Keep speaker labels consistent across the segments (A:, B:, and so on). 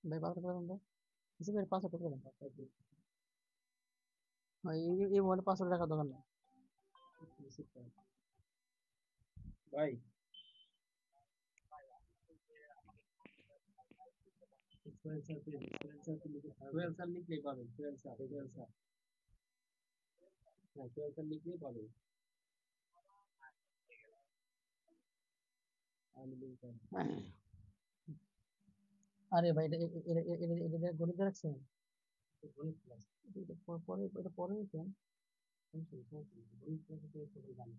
A: ভাই পাসওয়ার্ড করে দেন তো। কিছু ভাই পাসওয়ার্ড করে দেন। ভাই এই মোবাইলে পাসওয়ার্ড রাখার দরকার নেই। ভাই সোহেল স্যার লিখলেই পাবেন। সোহেল স্যার, সোহেল স্যার, হ্যাঁ সোহেল স্যার লিখলেই পাবেন। হ্যাঁ। আরে ভাই এটা গণিত রাখছেন। গণিত ক্লাস এটা পরে, এটা পরে নিতেন। গণিত ক্লাসে তো সবাই জানে।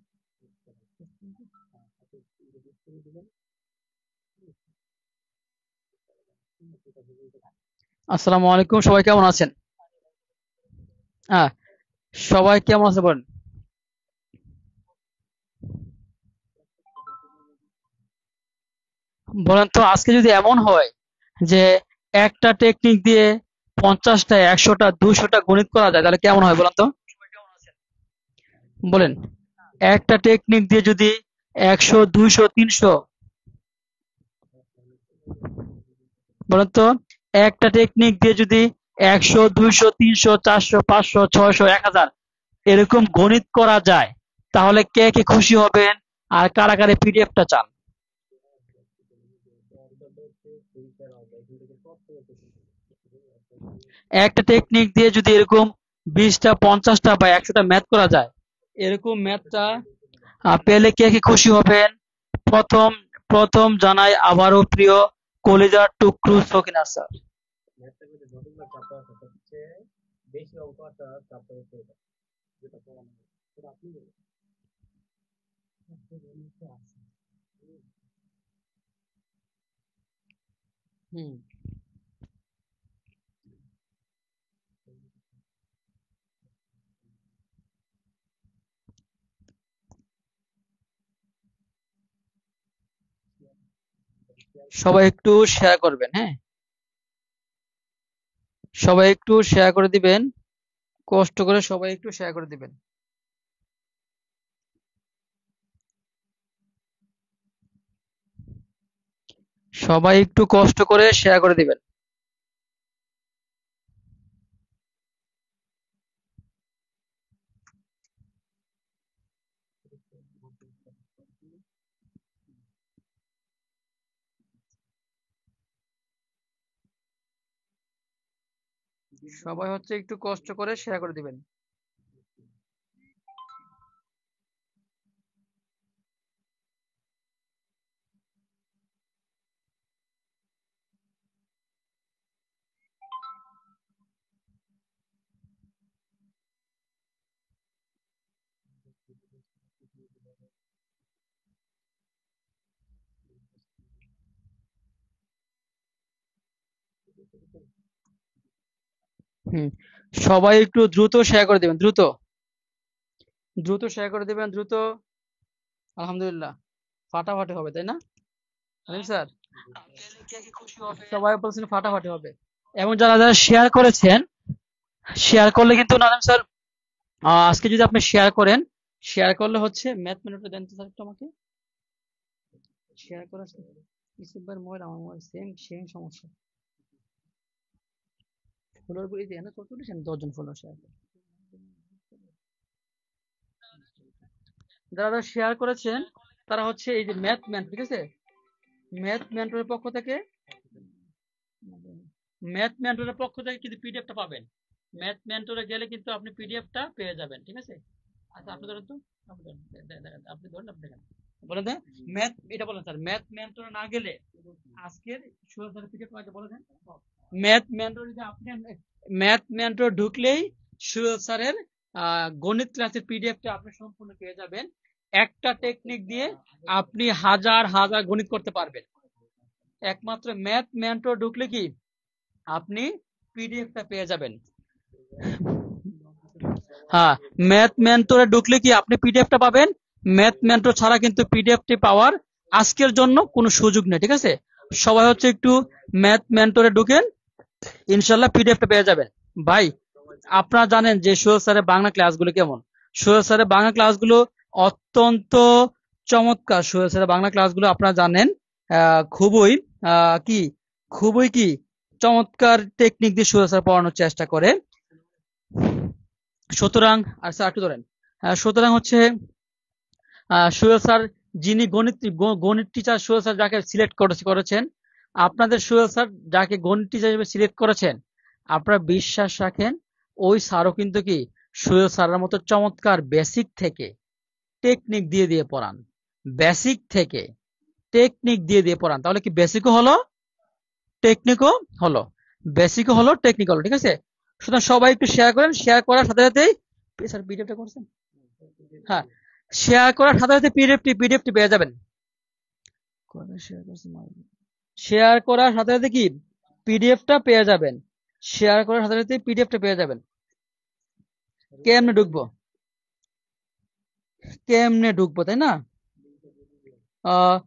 A: আসসালামু আলাইকুম, সবাই কেমন আছেন? হ্যাঁ, সবাই কেমন আছে বলেন। বলেন তো, আজকে যদি এমন হয় যে একটা টেকনিক দিয়ে 50টা 100টা 200টা গণিত করা যায়, তাহলে কেমন হয় বলেন তো? বলেন, একটা টেকনিক দিয়ে যদি 100 200 300, বলেন তো, একটা টেকনিক দিয়ে যদি 100 200 300 400 500 600 1000 এরকম গণিত করা যায়, তাহলে কে কে খুশি হবেন আর কারা কারা পিডিএফটা চান? একটা টেকনিক দিয়ে যদি এরকম 20টা 50টা বা 100টা ম্যাথ করা যায়, এরকম ম্যাথটা পেলে কে কে খুশি হবেন? প্রথম প্রথম জানাই আবারও প্রিয় কলিজার টুকরু সকিনা স্যার। হুম, সবাই একটু শেয়ার করবেন, হ্যাঁ, সবাই একটু শেয়ার করে দিবেন, কষ্ট করে সবাই একটু শেয়ার করে দিবেন। সবাই একটু কষ্ট করে শেয়ার করে দিবেন। সবাই হচ্ছে একটু কষ্ট করে শেয়ার করে দিবেন। হুম, সবাই একটু দ্রুত শেয়ার করে দিবেন, দ্রুত দ্রুত শেয়ার করে দিবেন, দ্রুত। আলহামদুলিল্লাহ, ফাটাফাটি হবে তাই না আলিম স্যার? সবাই বলছেন ফাটাফাটি হবে। এবং যারা যারা শেয়ার করেছেন, শেয়ার করলে কিন্তু নাদিম স্যার, আজকে যদি আপনি শেয়ার করেন, শেয়ার করলে হচ্ছে ম্যাথ মিনিটটা দেন তো স্যার একটু আমাকে। শেয়ার করে ইসিফ ভাইয়ের মোবাইল আমার মোবাইল সেম সেম সমস্যা। ফলোয়ার বলে দিয়ে না, কত দিয়েছেন? 10 জন ফলোয়ার শেয়ার। যারা যারা শেয়ার করেছেন তারা হচ্ছে এই যে ম্যাথ ম্যান, ঠিক আছে, ম্যাথ মেন্টরের পক্ষ থেকে, ম্যাথ মেন্টরের পক্ষ থেকে কিন্তু পিডিএফটা পাবেন। ম্যাথ মেন্টরে গেলে কিন্তু আপনি পিডিএফটা পেয়ে যাবেন, ঠিক আছে? আচ্ছা আপনি ধরেন তো, আপনি ধরেন, দেখেন, আপনি ধরেন, আপনি দেখেন, বলেন দেন ম্যাথ, এটা বলেন স্যার, ম্যাথ মেন্টরে না গেলে আজকের ষোলো তারিখ পিডিএফ পাইতে বলে দেন। ম্যাথ মেন্টর যদি আপনি, ম্যাথ মেন্টর ঢুকলেই সুরজ স্যারের গণিত ক্লাসের পিডিএফটা আপনি সম্পূর্ণ পেয়ে যাবেন। একটা টেকনিক দিয়ে আপনি হাজার হাজার গণিত করতে পারবেন। একমাত্র ম্যাথ মেন্টর ঢুকলে কি আপনি পিডিএফটা পেয়ে যাবেন। হ্যাঁ, ম্যাথ মেন্টরে ঢুকলে কি আপনি পিডিএফটা পাবেন। ম্যাথ মেন্টর ছাড়া কিন্তু পিডিএফটি পাওয়ার আজকের জন্য কোনো সুযোগ নেই, ঠিক আছে? সবাই হচ্ছে একটু ম্যাথ মেন্টরে ঢুকেন, ইনশাল্লাহ পিডিএফটা পেয়ে যাবেন। ভাই, আপনারা জানেন যে সোহেল স্যারের বাংলা ক্লাসগুলো কেমন? সোহেল স্যারের বাংলা ক্লাসগুলো অত্যন্ত চমৎকার। সোহেল স্যারের বাংলা ক্লাসগুলো আপনারা জানেন খুবই কি খুবই কি চমৎকার টেকনিক দিয়ে সুহেল স্যার পড়ানোর চেষ্টা করে। সুতরাং আর স্যার একটু ধরেন। সুতরাং হচ্ছে সুহেল স্যার যিনি গণিত টিচার সুহেল স্যার যাকে সিলেক্ট করেছেন, আপনাদের সুহেল স্যার যাকে গণিত টিচার হিসেবে সিলেক্ট করেছেন, আপনারা বিশ্বাস রাখেন ওই স্যারও কিন্তু কি সুহেল স্যারের মতো চমৎকার বেসিক থেকে টেকনিক দিয়ে দিয়ে পড়ান। বেসিক থেকে টেকনিক দিয়ে দিয়ে পড়ান। তাহলে কি বেসিকও হলো, টেকনিকও হলো, বেসিকও হলো, টেকনিক হলো। ঠিক আছে? সুতরাং সবাই একটু শেয়ার করেন। শেয়ার করার সাথে সাথেই স্যার পিডিএফটা করছেন। হ্যাঁ, শেয়ার করার সাথে সাথে পিডিএফটি পেয়ে যাবেন। শেয়ার করার সাথে সাথে কি পিডিএফটা পেয়ে যাবেন। শেয়ার করার সাথে সাথে পিডিএফটা পেয়ে যাবেন। কেমনে ঢুকবো, কেমনে ঢুকবো, তাই না? আহ,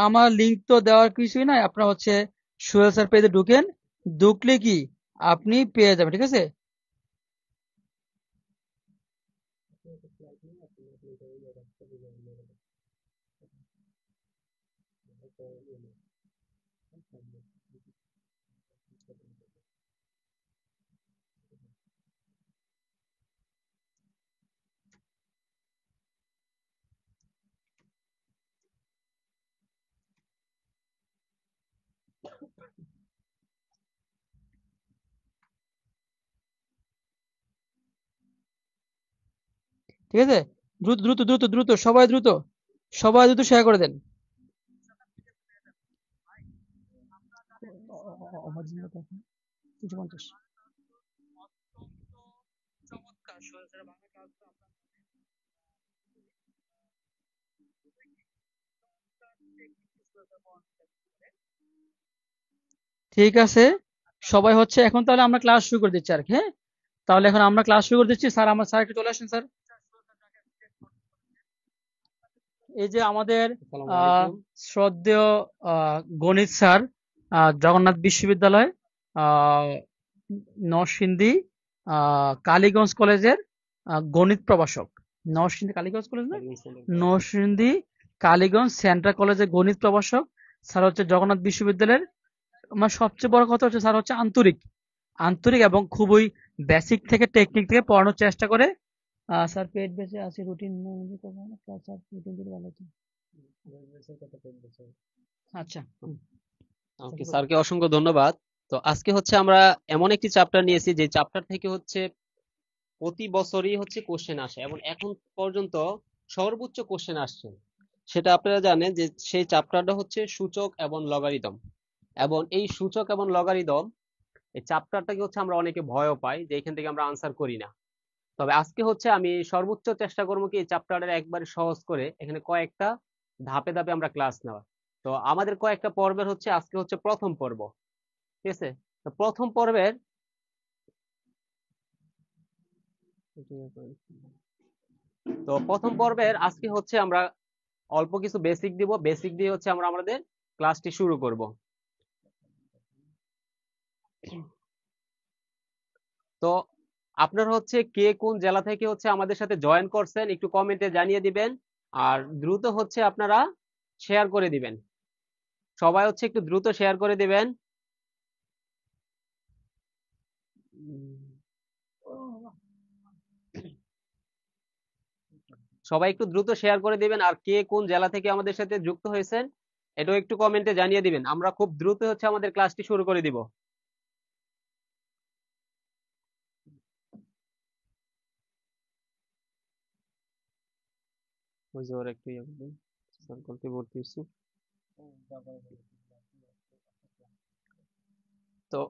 A: আমার লিঙ্ক তো দেওয়ার কিছুই নাই। আপনার হচ্ছে সোহেল স্যার পেজে ঢুকেন, ঢুকলে কি আপনি পেয়ে যাবেন। ঠিক আছে? ঠিক আছে, দ্রুত দ্রুত দ্রুত দ্রুত সবাই দ্রুত, সবাই দ্রুত শেয়ার করে দেন। ঠিক আছে, সবাই হচ্ছে এখন তাহলে আমরা ক্লাস শুরু করে দিচ্ছি আর কি। হ্যাঁ, তাহলে এখন আমরা ক্লাস শুরু করে দিচ্ছি। স্যার, আমার স্যার একটু চলে আসেন স্যার। এই যে আমাদের
B: আসসালামু
A: আহ
B: আলাইকুম।
A: শ্রদ্ধেয় গণিত স্যার, জগন্নাথ বিশ্ববিদ্যালয়, আহ নরসিংদী কালীগঞ্জ কলেজের গণিত প্রভাষক। নরসিংদী কালীগঞ্জ কলেজ না, নরসিংদী কালীগঞ্জ সেন্ট্রাল কলেজের গণিত প্রভাষক। স্যার হচ্ছে জগন্নাথ বিশ্ববিদ্যালয়ের। আমার সবচেয়ে বড় কথা হচ্ছে স্যার হচ্ছে আন্তরিক, আন্তরিক এবং খুবই বেসিক থেকে টেকনিক থেকে পড়ানোর চেষ্টা করে। স্যার পেট বেঁচে আছে রুটিন স্যার রুটিন দিলে ভালো হতো। আচ্ছা,
B: ওকে, স্যারকে অসংখ্য ধন্যবাদ। তো আজকে হচ্ছে আমরা এমন একটি চ্যাপ্টার নিয়েছি যে চ্যাপ্টার থেকে হচ্ছে প্রতি বছরই হচ্ছে কোশ্চেন আসে এবং এখন পর্যন্ত সর্বোচ্চ কোশ্চেন আসছে। সেটা আপনারা জানেন যে সেই চ্যাপ্টারটা হচ্ছে সূচক এবং লগারিদম। এবং এই সূচক এবং লগারিদম এই চ্যাপ্টারটাকে হচ্ছে আমরা অনেকে ভয়ও পাই যে এখান থেকে আমরা আনসার করি না। তবে আজকে হচ্ছে আমি সর্বোচ্চ চেষ্টা করবো কি এই চ্যাপ্টারের একবারে সহজ করে এখানে কয়েকটা ধাপে ধাপে আমরা ক্লাস নেওয়া। তো আমাদের কয়েকটা পর্বের হচ্ছে আজকে হচ্ছে প্রথম পর্ব। ঠিক আছে? তো প্রথম পর্বের আজকে হচ্ছে আমরা অল্প কিছু বেসিক দিব, বেসিক দিয়ে হচ্ছে আমরা আমাদের ক্লাসটি শুরু করব। তো আপনারা হচ্ছে কে কোন জেলা থেকে হচ্ছে আমাদের সাথে জয়েন করছেন একটু কমেন্টে জানিয়ে দিবেন। আর দ্রুত হচ্ছে আপনারা শেয়ার করে দিবেন। সবাই হচ্ছে একটু দ্রুত শেয়ার করে দিবেন। সবাই একটু দ্রুত শেয়ার করে দিবেন। আর কে কোন জেলা থেকে আমাদের সাথে যুক্ত হয়েছেন এটাও একটু কমেন্টে জানিয়ে দিবেন। আমরা খুব দ্রুত হচ্ছে আমাদের ক্লাসটি শুরু করে দিব। ওই যে ওর একটু ইয়ে করবেন, সার্কলটি ভর্তি হচ্ছে। তো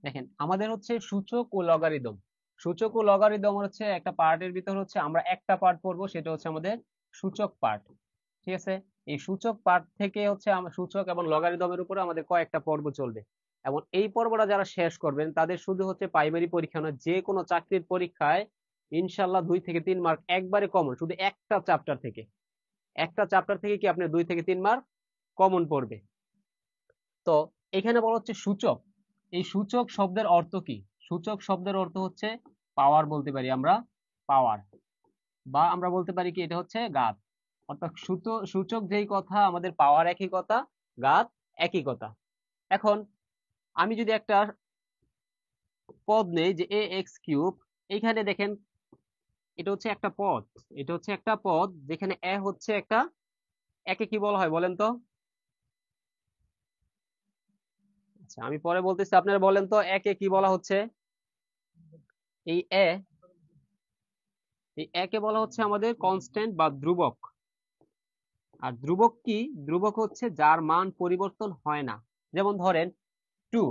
B: দেখেন আমাদের হচ্ছে সূচক ও লগারিদম। সূচক ও লগারিদম হচ্ছে একটা পার্টের ভিতর হচ্ছে আমরা একটা পার্ট পড়বো, সেটা হচ্ছে আমাদের সূচক পার্ট। ঠিক আছে? এই সূচক পার্ট থেকে হচ্ছে আমরা সূচক এবং লগারিদমের উপরে আমাদের কয়েকটা পর্ব চলবে। এবং এই পর্বটা যারা শেষ করবেন তাদের শুধু হচ্ছে প্রাইমারি পরীক্ষা নয়, যে কোনো চাকরির পরীক্ষায় ইনশাল্লাহ 2 থেকে 3 মার্ক একবারে কমন, শুধু একটা চ্যাপ্টার থেকে কি আপনার 2 থেকে 3 মার্ক কমন পড়বে। তো এখানে বলা হচ্ছে সূচক। এই সূচক শব্দের অর্থ কি? সূচক শব্দের অর্থ হচ্ছে পাওয়ার, বলতে পারি আমরা পাওয়ার, বা আমরা বলতে পারি কি এটা হচ্ছে ঘাত। অর্থাৎ সূচক যেই কথা, আমাদের পাওয়ার একই কথা, ঘাত একই কথা। এখন আমি যদি একটা পদ নেই যে এ এক্স কিউব, এইখানে দেখেন এটা হচ্ছে একটা পদ যেখানে এ হচ্ছে একটা, একে কি বলা হয় বলেন তো? আচ্ছা আমি পরে বলতেছি, আপনারা বলেন তো একে কি বলা হচ্ছে? এই এ, এই একে বলা হচ্ছে আমাদের কনস্ট্যান্ট বা ধ্রুবক। আর ধ্রুবক কি? ধ্রুবক হচ্ছে যার মান পরিবর্তন হয় না। যেমন ধরেন 2,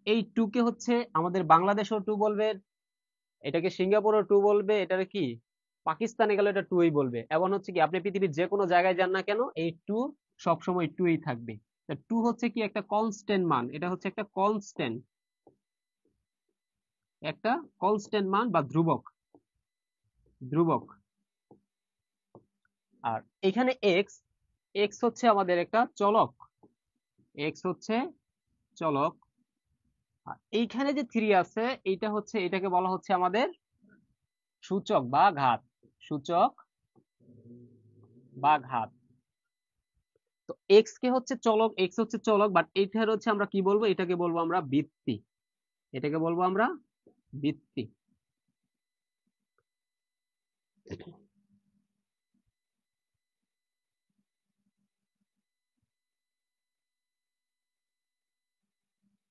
B: এই 2 কে হচ্ছে আমাদের বাংলাদেশও 2 বলবে, এটাকে সিঙ্গাপুরও 2 বলবে, এটার কি পাকিস্তানে গেলে এটা 2ই বলবে। এবং হচ্ছে কি আপনি পৃথিবীর যে কোনো জায়গায় যান না কেন, এই 2 সবসময় 2ই থাকবে। 2 হচ্ছে কি একটা কনস্ট্যান্ট মান, এটা হচ্ছে একটা কনস্ট্যান্ট মান বা ধ্রুবক। আর এখানে এক্স, এক্স হচ্ছে আমাদের একটা চলক, এক্স হচ্ছে চলক। আর এইখানে যে 3 আছে, এইটা হচ্ছে, এটাকে বলা হচ্ছে আমাদের সূচক বা ঘাত, সূচক বা ঘাত। তো এক্স কে হচ্ছে চলক, এক্স হচ্ছে চলক, বাট এইটার হচ্ছে আমরা কি বলবো? এটাকে বলবো আমরা বৃত্তি, এটাকে বলবো আমরা বৃত্তি।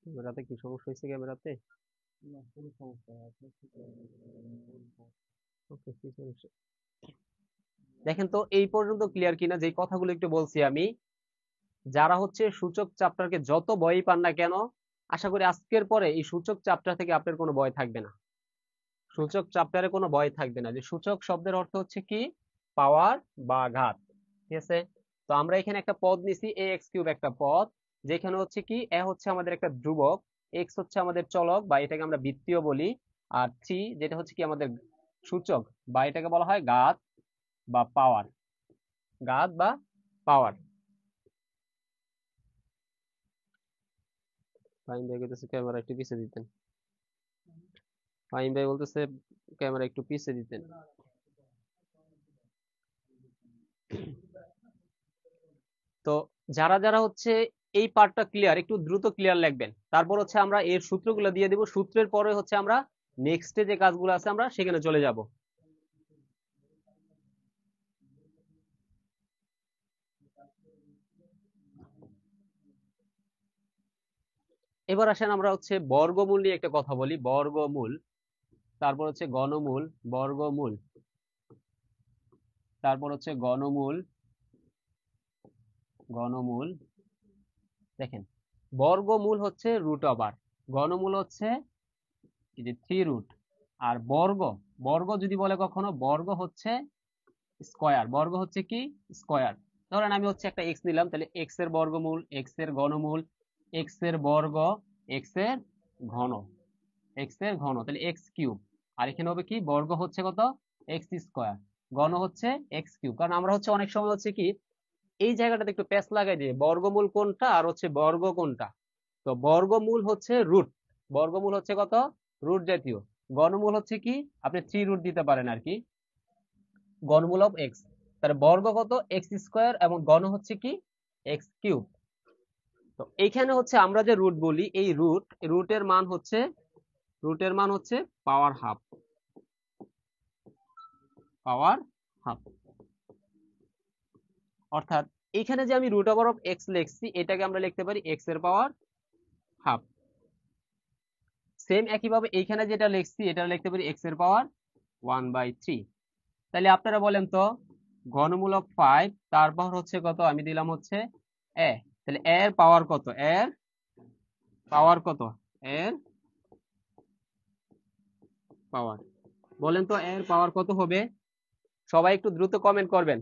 B: ক্যামেরাতে কি সমস্যা হয়েছে? ক্যামেরাতে ওকে, কি সমস্যা? দেখেন তো এই পর্যন্ত ক্লিয়ার কিনা যে কথাগুলো একটু বলছি আমি। যারা হচ্ছে সূচক চ্যাপ্টারকে যত বই পান না কেন, আশা করি আজকের পরে এই সূচক চ্যাপ্টার থেকে আপনার কোনো ভয় থাকবে না, সূচক চ্যাপ্টারে কোনো ভয় থাকবে না। যে সূচক শব্দের অর্থ হচ্ছে কি? পাওয়ার বা ঘাত, ঠিক আছে? তো আমরা এখানে একটা পদ নিছি এ এক্স কিউব, একটা পদ যেখানে হচ্ছে কি এ হচ্ছে আমাদের একটা ধ্রুবক, এক্স হচ্ছে আমাদের চলক বা এটাকে আমরা বৃত্তীয় বলি, আর থ্রি যেটা হচ্ছে কি আমাদের সূচক বা এটাকে বলা হয় ঘাত বা পাওয়ার, ঘাত বা পাওয়ার। ফাহিম ভাই বলতেছে ক্যামেরা একটু পিছিয়ে দিতেন, ফাহিম ভাই বলতেছে ক্যামেরা একটু পিছিয়ে দিতেন। তো যারা যারা হচ্ছে এই পার্টটা ক্লিয়ার, একটু দ্রুত ক্লিয়ার লিখবেন। তারপর হচ্ছে আমরা এর সূত্রগুলো দিয়ে দিব, সূত্রের পরে হচ্ছে আমরা নেক্সটে যে কাজগুলো আছে আমরা সেখানে চলে যাব। এবার আসেন আমরা হচ্ছে বর্গমূল নিয়ে একটা কথা বলি, বর্গমূল। তারপর হচ্ছে ঘনমূল, বর্গমূল, তারপর হচ্ছে ঘনমূল, ঘনমূল। দেখেন বর্গমূল হচ্ছে রুট ওভার, ঘনমূল হচ্ছে এই যে 3 রুট, আর বর্গ, বর্গ যদি বলে কখনো, বর্গ হচ্ছে স্কয়ার, বর্গ হচ্ছে কি স্কয়ার। ধরেন আমি হচ্ছে একটা এক্স নিলাম, তাহলে এক্স এর বর্গমূল, এক্স এর ঘনমূল, এক্স এর বর্গ, এক্স এর ঘন, এক্স এর ঘন, তাহলে এক্স কিউব। আর এখানে হবে কি বর্গ হচ্ছে কত? এক্স স্কয়ার, ঘন হচ্ছে এক্স কিউব। কারণ আমরা হচ্ছে অনেক সময় হচ্ছে কি এই জায়গাটাতে একটু প্যাচ লাগাই দিই, বর্গমূল কোনটা আর হচ্ছে বর্গ কোনটা। তো বর্গমূল হচ্ছে রুট, বর্গমূল হচ্ছে কত? রুট জাতীয়। ঘনমূল হচ্ছে কি আপনি 3 রুট দিতে পারেন আর কি, ঘনমূল অফ এক্স। তাহলে বর্গ কত? এক্স স্কয়ার, এবং ঘন হচ্ছে কি এক্স কিউব। তো এইখানে হচ্ছে আমরা যে রুট বলি, এই রুটের মান হচ্ছে, রুটের মান হচ্ছে পাওয়ার হাফ, পাওয়ার হাফ। অর্থাৎ এখানে যে আমি রুট ওভার অফ এক্স লিখছি, এটাকে আমরা লিখতে পারি এক্স এর পাওয়ার হাফ। সেম একইভাবে এইখানে যেটা লিখছি এটা লিখতে পারি এক্স এর পাওয়ার 1/3। তাহলে আপনারা বলেন তো ঘনমূলক 5, তারপর হচ্ছে কত আমি দিলাম হচ্ছে এ, তাহলে এর পাওয়ার কত? এর পাওয়ার কত? এর পাওয়ার, বলেন তো এর পাওয়ার কত হবে? সবাই একটু দ্রুত কমেন্ট করবেন।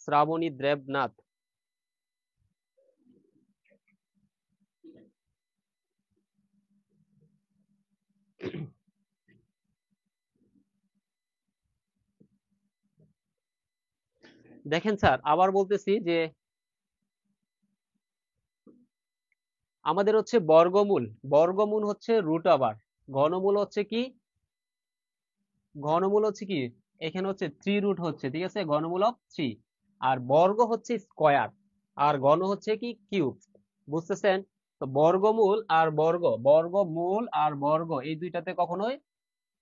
B: শ্রাবণী দেবনাথ, দেখেন স্যার, আবার বলতেছি যে আমাদের হচ্ছে বর্গমূল, বর্গমূল হচ্ছে রুট ওভার, ঘনমূল হচ্ছে কি, ঘনমূল হচ্ছে কি, এখানে হচ্ছে 3 রুট হচ্ছে, ঠিক আছে, ঘনমূল অফ 3। আর বর্গ হচ্ছে স্কয়ার, আর ঘন হচ্ছে কি কিউব, বুঝতেছেন? তো বর্গমূল আর বর্গ, বর্গমূল আর বর্গ এই দুইটাতে কখনোই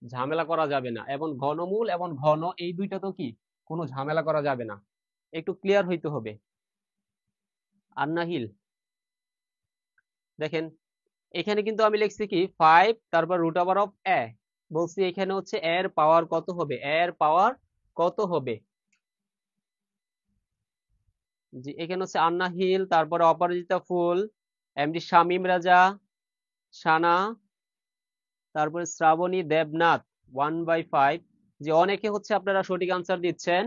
B: ঝামেলা করা যাবে না, এবং ঘনমূল এবং ঘন এই দুইটাতেও কি কোনো ঝামেলা করা যাবে না। একটু ক্লিয়ার হইতে হবে। আন্নাহিল, দেখেন এখানে কিন্তু আমি লিখছি কি 5, তারপর রুট ওভার অফ এ, বলছি এখানে হচ্ছে এর পাওয়ার কত হবে, এর পাওয়ার কত হবে। জি, এখানে হচ্ছে আন্না হিল, তারপরে অপরাজিতা ফুল, এমডি শামীম রাজা, সানা, তারপরে শ্রাবণী দেবনাথ 1/5। যে অনেকে হচ্ছে আপনারা সঠিক আনসার দিচ্ছেন,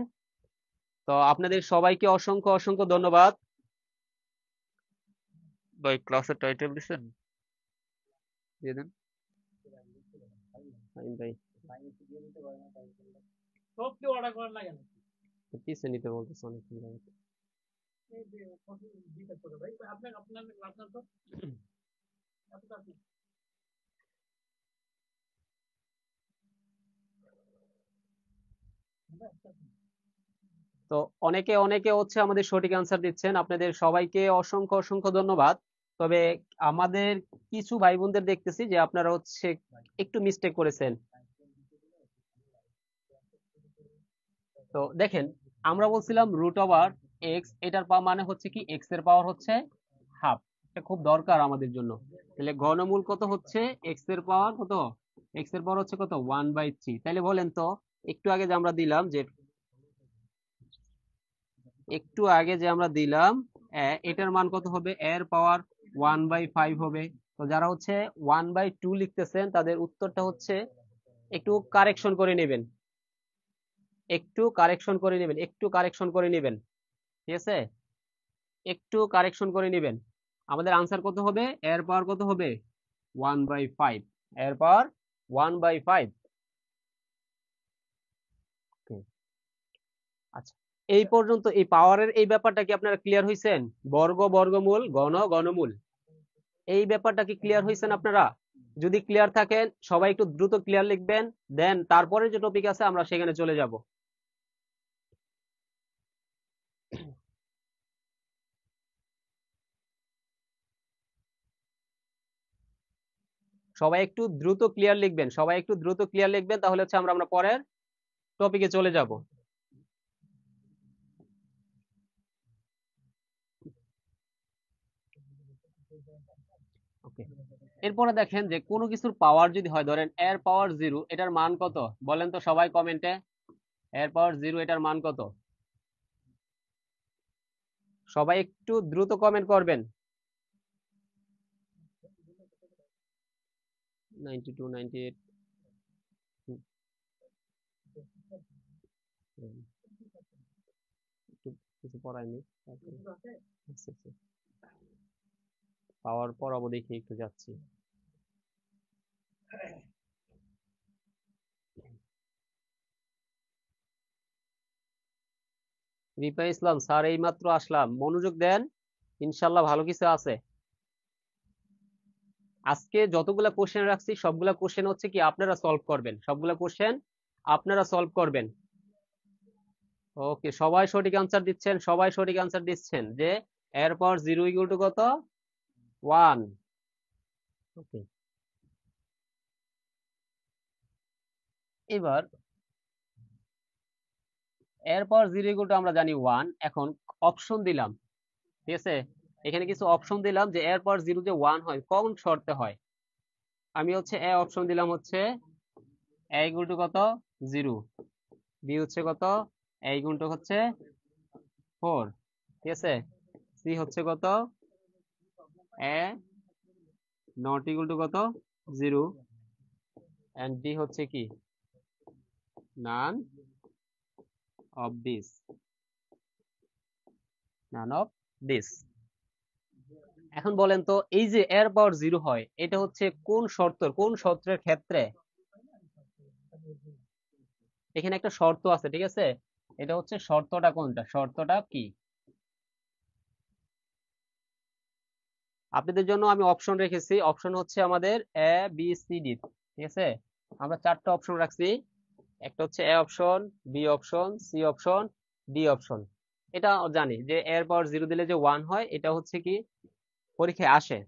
B: তো আপনাদের সবাইকে অসংখ্য অসংখ্য ধন্যবাদ। ভাই ক্লাসের টাইটেল দিচ্ছেন, দিয়ে দেন। ফাহিম ভাই
A: সব কি অর্ডার করার লাগে না?
B: পিছে নিতে বলতেছে অনেকক্ষণ যাবত।
A: এই যে কত জিজ্ঞেস করে ভাই, আপনার আপনার আপনার তো এতটা কি?
B: তো অনেকে অনেকে হচ্ছে আমাদের সঠিক আনসার দিচ্ছেন, আপনাদের সবাইকে অসংখ্য অসংখ্য ধন্যবাদ। তবে আমাদের কিছু ভাই বোনদের দেখতেছি যে আপনারা হচ্ছে একটু মিস্টেক করেছেন। তো দেখেন, আমরা বলছিলাম রুট ওভার এক্স, এটার মানে হচ্ছে কি এক্স এর পাওয়ার হচ্ছে হাফ। এটা খুব দরকার আমাদের জন্য। তাহলে ঘনমূল কত হচ্ছে, এক্স এর পাওয়ার কত, এক্স এর পাওয়ার হচ্ছে কত 1/3। তাহলে বলেন তো, একটু আগে যে আমরা দিলাম যে, একটু আগে যে আমরা দিলাম এটার মান কত হবে, এর পাওয়ার 1/5 হবে। তো যারা হচ্ছে 1/2 লিখতেছেন তাদের উত্তরটা হচ্ছে একটু কারেকশন করে নেবেন, একটু কারেকশন করে নেবেন, একটু কারেকশন করে নেবেন, ঠিক আছে, একটু কারেকশন করে নেবেন। আমাদের আনসার কত হবে, এর পাওয়ার কত হবে 1/5, এর পাওয়ার 1/5। আচ্ছা, এই পর্যন্ত এই পাওয়ারের এই ব্যাপারটা কি আপনারা ক্লিয়ার হইছেন? বর্গ, বর্গমূল, ঘন, ঘনমূল, এই ব্যাপারটা কি ক্লিয়ার হইছেন আপনারা? যদি ক্লিয়ার থাকেন সবাই একটু দ্রুত ক্লিয়ার লিখবেন, দেন তারপরে যে টপিক আছে আমরা সেখানে চলে যাব। সবাই একটু দ্রুত ক্লিয়ার লিখবেন, সবাই একটু দ্রুত ক্লিয়ার লিখবেন, তাহলে হচ্ছে আমরা পরের টপিকে চলে যাব। ওকে, এরপরে দেখেন যে কোনো কিছুর পাওয়ার যদি হয়, ধরেন এর পাওয়ার 0, এটার মান কত বলেন তো সবাই কমেন্টে, এর পাওয়ার 0 এটার মান কত? সবাই একটু দ্রুত কমেন্ট করবেন। 92, 98, একটু কিছু পড়ায়নি, পাওয়ার পড়াবো দেখি, একটু যাচ্ছি। রিপা ইসলাম স্যার এইমাত্র আসলাম, মনোযোগ দেন, ইনশাল্লাহ ভালো কিছু আছে। আজকে যতগুলা কোশ্চেন রাখছি সবগুলা কোশ্চেন হচ্ছে কি আপনারা সলভ করবেন, সবগুলা কোশ্চেন আপনারা সলভ করবেন। ওকে, সবাই সঠিক আনসার দিচ্ছেন, সবাই সঠিক আনসার দিচ্ছেন যে এর পাওয়ার 0 ইকুয়াল টু কত, 1। ওকে, এবার এর পাওয়ার 0 ইকুয়াল টু আমরা জানি 1। এখন অপশন দিলাম, ঠিক আছে, এখানে কিছু অপশন দিলাম যে এর পাওয়ার 0 যে 1 হয় কোন শর্তে হয়। আমি হচ্ছে এ অপশন দিলাম হচ্ছে এ ইকুয়াল টু কত 0, বি হচ্ছে কত এ ইকুয়াল টু হচ্ছে 4, ঠিক আছে, সি হচ্ছে কত এ নট ইকুয়াল টু কত 0, এন্ড ডি হচ্ছে কি none of this, none of this. এখন বলেন তো এই যে এর পাওয়ার 0 হয় এটা হচ্ছে কোন শর্ত, কোন শর্তের ক্ষেত্রে? এখানে একটা শর্ত আছে, ঠিক আছে, এটা হচ্ছে শর্তটা কোনটা, শর্তটা কি? আপনাদের জন্য আমি অপশন রেখেছি, অপশন হচ্ছে আমাদের এ বি সি ডি, ঠিক আছে? আমরা চারটা অপশন রাখছি, একটা হচ্ছে A option, B option, C option, D option. এটা জানি যে এর পাওয়ার 0 দিলে যে 1 হয়, এটা হচ্ছে কি পরীক্ষায় আসে।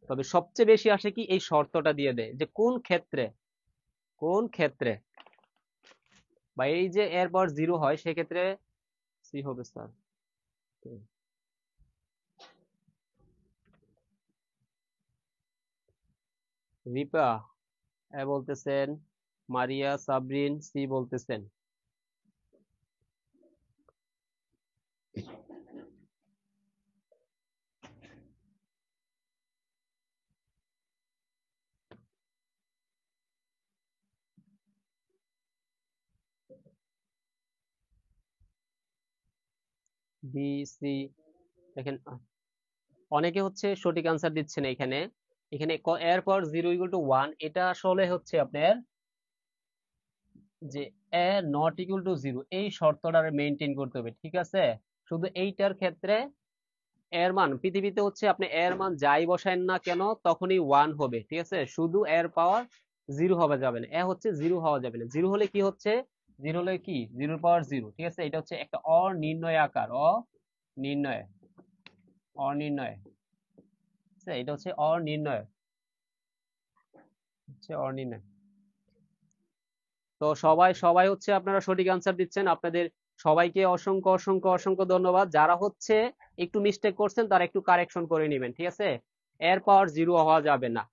B: তবে সবচেয়ে বেশি আসে কি এই শর্তটা দিয়ে দেয় যে কোন ক্ষেত্রে, কোন ক্ষেত্রে বা এই যে এর পাওয়ার 0 হয় সেক্ষেত্রে সি হবে স্যার। রিপা এ বলতেছেন, মারিয়া সাবরিন সি বলতেছেন। বি সি, দেখেন অনেকে হচ্ছে সঠিক আনসার দিচ্ছেন এখানে। এখানে এর পর 0 ইকুয়াল টু 1, এটা আসলে হচ্ছে আপনার যে এ নট ইকুয়াল টু 0 এই শর্তটা মেইনটেইন করতে হবে, ঠিক আছে? শুধু এইটার ক্ষেত্রে এর মান পৃথিবীতে হচ্ছে আপনি এর মান যাই বসায়েন না কেন তখনই 1 হবে, ঠিক আছে? শুধু এর পাওয়ার 0 হওয়া যাবে না, এ হচ্ছে 0 হওয়া যাবে না। 0 হলে কি হচ্ছে, 0 হলে কি 0 পাওয়ার 0, ঠিক আছে? এটা হচ্ছে একটা অনির্ণয় আকার, অনির্ণয়, অনির্ণয়, ঠিক আছে? এটা হচ্ছে অনির্ণয়, হচ্ছে অনির্ণয়। তো সবাই সবাই হচ্ছে আপনারা সঠিক আনসার দিচ্ছেন, আপনাদের সবাইকে অসংখ্য অসংখ্য অসংখ্য ধন্যবাদ। যারা হচ্ছে একটু মিস্টেক করছেন তারা একটু কারেকশন করে নেবেন, ঠিক আছে? এর পাওয়ার 0 হওয়া যাবে না,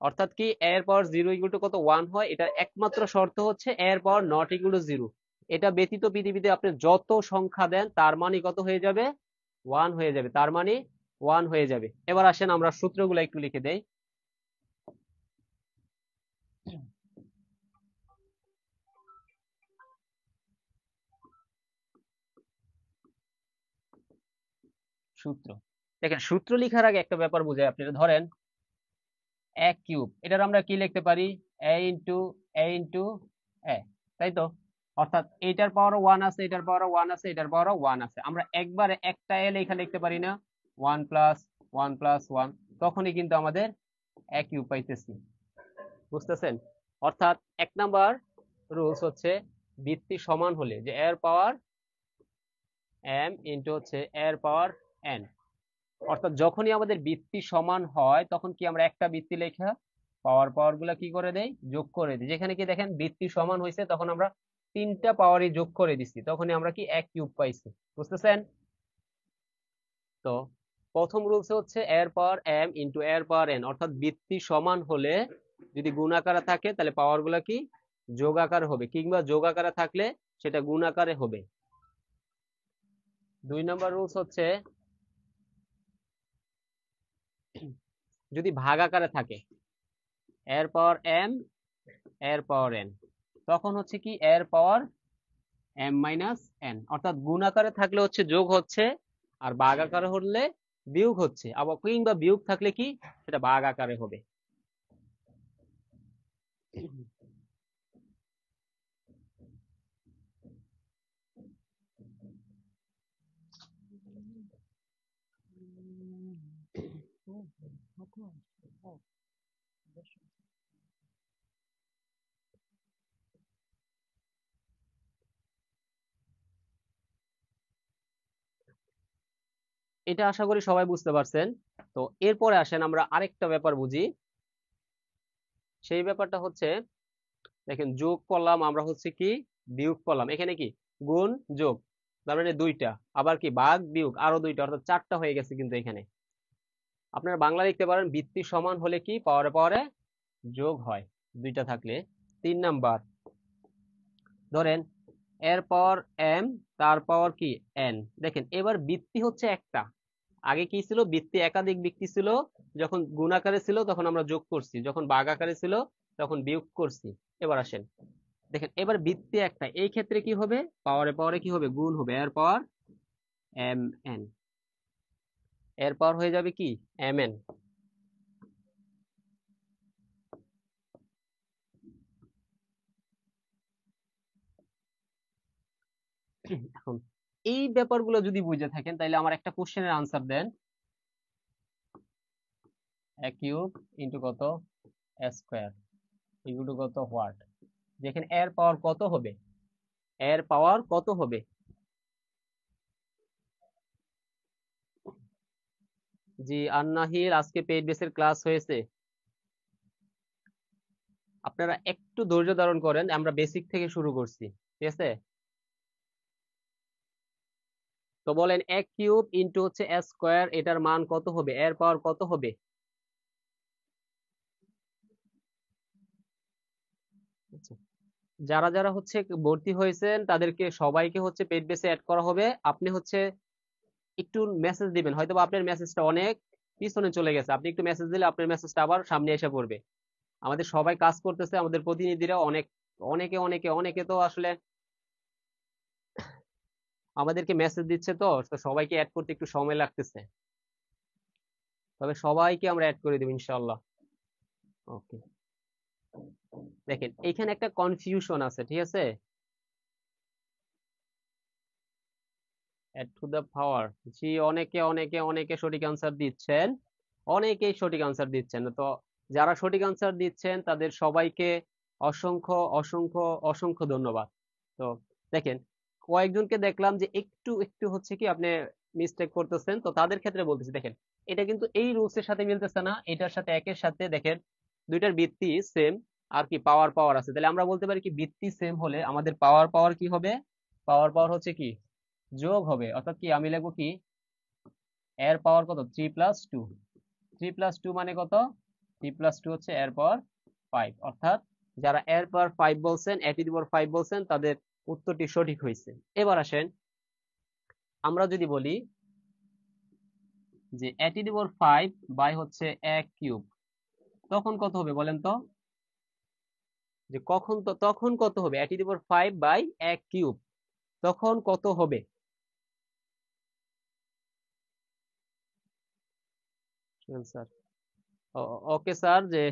B: অর্থাৎ কি এর পাওয়ার 0 ইকুয়াল টু কত 1 হয়, এটা একমাত্র শর্ত হচ্ছে এর পাওয়ার নট ইকুয়াল টু 0। এটা ব্যতীত পৃথিবীতে আপনি যত সংখ্যা দেন তার মানে কত হয়ে যাবে, 1 হয়ে যাবে, তার মানে 1 হয়ে যাবে। এবার আসেন আমরা সূত্রগুলো একটু লিখে দেই। সূত্র, দেখেন সূত্র লেখার আগে একটা ব্যাপার বুঝাই আপনারা। ধরেন এ কিউব, এটার আমরা কি লিখতে পারি, এ ইন্টু এ ইন্টু এ, তাই তো? অর্থাৎ এইটার পাওয়ার 1 আছে, এটার পাওয়ার 1 আছে, এটার পাওয়ার 1 আছে, আমরা একবারে একটা এ লেখা লিখতে পারি না, 1 প্লাস 1 প্লাস 1, তখনই কিন্তু আমাদের এ কিউব পাইতেছি, বুঝতেছেন? অর্থাৎ এক নাম্বার রুলস হচ্ছে ভিত্তি সমান হলে যে এর পাওয়ার এম ইন্টু হচ্ছে এর পাওয়ার এন, অর্থাৎ যখনই আমাদের বৃত্তি সমান হয় তখন কি আমরা একটা বৃত্তি লেখা পাওয়ার পাওয়ার গুলা কি করে দেই, যোগ করে দিই। যেখানে কি দেখেন বৃত্তি সমান হয়েছে তখন আমরা তিনটা পাওয়ারই যোগ করে দিচ্ছি, তখনই আমরা কি এক কিউব পাইছি, বুঝতেছেন? তো প্রথম রুলস হচ্ছে এর পাওয়ার এম ইন্টু এর পাওয়ার এন, অর্থাৎ বৃত্তি সমান হলে যদি গুণ আকারে থাকে তাহলে পাওয়ার গুলা কি যোগ আকারে হবে, কিংবা যোগ আকারে থাকলে সেটা গুণ আকারে হবে। 2 নম্বর রুলস হচ্ছে যদি ভাগ আকারে থাকে এর পাওয়ার এম এর পাওয়ার এন, তখন হচ্ছে কি এর পাওয়ার এম মাইনাস এন, অর্থাৎ গুণ আকারে থাকলে হচ্ছে যোগ হচ্ছে, আর ভাগ আকারে হলে বিয়োগ হচ্ছে, আবার কিংবা বিয়োগ থাকলে কি সেটা ভাগ আকারে হবে। এটা আশা করি সবাই বুঝতে পারছেন। তো এরপরে আসেন আমরা আরেকটা ব্যাপার বুঝি, সেই ব্যাপারটা হচ্ছে দেখেন যোগ করলাম আমরা হচ্ছে কি বিয়োগ করলাম, এখানে কি গুণ যোগ, তার মানে দুইটা, আবার কি ভাগ বিয়োগ আরো দুইটা, অর্থাৎ চারটা হয়ে গেছে। কিন্তু এখানে আপনারা বাংলা লিখতে পারেন ভিত্তি সমান হলে কি পাওয়ারে পাওয়ারে যোগ হয় দুইটা থাকলে। 3 নাম্বার ধরেন এর পাওয়ার এম তার পাওয়ার কি এন, দেখেন এবার বৃত্তি হচ্ছে একটা, আগে কি ছিল বৃত্তি একাধিক বৃত্তি ছিল, যখন গুণ আকারে ছিল তখন আমরা যোগ করছি, যখন ভাগ আকারে ছিল তখন বিয়োগ করছি। এবার আসেন দেখেন এবার বৃত্তি একটা, এই ক্ষেত্রে কি হবে পাওয়ারে পাওয়ারে কি হবে গুণ হবে, এর পাওয়ার এম এন, এর পাওয়ার হয়ে যাবে কি এম এন। এখন এই ব্যাপারগুলো যদি বুঝে থাকেন তাহলে আমার একটা কোশ্চেনের আনসার দেন, a কিউব ইন্টু কত a স্কয়ার ইকুয়াল টু কত হোয়াট, যেখানে এর পাওয়ার কত হবে, এর পাওয়ার কত হবে। জি আন্নাহির, আজকে পেইড বেসের ক্লাস হয়েছে। আপনারা একটু ধৈর্য ধারণ করেন, আমরা বেসিক থেকে শুরু করছি, ঠিক আছে। তো বলেন a কিউব ইন্টু হচ্ছে a স্কয়ার, এটার মান কত হবে, এর পাওয়ার কত হবে। আচ্ছা, যারা যারা হচ্ছে ভর্তি হয়েছেন তাদেরকে সবাইকে হচ্ছে পেইড বেসে অ্যাড করা হবে। আপনি হচ্ছে একটু মেসেজ দিবেন, হয়তো বা আপনার মেসেজটা অনেক পিছনে চলে গেছে, আপনি একটু মেসেজ দিলে আপনার মেসেজটা আবার সামনে এসে পড়বে। আমাদের সবাই কাজ করতেছে, আমাদের প্রতিনিধিরা অনেকে অনেকে অনেকে তো আসলে আমাদেরকে মেসেজ দিচ্ছে, তো তো সবাইকে অ্যাড করতে একটু সময় লাগতেছে, তবে সবাইকে আমরা অ্যাড করে দেব ইনশাআল্লাহ। ওকে, দেখেন এইখানে একটা কনফিউশন আছে, ঠিক আছে। অ্যাড টু দ্য পাওয়ার, জি অনেকে অনেকে অনেকে সঠিক আনসার দিচ্ছেন, অনেকেই সঠিক আনসার দিচ্ছেন। তো যারা সঠিক আনসার দিচ্ছেন তাদের সবাইকে অসংখ্য অসংখ্য অসংখ্য ধন্যবাদ। তো দেখেন কয়েকজনকে দেখলাম যে একটু একটু হচ্ছে কি আপনি মিস্টেক করতেছেন, তো তাদের ক্ষেত্রে বলতেছি দেখেন এটা কিন্তু এই রুলস এর সাথে মিলতেছে না, এটার সাথে একের সাথে দেখেন দুইটার ভিত্তি সেম, আর কি পাওয়ার পাওয়ার আছে, তাহলে আমরা বলতে পারি কি ভিত্তি সেম হলে আমাদের পাওয়ার পাওয়ার কি হবে, পাওয়ার পাওয়ার হচ্ছে কি যোগ হবে, অর্থাৎ কি আমি লিখবো কি এর পাওয়ার কত 3+2, 3+2 মানে কত, 3+2 হচ্ছে এর পাওয়ার 5, অর্থাৎ যারা এর পাওয়ার 5 বলছেন, a টু দি পাওয়ার 5 বলছেন, তাদের উত্তরটি সঠিক হয়েছে। এবার আসেন আমরা যদি বলি যে a to the power 5 by হচ্ছে a কিউব, তখন কত হবে বলেন তো, যে তখন কত হবে a to the power 5 by a cube, তখন কত হবে। স্যার ওকে স্যার, যে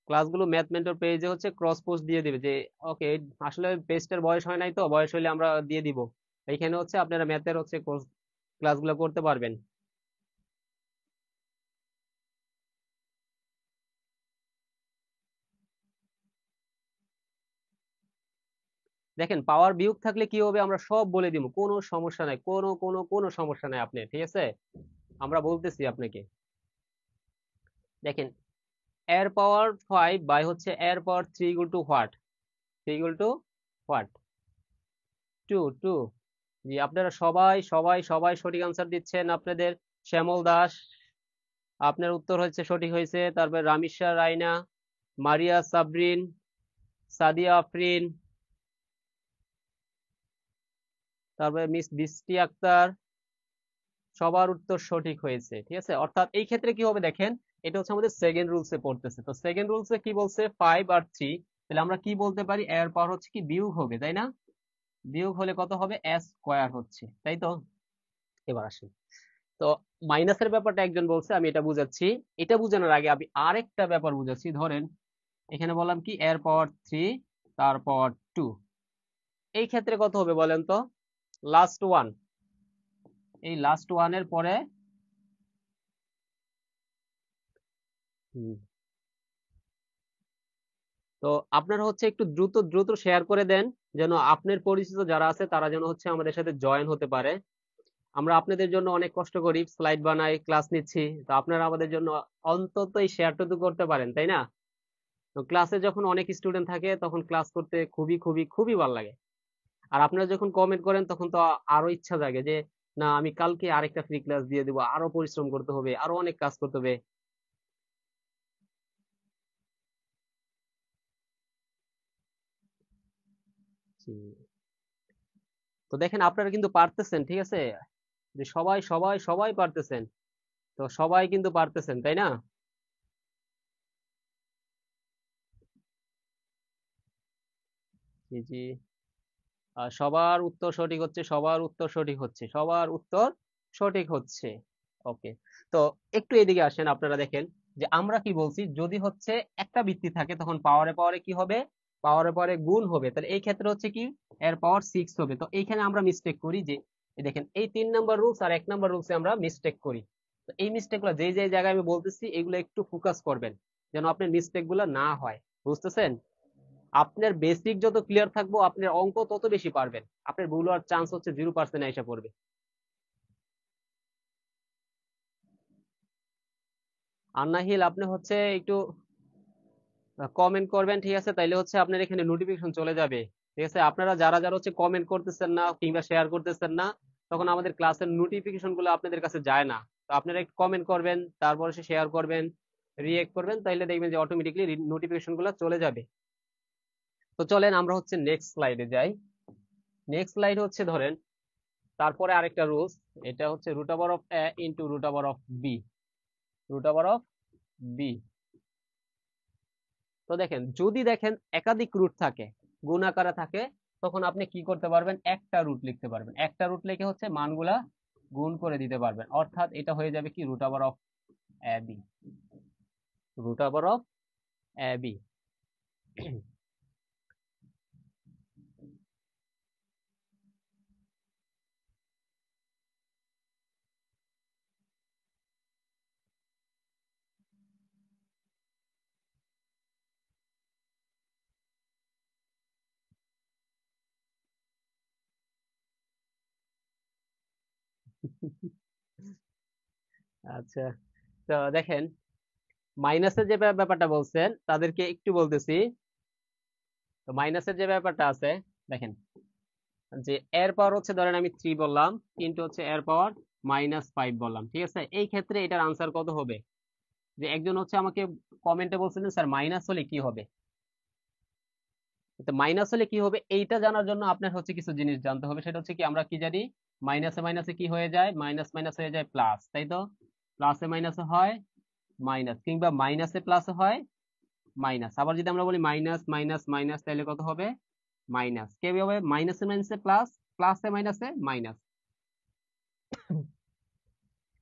B: ক্লাসগুলো ম্যাথ মেন্টর পেজে হচ্ছে ক্রস পোস্ট দিয়ে দিবে যে ওকে, আসলে পেজটার বয়স হয় নাই, তো বয়স হলে আমরা দিয়ে দিব, এইখানে হচ্ছে আপনারা ম্যাথের হচ্ছে ক্লাসগুলো করতে পারবেন। দেখেন পাওয়ার বিয়োগ থাকলে কি হবে আমরা সব বলে দিব, কোনো সমস্যা নাই, কোনো সমস্যা নাই আপনি, ঠিক আছে, আমরা বলতেছি আপনাকে। দেখেন এর পাওয়ার 5 বাই হচ্ছে এর পাওয়ার 3 equal to what, 3 equal to what 2 2। জি আপনারা সবাই সবাই সবাই সঠিক আনসার দিচ্ছেন। আপনাদের শ্যামল দাস, আপনার উত্তর হচ্ছে সঠিক হয়েছে। তারপর রামিশা রাইনা, মারিয়া সাবরিন, সাদিয়া আফরিন, তারপরে মিস বৃষ্টি আক্তার, সবার উত্তর সঠিক হয়েছে, ঠিক আছে। অর্থাৎ এই ক্ষেত্রে কি হবে দেখেন, এটা হচ্ছে আমাদের সেকেন্ড রুলসে পড়তেছে, তো সেকেন্ড রুলসে কি বলছে 5 আর 3, তাহলে আমরা কি বলতে পারি এর পাওয়ার হচ্ছে কি বিয়োগ হবে, তাই না, বিয়োগ হলে কত হবে a স্কয়ার হচ্ছে, তাই তো। এবার আসেন, তো মাইনাসের ব্যাপারটা একজন বলছে, আমি এটা বুঝাচ্ছি। এটা বুঝানোর আগে আমি আরেকটা ব্যাপার বুঝাচ্ছি। ধরেন এখানে বললাম কি এর পাওয়ার 3 তার পাওয়ার 2, এই ক্ষেত্রে কত হবে বলেন তো, লাস্ট ওয়ান, এই লাস্ট ওয়ানের পরে হুম, তো আপনারা হচ্ছে একটু দ্রুত দ্রুত শেয়ার করে দেন, যেন আপনার পরিচিত যারা আছে তারা যেন হচ্ছে আমাদের সাথে জয়েন হতে পারে। আমরা আপনাদের জন্য অনেক কষ্ট করি, স্লাইড বানাই, ক্লাস নিচ্ছি, তো আপনারা আমাদের জন্য অন্তত এই শেয়ারটুকু করতে পারেন, তাই না। তো ক্লাসে যখন অনেক স্টুডেন্ট থাকে তখন ক্লাস করতে খুবই খুবই খুবই ভালো লাগে। আর আপনারা যখন কমেন্ট করেন তখন তো আরো ইচ্ছা জাগে যে না আমি কালকে আরেকটা ফ্রি ক্লাস দিয়ে দিব, আরো পরিশ্রম করতে হবে, আরো অনেক কাজ করতে হবে। জি। তো দেখেন আপনারা কিন্তু পারতেছেন, ঠিক আছে, যে সবাই সবাই সবাই পারতেছেন, তো সবাই কিন্তু পারতেছেন, তাই না। জি জি, সবার উত্তর সঠিক হচ্ছে, সবার উত্তর সঠিক হচ্ছে, সবার উত্তর সঠিক হচ্ছে। ওকে, তো একটু এদিকে আসেন, আপনারা দেখেন যে আমরা কি বলছি, যদি হচ্ছে একটা বৃত্তি থাকে তখন পাওয়ারে পাওয়ারে কি হবে পাওয়ারের পরে গুণ হবে, তাহলে এই ক্ষেত্রে হচ্ছে কি এর পাওয়ার 6 হবে। তো এইখানে আমরা মিস্টেক করি যে এই দেখেন এই 3 নাম্বার রুলস আর 1 নাম্বার রুলসে আমরা মিস্টেক করি। তো এই মিস্টেকগুলো যেই যেই জায়গায় আমি বলতেছি এগুলো একটু ফোকাস করবেন যেন আপনার মিস্টেকগুলো না হয়, বুঝতেছেন? আপনার বেসিক যত ক্লিয়ার থাকবো আপনার অঙ্ক তত বেশি পারবেন, আপনার ভুল হওয়ার চান্স হচ্ছে 0% আইসা পড়বে। আর নাহিল আপনি হচ্ছে একটু কমেন্ট করবেন, ঠিক আছে? তাইলে হচ্ছে আপনার এখানে নোটিফিকেশন চলে যাবে, ঠিক আছে? আপনারা যারা যারা হচ্ছে কমেন্ট করতেছেন না কিংবা শেয়ার করতেছেন না, তখন আমাদের ক্লাসের নোটিফিকেশন গুলো আপনাদের কাছে যায় না। তো আপনারা একটু কমেন্ট করবেন, তারপরে সে শেয়ার করবেন, রিয়েক্ট করবেন, তাইলে দেখবেন যে অটোমেটিকলি নোটিফিকেশন গুলো চলে যাবে। তো চলেন আমরা হচ্ছে নেক্সট স্লাইডে যাই। নেক্সট স্লাইড হচ্ছে ধরেন তারপরে আরেকটা রুলস, এটা হচ্ছে root over of a into root over of b, root over of b। তো দেখেন যদি দেখেন একাধিক রুট থাকে, গুণ আকারে থাকে, তখন আপনি কি করতে পারবেন, একটা রুট লিখতে পারবেন। একটা রুট লিখে হচ্ছে মানগুলা গুণ করে দিতে পারবেন, অর্থাৎ এটা হয়ে যাবে কি root over of A B, root over of A B. আচ্ছা, তো দেখেন মাইনাসের যে ব্যাপারটা বলছেন তাদেরকে একটু বলতেছি। তো মাইনাসের যে ব্যাপারটা আছে দেখেন, যে এর পাওয়ার হচ্ছে ধরেন আমি 3 বললাম, কিন্তু হচ্ছে এর পাওয়ার -5 বললাম, ঠিক আছে? এই ক্ষেত্রে এটার আনসার কত হবে? যে একজন হচ্ছে আমাকে কমেন্টে বলছিলেন স্যার মাইনাস হলে কি হবে, তো মাইনাস হলে কি হবে এইটা জানার জন্য আপনার হচ্ছে কিছু জিনিস জানতে হবে। সেটা হচ্ছে কি আমরা কি জানি, মাইনাসে মাইনাসে কি হয়ে যায়, মাইনাস মাইনাস হয়ে যায় প্লাস, তাই তো? প্লাসে মাইনাসে হয় মাইনাস, কিংবা মাইনাসে প্লাসে হয় মাইনাস। আবার যদি আমরা বলি মাইনাস মাইনাস মাইনাস, তাহলে কত হবে, মাইনাস। কে হবে মাইনাসে মাইনাসে প্লাস, প্লাসে মাইনাসে মাইনাস।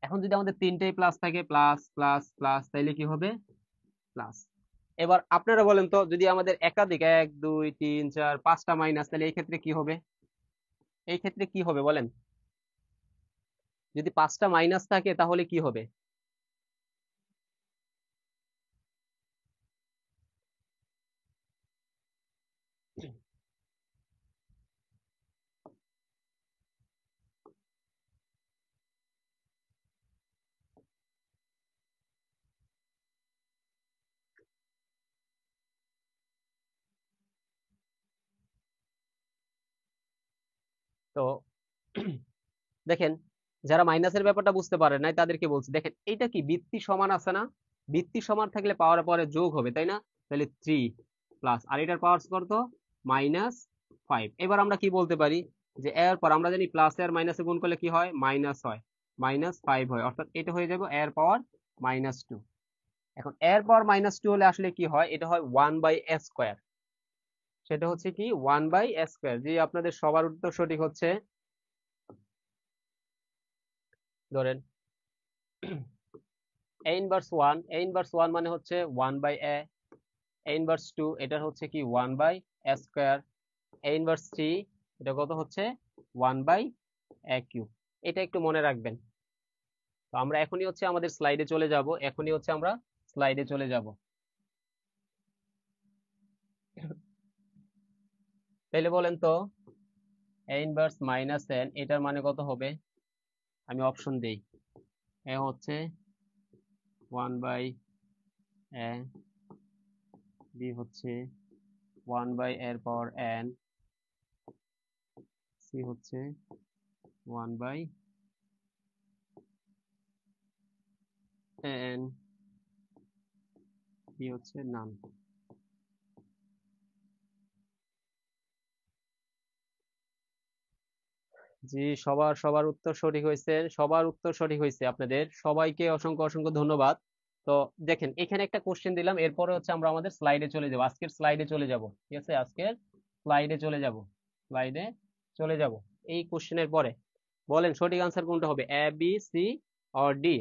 B: এখন যদি আমাদের তিনটেই প্লাস থাকে, প্লাস প্লাস প্লাস, তাইলে কি হবে, প্লাস। এবার আপনারা বলেন তো যদি আমাদের একাধিক 1 2 3 4 5টা মাইনাস, তাহলে এই ক্ষেত্রে কি হবে, এই ক্ষেত্রে কি হবে বলেন? যদি 5টা মাইনাস থাকে তাহলে কি হবে? তো দেখেন যারা মাইনাসের ব্যাপারটা বুঝতে পারেন নাই তাদেরকে বলছি, দেখেন এইটা কি বৃত্তি সমান আছে না? বৃত্তি সমান থাকলে পাওয়ার পরে যোগ হবে, তাই না? তাহলে 3 প্লাস, আর এটার পাওয়ার কত, -5। এবার আমরা কি বলতে পারি, যে এর পর আমরা জানি প্লাস আর মাইনাসে গুণ করলে কি হয়, মাইনাস হয়, -5 হয়, অর্থাৎ এটা হয়ে যাবে এর পাওয়ার -2। এখন এর পাওয়ার -2 হলে আসলে কি হয়, এটা হয় 1/a²। সেটা হচ্ছে কি 1/a²। যে আপনাদের সবার উত্তর সঠিক হচ্ছে, ধরেন a ইনভার্স 1, a ইনভার্স 1 মানে হচ্ছে 1/a, a ইনভার্স 2 এটা হচ্ছে কি 1/a², a ইনভার্স 3 এটা কত হচ্ছে 1/a³। এটা একটু মনে রাখবেন। তো আমরা এখনই হচ্ছে আমাদের স্লাইডে চলে যাব, এখনই হচ্ছে আমরা স্লাইডে চলে যাব। তাহলে বলেন তো a ইনভার্স -n এটার মানে কত হবে? আমি অপশন দেই, এ হচ্ছে 1/a, বি হচ্ছে 1/a এর পাওয়ার n, সি হচ্ছে 1/n, ডি হচ্ছে নান। জি, সবার সবার উত্তর সঠিক হয়েছে, সবার উত্তর সঠিক হয়েছে, আপনাদের সবাইকে অসংখ্য অসংখ্য ধন্যবাদ। তো দেখেন এখানে একটা কোশ্চেন দিলাম, এরপরে হচ্ছে আমরা আমাদের স্লাইডে চলে যাব, আজকের স্লাইডে চলে যাব, ঠিক আছে? আজকের স্লাইডে চলে যাব, স্লাইডে চলে যাব। এই কোশ্চেনের পরে বলেন সঠিক আনসার কোনটা হবে, এ বি সি অর ডি?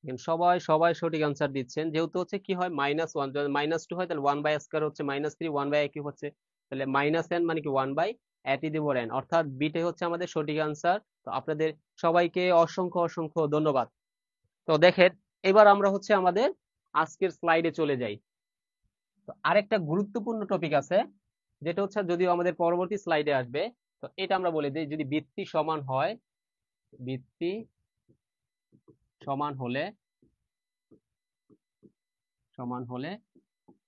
B: দেখেন সবাই সবাই সঠিক অ্যান্সার দিচ্ছেন। যেহেতু হচ্ছে কি হয় -1, যদি -2 হয় তাহলে 1/স্কয়ার হচ্ছে -3, 1/a³ হচ্ছে, তাহলে -n মানে কি 1/n, অর্থাৎ বিটাই হচ্ছে আমাদের সঠিক অ্যান্সার। তো আপনাদের সবাইকে অসংখ্য অসংখ্য ধন্যবাদ। তো দেখেন এবার আমরা হচ্ছে আমাদের আজকের স্লাইডে চলে যাই। তো আরেকটা গুরুত্বপূর্ণ টপিক আছে, যেটা হচ্ছে যদিও আমাদের পরবর্তী স্লাইডে আসবে। তো এটা আমরা বলে দিই, যদি বৃত্তি সমান হয়, বৃত্তি সমান হলে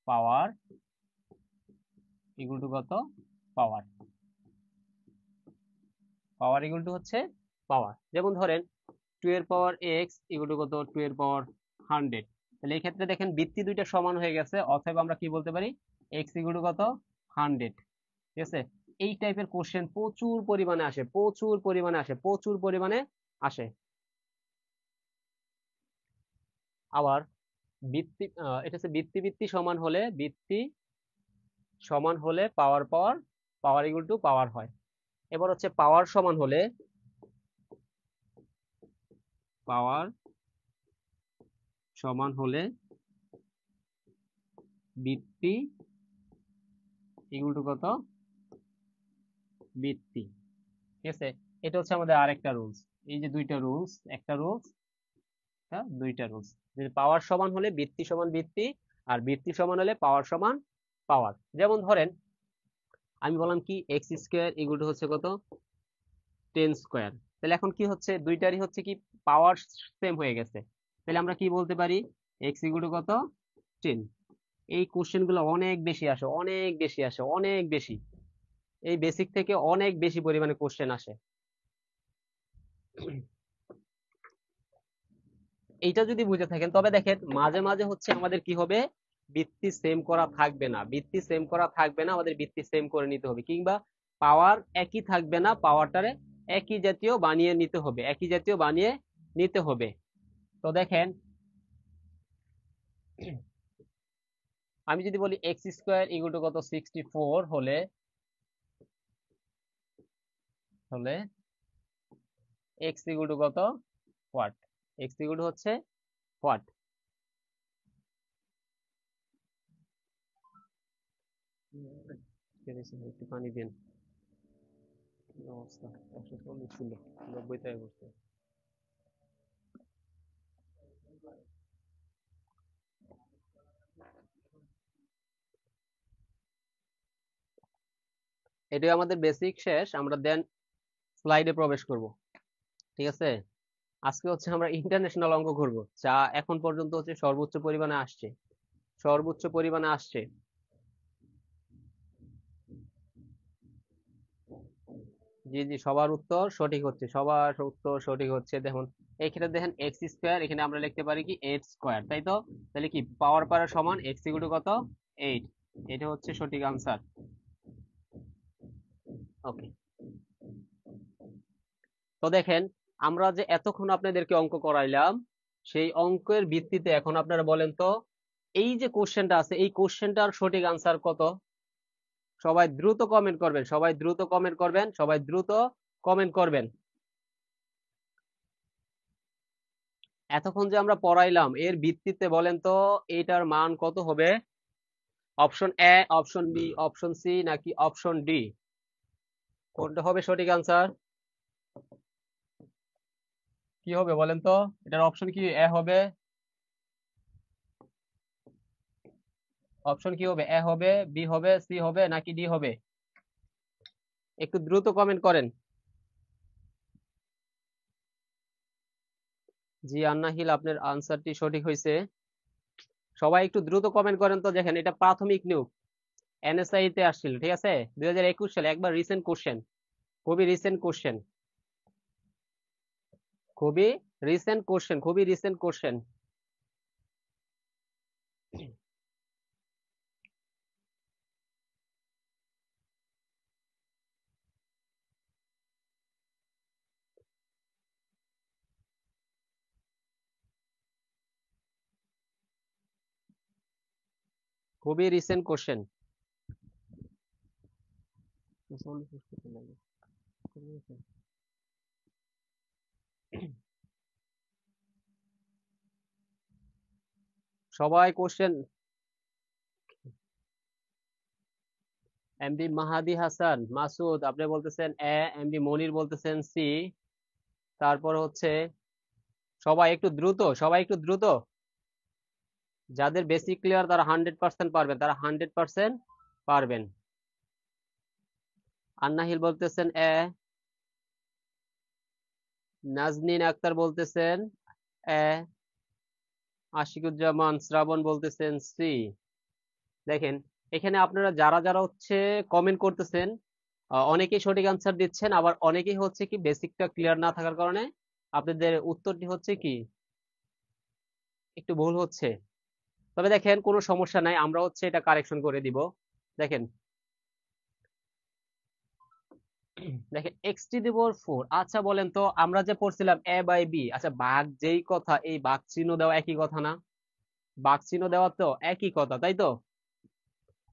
B: পাওয়ার ইকুয়াল টু কত, পাওয়ার ইকুয়াল টু হচ্ছে পাওয়ার। যেমন ধরেন 2 এর পাওয়ার x ইকুয়াল টু কত, 2 এর পাওয়ার 100। তাহলে এই ক্ষেত্রে দেখেন বৃত্তি দুইটা সমান হয়ে গেছে, অথবা আমরা কি বলতে পারি, x ইকুয়াল টু কত, 100। ঠিক আছে, এই টাইপের কোশ্চেন প্রচুর পরিমাণে আসে, প্রচুর পরিমাণে আসে। আবার বৃত্তি এটা হচ্ছে বৃত্তি সমান হলে পাওয়ার ইকুয়াল টু পাওয়ার হয়। এবার হচ্ছে পাওয়ার সমান হলে বৃত্তি ইকুয়াল টু কত, বৃত্তি। ঠিক আছে, এটা হচ্ছে আমাদের আরেকটা রুলস। এই যে দুইটা রুলস, একটা রুলস, দুইটা রুলস। যদি পাওয়ার সমান হলে বৃত্তি সমান বৃত্তি, আর বৃত্তি সমান হলে পাওয়ার সমান পাওয়ার। যেমন ধরেন আমি বললাম কি x² ইকুয়াল টু হচ্ছে কত, 10²। তাহলে এখন কি হচ্ছে, দুইটারই হচ্ছে কি পাওয়ার সেম হয়ে গেছে। তাহলে আমরা কি বলতে পারি, x ইকুয়াল টু কত, 10। এই কোশ্চেন গুলো অনেক বেশি আসে, অনেক বেশি। এই বেসিক থেকে অনেক বেশি পরিমাণে কোশ্চেন আসে। এইটা যদি বুঝে থাকেন, তবে দেখেন মাঝে মাঝে হচ্ছে আমাদের কি হবে, বৃত্তি সেম করা থাকবে না, আমাদের বৃত্তি সেম করে নিতে হবে, কিংবা পাওয়ার একই থাকবে না, পাওয়ারটারে একই জাতীয় বানিয়ে নিতে হবে। তো দেখেন আমি যদি বলি x² ইকুয়াল টু কত, 64 হলে x ইকুয়াল টু কত, হোয়াট, x ইকুয়াল টু হচ্ছে হোয়াট। একটু পানি দিন, অবস্থা 140 ছিল, 90 টাকা করছে। এটাই আমাদের বেসিক শেষ, আমরা দেন স্লাইডে প্রবেশ করব। ঠিক আছে, আজকে হচ্ছে আমরা ইন্টারন্যাশনাল অঙ্ক করব, যা এখন পর্যন্ত হচ্ছে সর্বোচ্চ পরিমাণে আসছে। জি জি, সবার উত্তর সঠিক হচ্ছে। দেখুন এখানে দেখেন x², এখানে আমরা লিখতে পারি কি 8², তাই তো? তাহলে কি পাওয়ার সমান x ইকুয়াল টু কত, 8। এটা হচ্ছে সঠিক আনসার। ওকে, তো দেখেন আমরা যে এতক্ষণ আপনাদেরকে অঙ্ক করাইলাম, সেই অঙ্কের ভিত্তিতে এখন আপনারা বলেন তো, এই যে কোশ্চেনটা আছে, এই কোশ্চেনটার সঠিক আনসার কত? সবাই দ্রুত কমেন্ট করবেন। এতক্ষণ যে আমরা পড়াইলাম, এর ভিত্তিতে বলেন তো এটার মান কত হবে? Option A, option B, option C, নাকি অপশন ডি? কোনটা হবে সঠিক আনসার? কি হবে বলেন তো? এটার অপশন কি এ হবে? অপশন কি হবে? এ হবে, বি হবে, সি হবে, নাকি ডি হবে? একটু দ্রুত কমেন্ট করেন। জি আন্নাহিল, আপনার আনসারটি সঠিক হয়েছে। সবাই একটু দ্রুত কমেন্ট করেন তো। দেখেন এটা প্রাথমিক নিয়োগ, এনএসআই তে আসছিল, ঠিক আছে, 2021 সালে, একবার রিসেন্ট কোশ্চেন, খুবই রিসেন্ট কোশ্চেন, খুবই রিসেন্ট কোশ্চেন। খুবই রিসেন্ট কোশ্চেন। সবাই কোশ্চেন। এমডি মাহাদি হাসান মাসুদ আপনি বলতেছেন এ, এমডি মনির বলতেছেন সি, তারপর হচ্ছে সবাই একটু দ্রুত, সবাই একটু দ্রুত। যাদের বেসিক ক্লিয়ার তারা 100% পারবেন, তারা 100% পারবেন। আন্নাহিল বলতেছেন এ, নাজনীন আক্তার বলতেছেন এ, আশিকুজ্জামান শ্রাবণ বলতেছেন সি। দেখেন এখানে আপনারা যারা যারা হচ্ছে কমেন্ট করতেছেন, অনেকেই সঠিক আনসার দিচ্ছেন, আবার অনেকেই হচ্ছে কি বেসিকটা ক্লিয়ার না থাকার কারণে আপনাদের উত্তরটি হচ্ছে কি একটু ভুল হচ্ছে। তবে দেখেন কোনো সমস্যা নাই, আমরা হচ্ছে এটা কারেকশন করে দিব। দেখেন দেখেন এক্স টু দি পাওয়ার 4। আচ্ছা বলেন তো আমরা যে পড়ছিলাম এ বাই বি, আচ্ছা ভাগ যেই কথা, এই ভাগ চিহ্ন দেওয়া একই কথা না? ভাগ চিহ্ন দেওয়া তো একই কথা, তাই তো?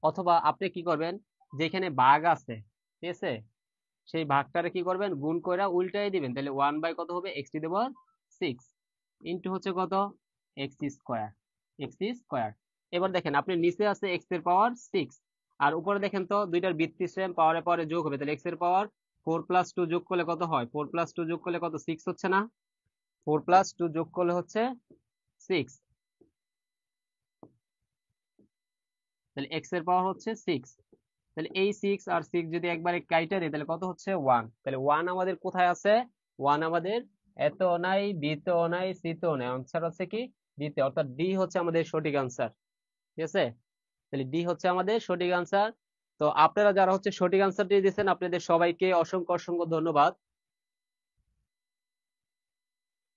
B: অথবা আপনি কি করবেন, যেখানে ভাগ আছে ঠিক আছে, সেই ভাগটারে কি করবেন, গুণ কইরা উল্টাই দিবেন, তাহলে 1 বাই কত হবে, x two the power 6 into হচ্ছে কত, এক্স স্কয়ার, এক্স স্কয়ার। এবার দেখেন আপনি নিচে আছে এক্স এর পাওয়ার 6, আর উপরে দেখেন তো দুইটার ভিত্তি সেম, পাওয়ারে পাওয়ারে যোগ হবে, তাহলে এক্স এর পাওয়ার 4+2 যোগ করলে কত হয়, 4+2 যোগ করলে কত, 6 হচ্ছে না? 4+2 যোগ করলে হচ্ছে 6, তাহলে এক্স এর পাওয়ার হচ্ছে 6। তাহলে এই 6 আর 6 যদি একবারে কাইটা দিই তাহলে কত হচ্ছে 1। তাহলে 1 আমাদের কোথায় আছে, 1 আমাদের এতেও নাই, বিতেও নাই, সিতেও নাই, আনসার হচ্ছে কি ডিতে, অর্থাৎ ডি হচ্ছে আমাদের সঠিক আনসার। ঠিক আছে, তাহলে ডি হচ্ছে আমাদের সঠিক আনসার। তো আপনারা যারা হচ্ছে সঠিক আনসারটি দিয়েছেন আপনাদের সবাইকে অসংখ্য অসংখ্য ধন্যবাদ।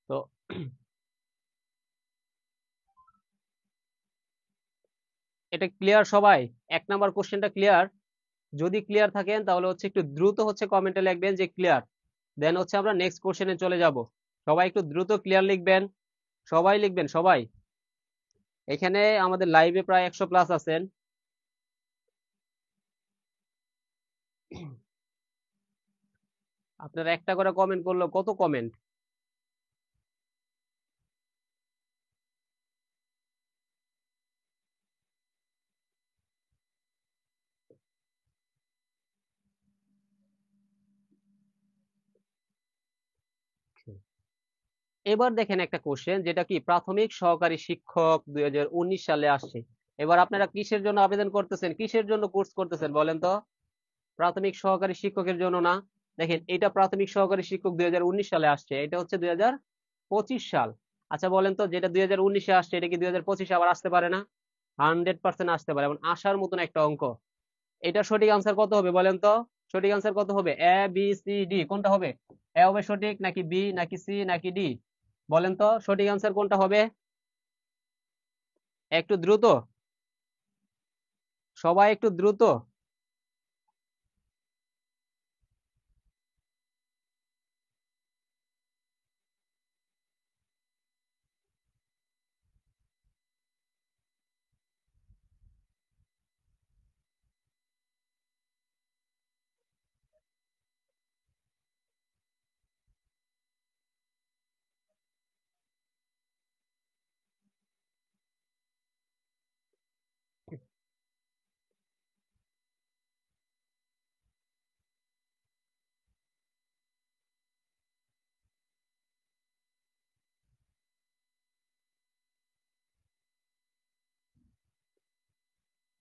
B: তো এটা ক্লিয়ার সবাই, 1 নাম্বার কোশ্চেনটা ক্লিয়ার? যদি ক্লিয়ার থাকেন তাহলে হচ্ছে একটু দ্রুত হচ্ছে কমেন্টে লিখবেন যে ক্লিয়ার, দেন হচ্ছে আমরা নেক্সট কোশ্চেনে চলে যাব। সবাই একটু দ্রুত ক্লিয়ার লিখবেন, সবাই লিখবেন সবাই। এখানে আমাদের লাইভে প্রায় 100+ আছেন। আপনারা একটা করে কমেন্ট করলো কত কমেন্ট? এবার দেখেন একটা কোশ্চেন যেটা কি প্রাথমিক সহকারী শিক্ষক 2019 সালে আসছে। এবার আপনারা কিসের জন্য আবেদন করতেছেন, কিসের জন্য কোর্স করতেছেন বলেন তো? প্রাথমিক সহকারী শিক্ষকের জন্য না? দেখেন এটা প্রাথমিক সহকারী শিক্ষক 2019 সালে আসছে, এটা হচ্ছে 2025 সাল। আচ্ছা বলেন তো যেটা 2019-এ আসছে এটা কি 2025-এ আবার আসতে পারে না? 100% আসতে পারে, এবং আসার মতন একটা অঙ্ক। এটা সঠিক আনসার কত হবে বলেন তো? সঠিক আনসার কত হবে, এ বি সি ডি কোনটা হবে? এ হবে সঠিক নাকি বি নাকি সি নাকি ডি? বলেন তো সঠিক আনসার কোনটা হবে? একটু দ্রুত, সবাই একটু দ্রুত।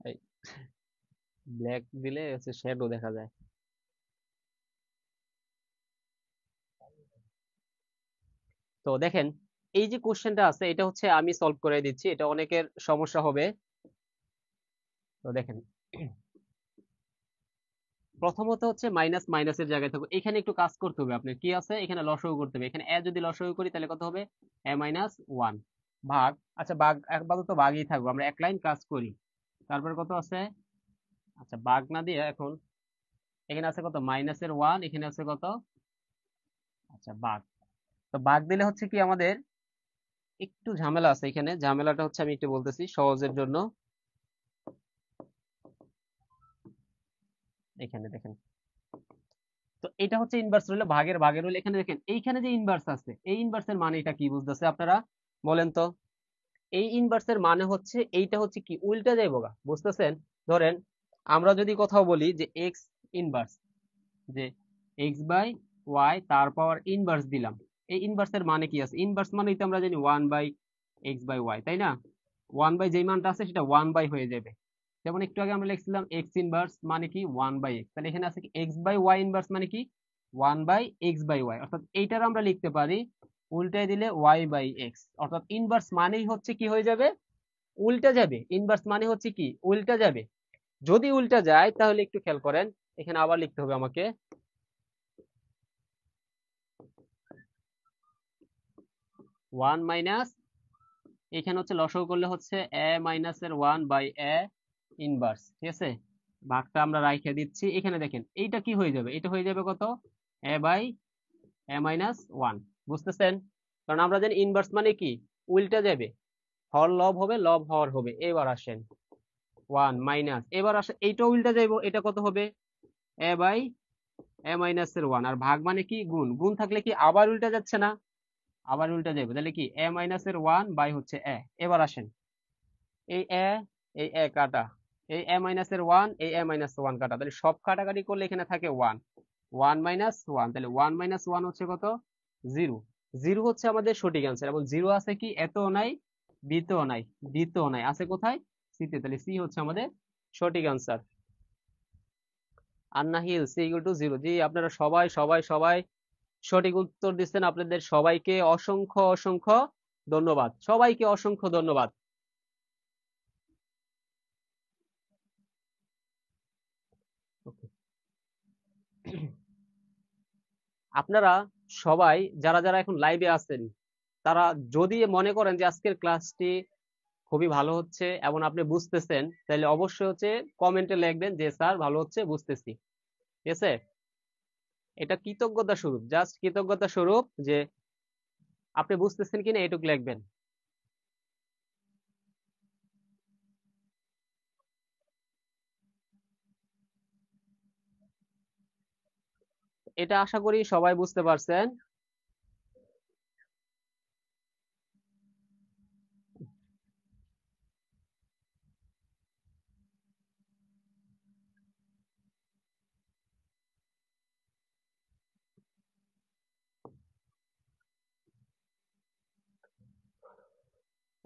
B: এই ব্ল্যাক দিলে হচ্ছে শ্যাডো দেখা যায়। তো দেখেন এই যে কোশ্চেনটা আছে এটা হচ্ছে আমি সলভ করে দিচ্ছি, এটা অনেকের সমস্যা হবে। তো দেখেন প্রথমত হচ্ছে মাইনাস মাইনাসের জায়গায় থাকবে, এখানে একটু কাজ করতে হবে আপনার, কি আছে এখানে লসাগু করতে হবে, এখানে এ যদি লসাগু করি তাহলে কত হবে, a-1 ভাগ, আচ্ছা ভাগ আপাতত ভাগই থাকবো, আমরা এক লাইন কাজ করি। তারপরে কত আছে, আচ্ছা ভাগ না দিয়ে এখন এখানে আছে কত, -1, এখানে আছে কত, আচ্ছা ভাগ। তো ভাগ দিলে হচ্ছে কি আমাদের একটু ঝামেলা আছে, এখানে ঝামেলাটা হচ্ছে আমি একটু বলতেছি সহজের জন্য। এখানে দেখেন, তো এটা হচ্ছে ইনভার্স হলো ভাগের ভাগের হলো, এখানে দেখেন এইখানে যে ইনভার্স আছে এই ইনভার্সের মানে এটা কি বুঝতেছে আপনারা বলেন তো? এই ইনভার্সের মানে হচ্ছে এইটা হচ্ছে কি উল্টা যাইবো গা, বুঝতেছেন? ধরেন আমরা যদি কোথাও বলি যে এক্স ইনভার্স, যে এক্স বাই ওয়াই তার পাওয়ার ইনভার্স দিলাম, এই ইনভার্সের মানে কি আছে? ইনভার্স মানে তো আমরা জানি 1/x/y, তাই না? 1 বাই যেই মানটা আছে সেটা 1 বাই হয়ে যাবে। যেমন একটু আগে আমরা লিখছিলাম এক্স ইনভার্স মানে কি 1/x, তাহলে এখানে আছে কি x/y ইনভার্স মানে কি 1/x/y, অর্থাৎ এইটার আমরা লিখতে পারি উল্টায় দিলে y/x, অর্থাৎ ইনভার্স মানেই হচ্ছে কি হয়ে যাবে, উল্টা যাবে। ইনভার্স মানে হচ্ছে কি উল্টা যাবে। যদি উল্টা যায় তাহলে একটু খেয়াল করেন, এখানে আবার লিখতে হবে আমাকে 1 মাইনাস, এখানে হচ্ছে লসাগু করলে হচ্ছে a মাইনাস এর 1/a ইনভার্স, ঠিক আছে? ভাগটা আমরা রাইখে দিচ্ছি। এখানে দেখেন এইটা কি হয়ে যাবে, এটা হয়ে যাবে কত a/a-1, বুঝতেছেন? কারণ আমরা জানি ইনভার্স মানে কি উল্টা যাবে, হর লব হবে, লব হর হবে। এবার আসেন 1 মাইনাস, এবার আসে এইটা উল্টা যাইবো, এটা কত হবে a/a-1, আর ভাগ মানে কি গুণ, গুণ থাকলে কি আবার উল্টা যাচ্ছে না, আবার উল্টা যাবে, তাহলে কি a-1 বাই হচ্ছে a। এবার আসেন এই a, এই a কাটা, এই a-1, এই a-1 কাটা, তাহলে সব কাটাকাটি করলে এখানে থাকে 1, 1 মাইনাস 1, তাহলে 1 মাইনাস 1 হচ্ছে কত 0। 0 হচ্ছে আমাদের সঠিক অ্যান্সার, এবং 0 আছে কি এতও নাই, বিতেও নাই, ডিতেও নাই, আছে কোথায় সিতে, তাহলে সি হচ্ছে আমাদের সঠিক অ্যান্সার। আন্নাহিল সি ইকুয়াল টু 0। জি আপনারা সবাই সবাই সবাই সঠিক উত্তর দিচ্ছেন, আপনাদের সবাইকে অসংখ্য অসংখ্য ধন্যবাদ, সবাইকে অসংখ্য ধন্যবাদ। আপনারা সবাই যারা যারা এখন লাইভে আছেন, তারা যদি মনে করেন যে আজকের ক্লাসটি খুবই ভালো হচ্ছে এবং আপনি বুঝতেছেন, তাহলে অবশ্যই হচ্ছে কমেন্টে লিখবেন যে স্যার ভালো হচ্ছে, বুঝতেছি, ঠিক আছে? এটা কৃতজ্ঞতা স্বরূপ, জাস্ট কৃতজ্ঞতা স্বরূপ যে আপনি বুঝতেছেন কিনা এটুকু লিখবেন। এটা আশা করি সবাই বুঝতে পারছেন।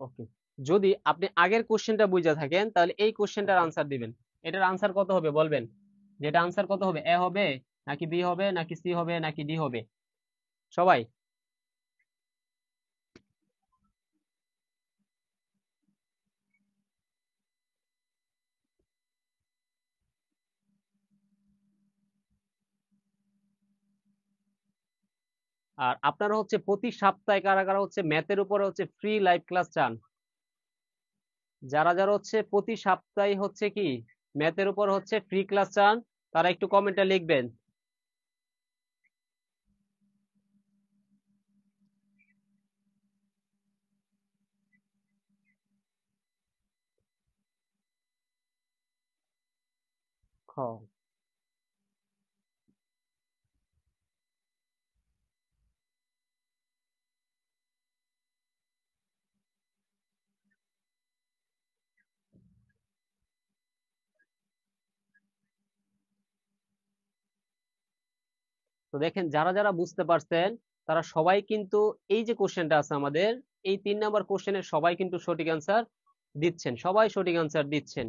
B: ওকে, যদি আপনি আগের কোশ্চেনটা বুঝে থাকেন তাহলে এই কোশ্চেনটার আনসার দিবেন। এটার আনসার কত হবে বলবেন, যেটা আনসার কত হবে, এ হবে নাকি বি হবে নাকি সি হবে নাকি ডি হবে? সবাই আর আপনারা হচ্ছে প্রতি সপ্তাহে কারা কারা হচ্ছে ম্যাথের উপরে হচ্ছে ফ্রি লাইভ ক্লাস চান? যারা যারা হচ্ছে প্রতি সপ্তাহে হচ্ছে কি ম্যাথের উপর হচ্ছে ফ্রি ক্লাস চান, তারা একটু কমেন্টে লিখবেন। খ, তো দেখেন যারা যারা বুঝতে পারছেন তারা সবাই কিন্তু এই যে কোশ্চেনটা আছে আমাদের, এই 3 নাম্বার কোশ্চেনের সবাই কিন্তু সঠিক অ্যান্সার দিচ্ছেন, সবাই সঠিক অ্যান্সার দিচ্ছেন।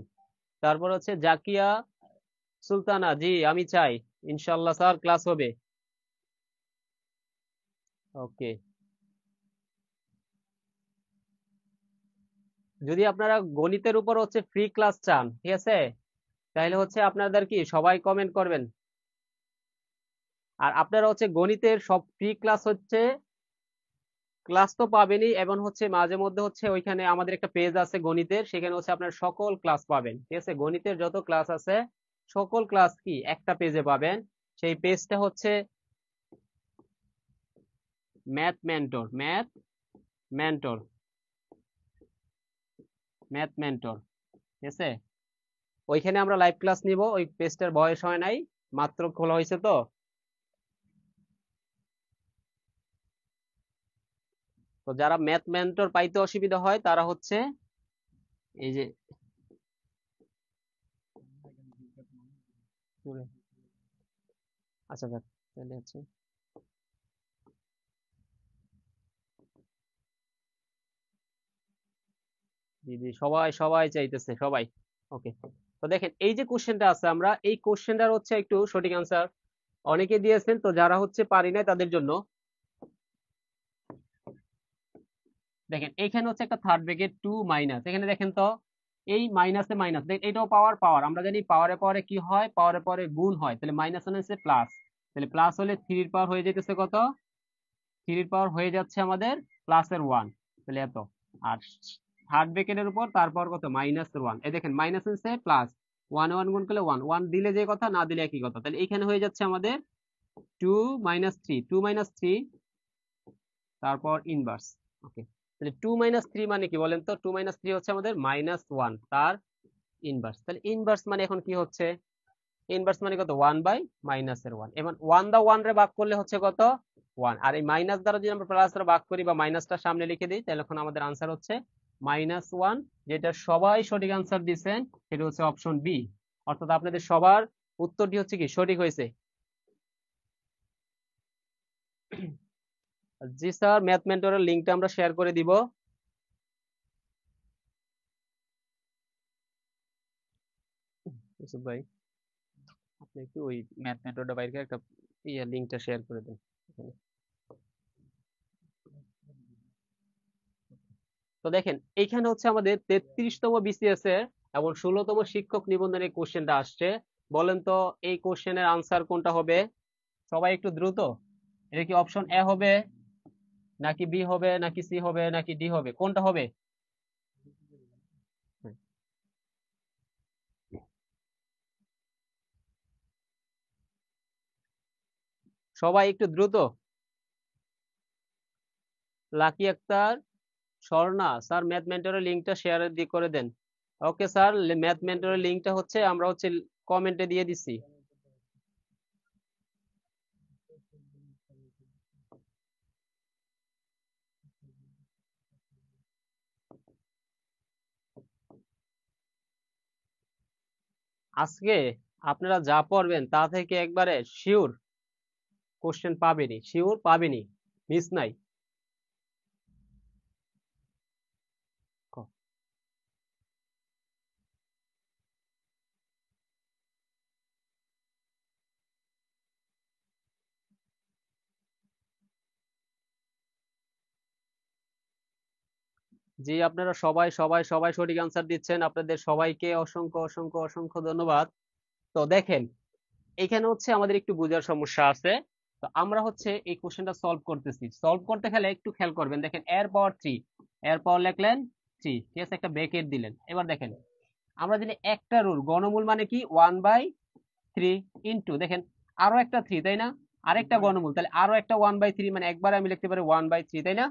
B: তারপর হচ্ছে জাকিয়া সুলতানা, জি আমি চাই, ইনশাল্লাহ স্যার ক্লাস হবে। ওকে, যদি আপনারা গণিতের উপর হচ্ছে ফ্রি ক্লাস চান, ঠিক আছে, তাহলে হচ্ছে আপনাদের কি সবাই কমেন্ট করবেন। আর আপনারা হচ্ছে গণিতের সব ফ্রি ক্লাস হচ্ছে ক্লাস তো পাবেনই, এবং হচ্ছে মাঝে মধ্যে হচ্ছে ওইখানে আমাদের একটা পেজ আছে গণিতের, সেখানে হচ্ছে আপনার সকল ক্লাস পাবেন, ঠিক আছে? গণিতের যত ক্লাস আছে সকল ক্লাস কি একটা পেজে পাবেন। সেই পেজটা হচ্ছে math mentor, mentor math mentor, ঠিক আছে? ওইখানে আমরা লাইভ ক্লাস নিব। ওই পেজটার বয়স হয় নাই, মাত্র খোলা হয়েছে তো। তো তো যারা ম্যাথ মেন্টর পাইতে অসুবিধা হয় তারা হচ্ছে এই যে আচ্ছা যাক, তাহলে হচ্ছে জি জি, সবাই সবাই চাইতেছে সবাই। ওকে, তো দেখেন এই যে কোশ্চেনটা আছে, আমরা এই কোশ্চেনটার হচ্ছে একটু সঠিক আনসার অনেকে দিয়েছেন, তো যারা হচ্ছে পারি নাই তাদের জন্য দেখেন এইখানে হচ্ছে একটা থার্ড ব্র্যাকেট 2 মাইনাস, এখানে দেখেন তো এই মাইনাসে মাইনাস, এটাও পাওয়ার পাওয়ার, আমরা জানি পাওয়ারে পাওয়ারে কি হয়, পাওয়ারে পাওয়ারে গুণ হয়, তাহলে মাইনাস হচ্ছে প্লাস, তাহলে প্লাস হলে 3 এর পাওয়ার হয়ে যেতেছে কত, 3 এর পাওয়ার হয়ে যাচ্ছে আমাদের প্লাসের 1, তাহলে এত, আর থার্ড ব্র্যাকেটের উপর তারপর কত মাইনাসের 1, এই দেখেন মাইনাস হচ্ছে প্লাস, 1 1 গুণ করলে 1 1 দিলে যে কথা, না দিলে একই কথা, তাহলে এইখানে হয়ে যাচ্ছে আমাদের 2 মাইনাস 3, 2 মাইনাস 3 তারপর ইনভার্স। ওকে, তাহলে 2 মাইনাস 3 মানে কি বলেন তো, 2 মাইনাস 3 হচ্ছে আমাদের মাইনাস 1 তার ইনভার্স, তাহলে ইনভার্স মানে এখন কি হচ্ছে, ইনভার্স মানে কত 1 বাই মাইনাসের 1, এবং 1 দা 1 রে ভাগ করলে হচ্ছে কত 1, আর এই মাইনাস দ্বারা যদি আমরা প্লাস রে ভাগ করি বা মাইনাসটা সামনে লিখে দিই, তাহলে এখন আমাদের আনসার হচ্ছে -1, যেটা সবাই সঠিক আনসার দিবেন সেটা হচ্ছে অপশন বি, অর্থাৎ আপনাদের সবার উত্তরটি হচ্ছে কি সঠিক হয়েছে। জি স্যার, ম্যাথ মেন্টরের লিংকটা আমরা শেয়ার করে দিব। ইউসুফ ভাই, আপনি একটু ওই ম্যাথ মেন্টরটা বাইরে একটা লিংকটা শেয়ার করে দেন এখানে। তো দেখেন এইখানে হচ্ছে আমাদের 33তম বিসিএস এর এবং 16তম শিক্ষক নিবন্ধনের কোশ্চেনটা আসছে। বলেন তো এই কোশ্চেনের আনসার কোনটা হবে? সবাই একটু দ্রুত, এটা কি অপশন এ হবে নাকি বি হবে নাকি সি হবে নাকি ডি হবে, কোনটা হবে? হ্যাঁ, সবাই একটু দ্রুত। লাকি আক্তার, স্বর্ণা, স্যার ম্যাথ মেন্টরের লিংকটা শেয়ার করে দেন। ওকে স্যার, ম্যাথ মেন্টরের লিংকটা হচ্ছে আমরা হচ্ছে কমেন্টে দিয়ে দিচ্ছি। আজকে আপনারা যা পড়বেন তা থেকে একবারে শিওর কোশ্চেন পাবেনই, শিওর পাবেনই, মিস নাই। জি, আপনারা সবাই সবাই সবাই সঠিক আনসার দিচ্ছেন, আপনাদের সবাইকে অসংখ্য অসংখ্য অসংখ্য ধন্যবাদ। তো দেখেন এখানে হচ্ছে আমাদের একটু বোঝার সমস্যা আছে, তো আমরা হচ্ছে এই কোশ্চেনটা সলভ করতেছি, সলভ করতে গেলে একটু খেয়াল করবেন, দেখেন এর পাওয়ার 3, এর পাওয়ার লিখলেন 3, ঠিক আছে, একটা ব্র্যাকেট দিলেন, এবার দেখেন আমরা যদি একটা রুল, গণমূল মানে কি 1/3 ইনটু, দেখেন আরো একটা 3 তাই না, আরেকটা গণমূল, তাহলে আরো একটা 1/3, মানে একবার আমি লিখতে পারি 1/3 তাই না।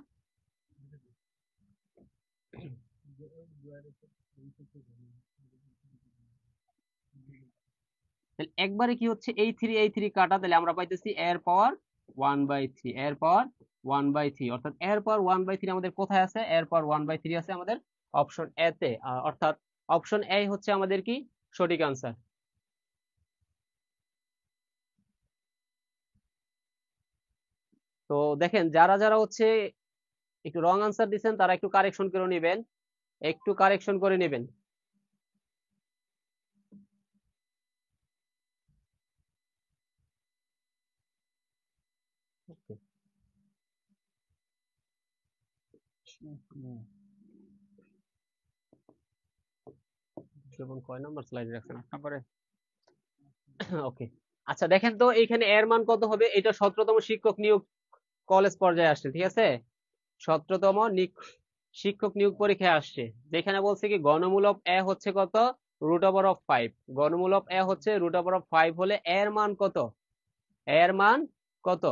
B: তাহলে একবারে কি হচ্ছে এই 3 কাটা, তাহলে আমরা পাইতেছি এর পাওয়ার 1/3, এর পাওয়ার 1/3, অর্থাৎ এর পাওয়ার 1/3 আমাদের কোথায় আছে, এর পাওয়ার 1/3 আছে আমাদের অপশন এ তে, অর্থাৎ অপশন এ হচ্ছে আমাদের কি সঠিক আনসার। তো দেখেন যারা যারা হচ্ছে একটু রং আনসার দিচ্ছেন তারা একটু কারেকশন করে নেবেন, একটু কারেকশন করে নেবেন। কয় নাম্বার স্লাইডে রাখছেন 8 নম্বরে? ওকে, আচ্ছা দেখেন তো এখানে এর মান কত হবে, এটা 17তম শিক্ষক নিয়োগ কলেজ পর্যায়ে আসছে, ঠিক আছে, 17তম শিক্ষক নিয়োগ পরীক্ষায় আসছে, যেখানে বলছে কি গণমূলক এ হচ্ছে কত, √5, গণমূলক এ হচ্ছে √5 হলে এর মান কত, এর মান কত?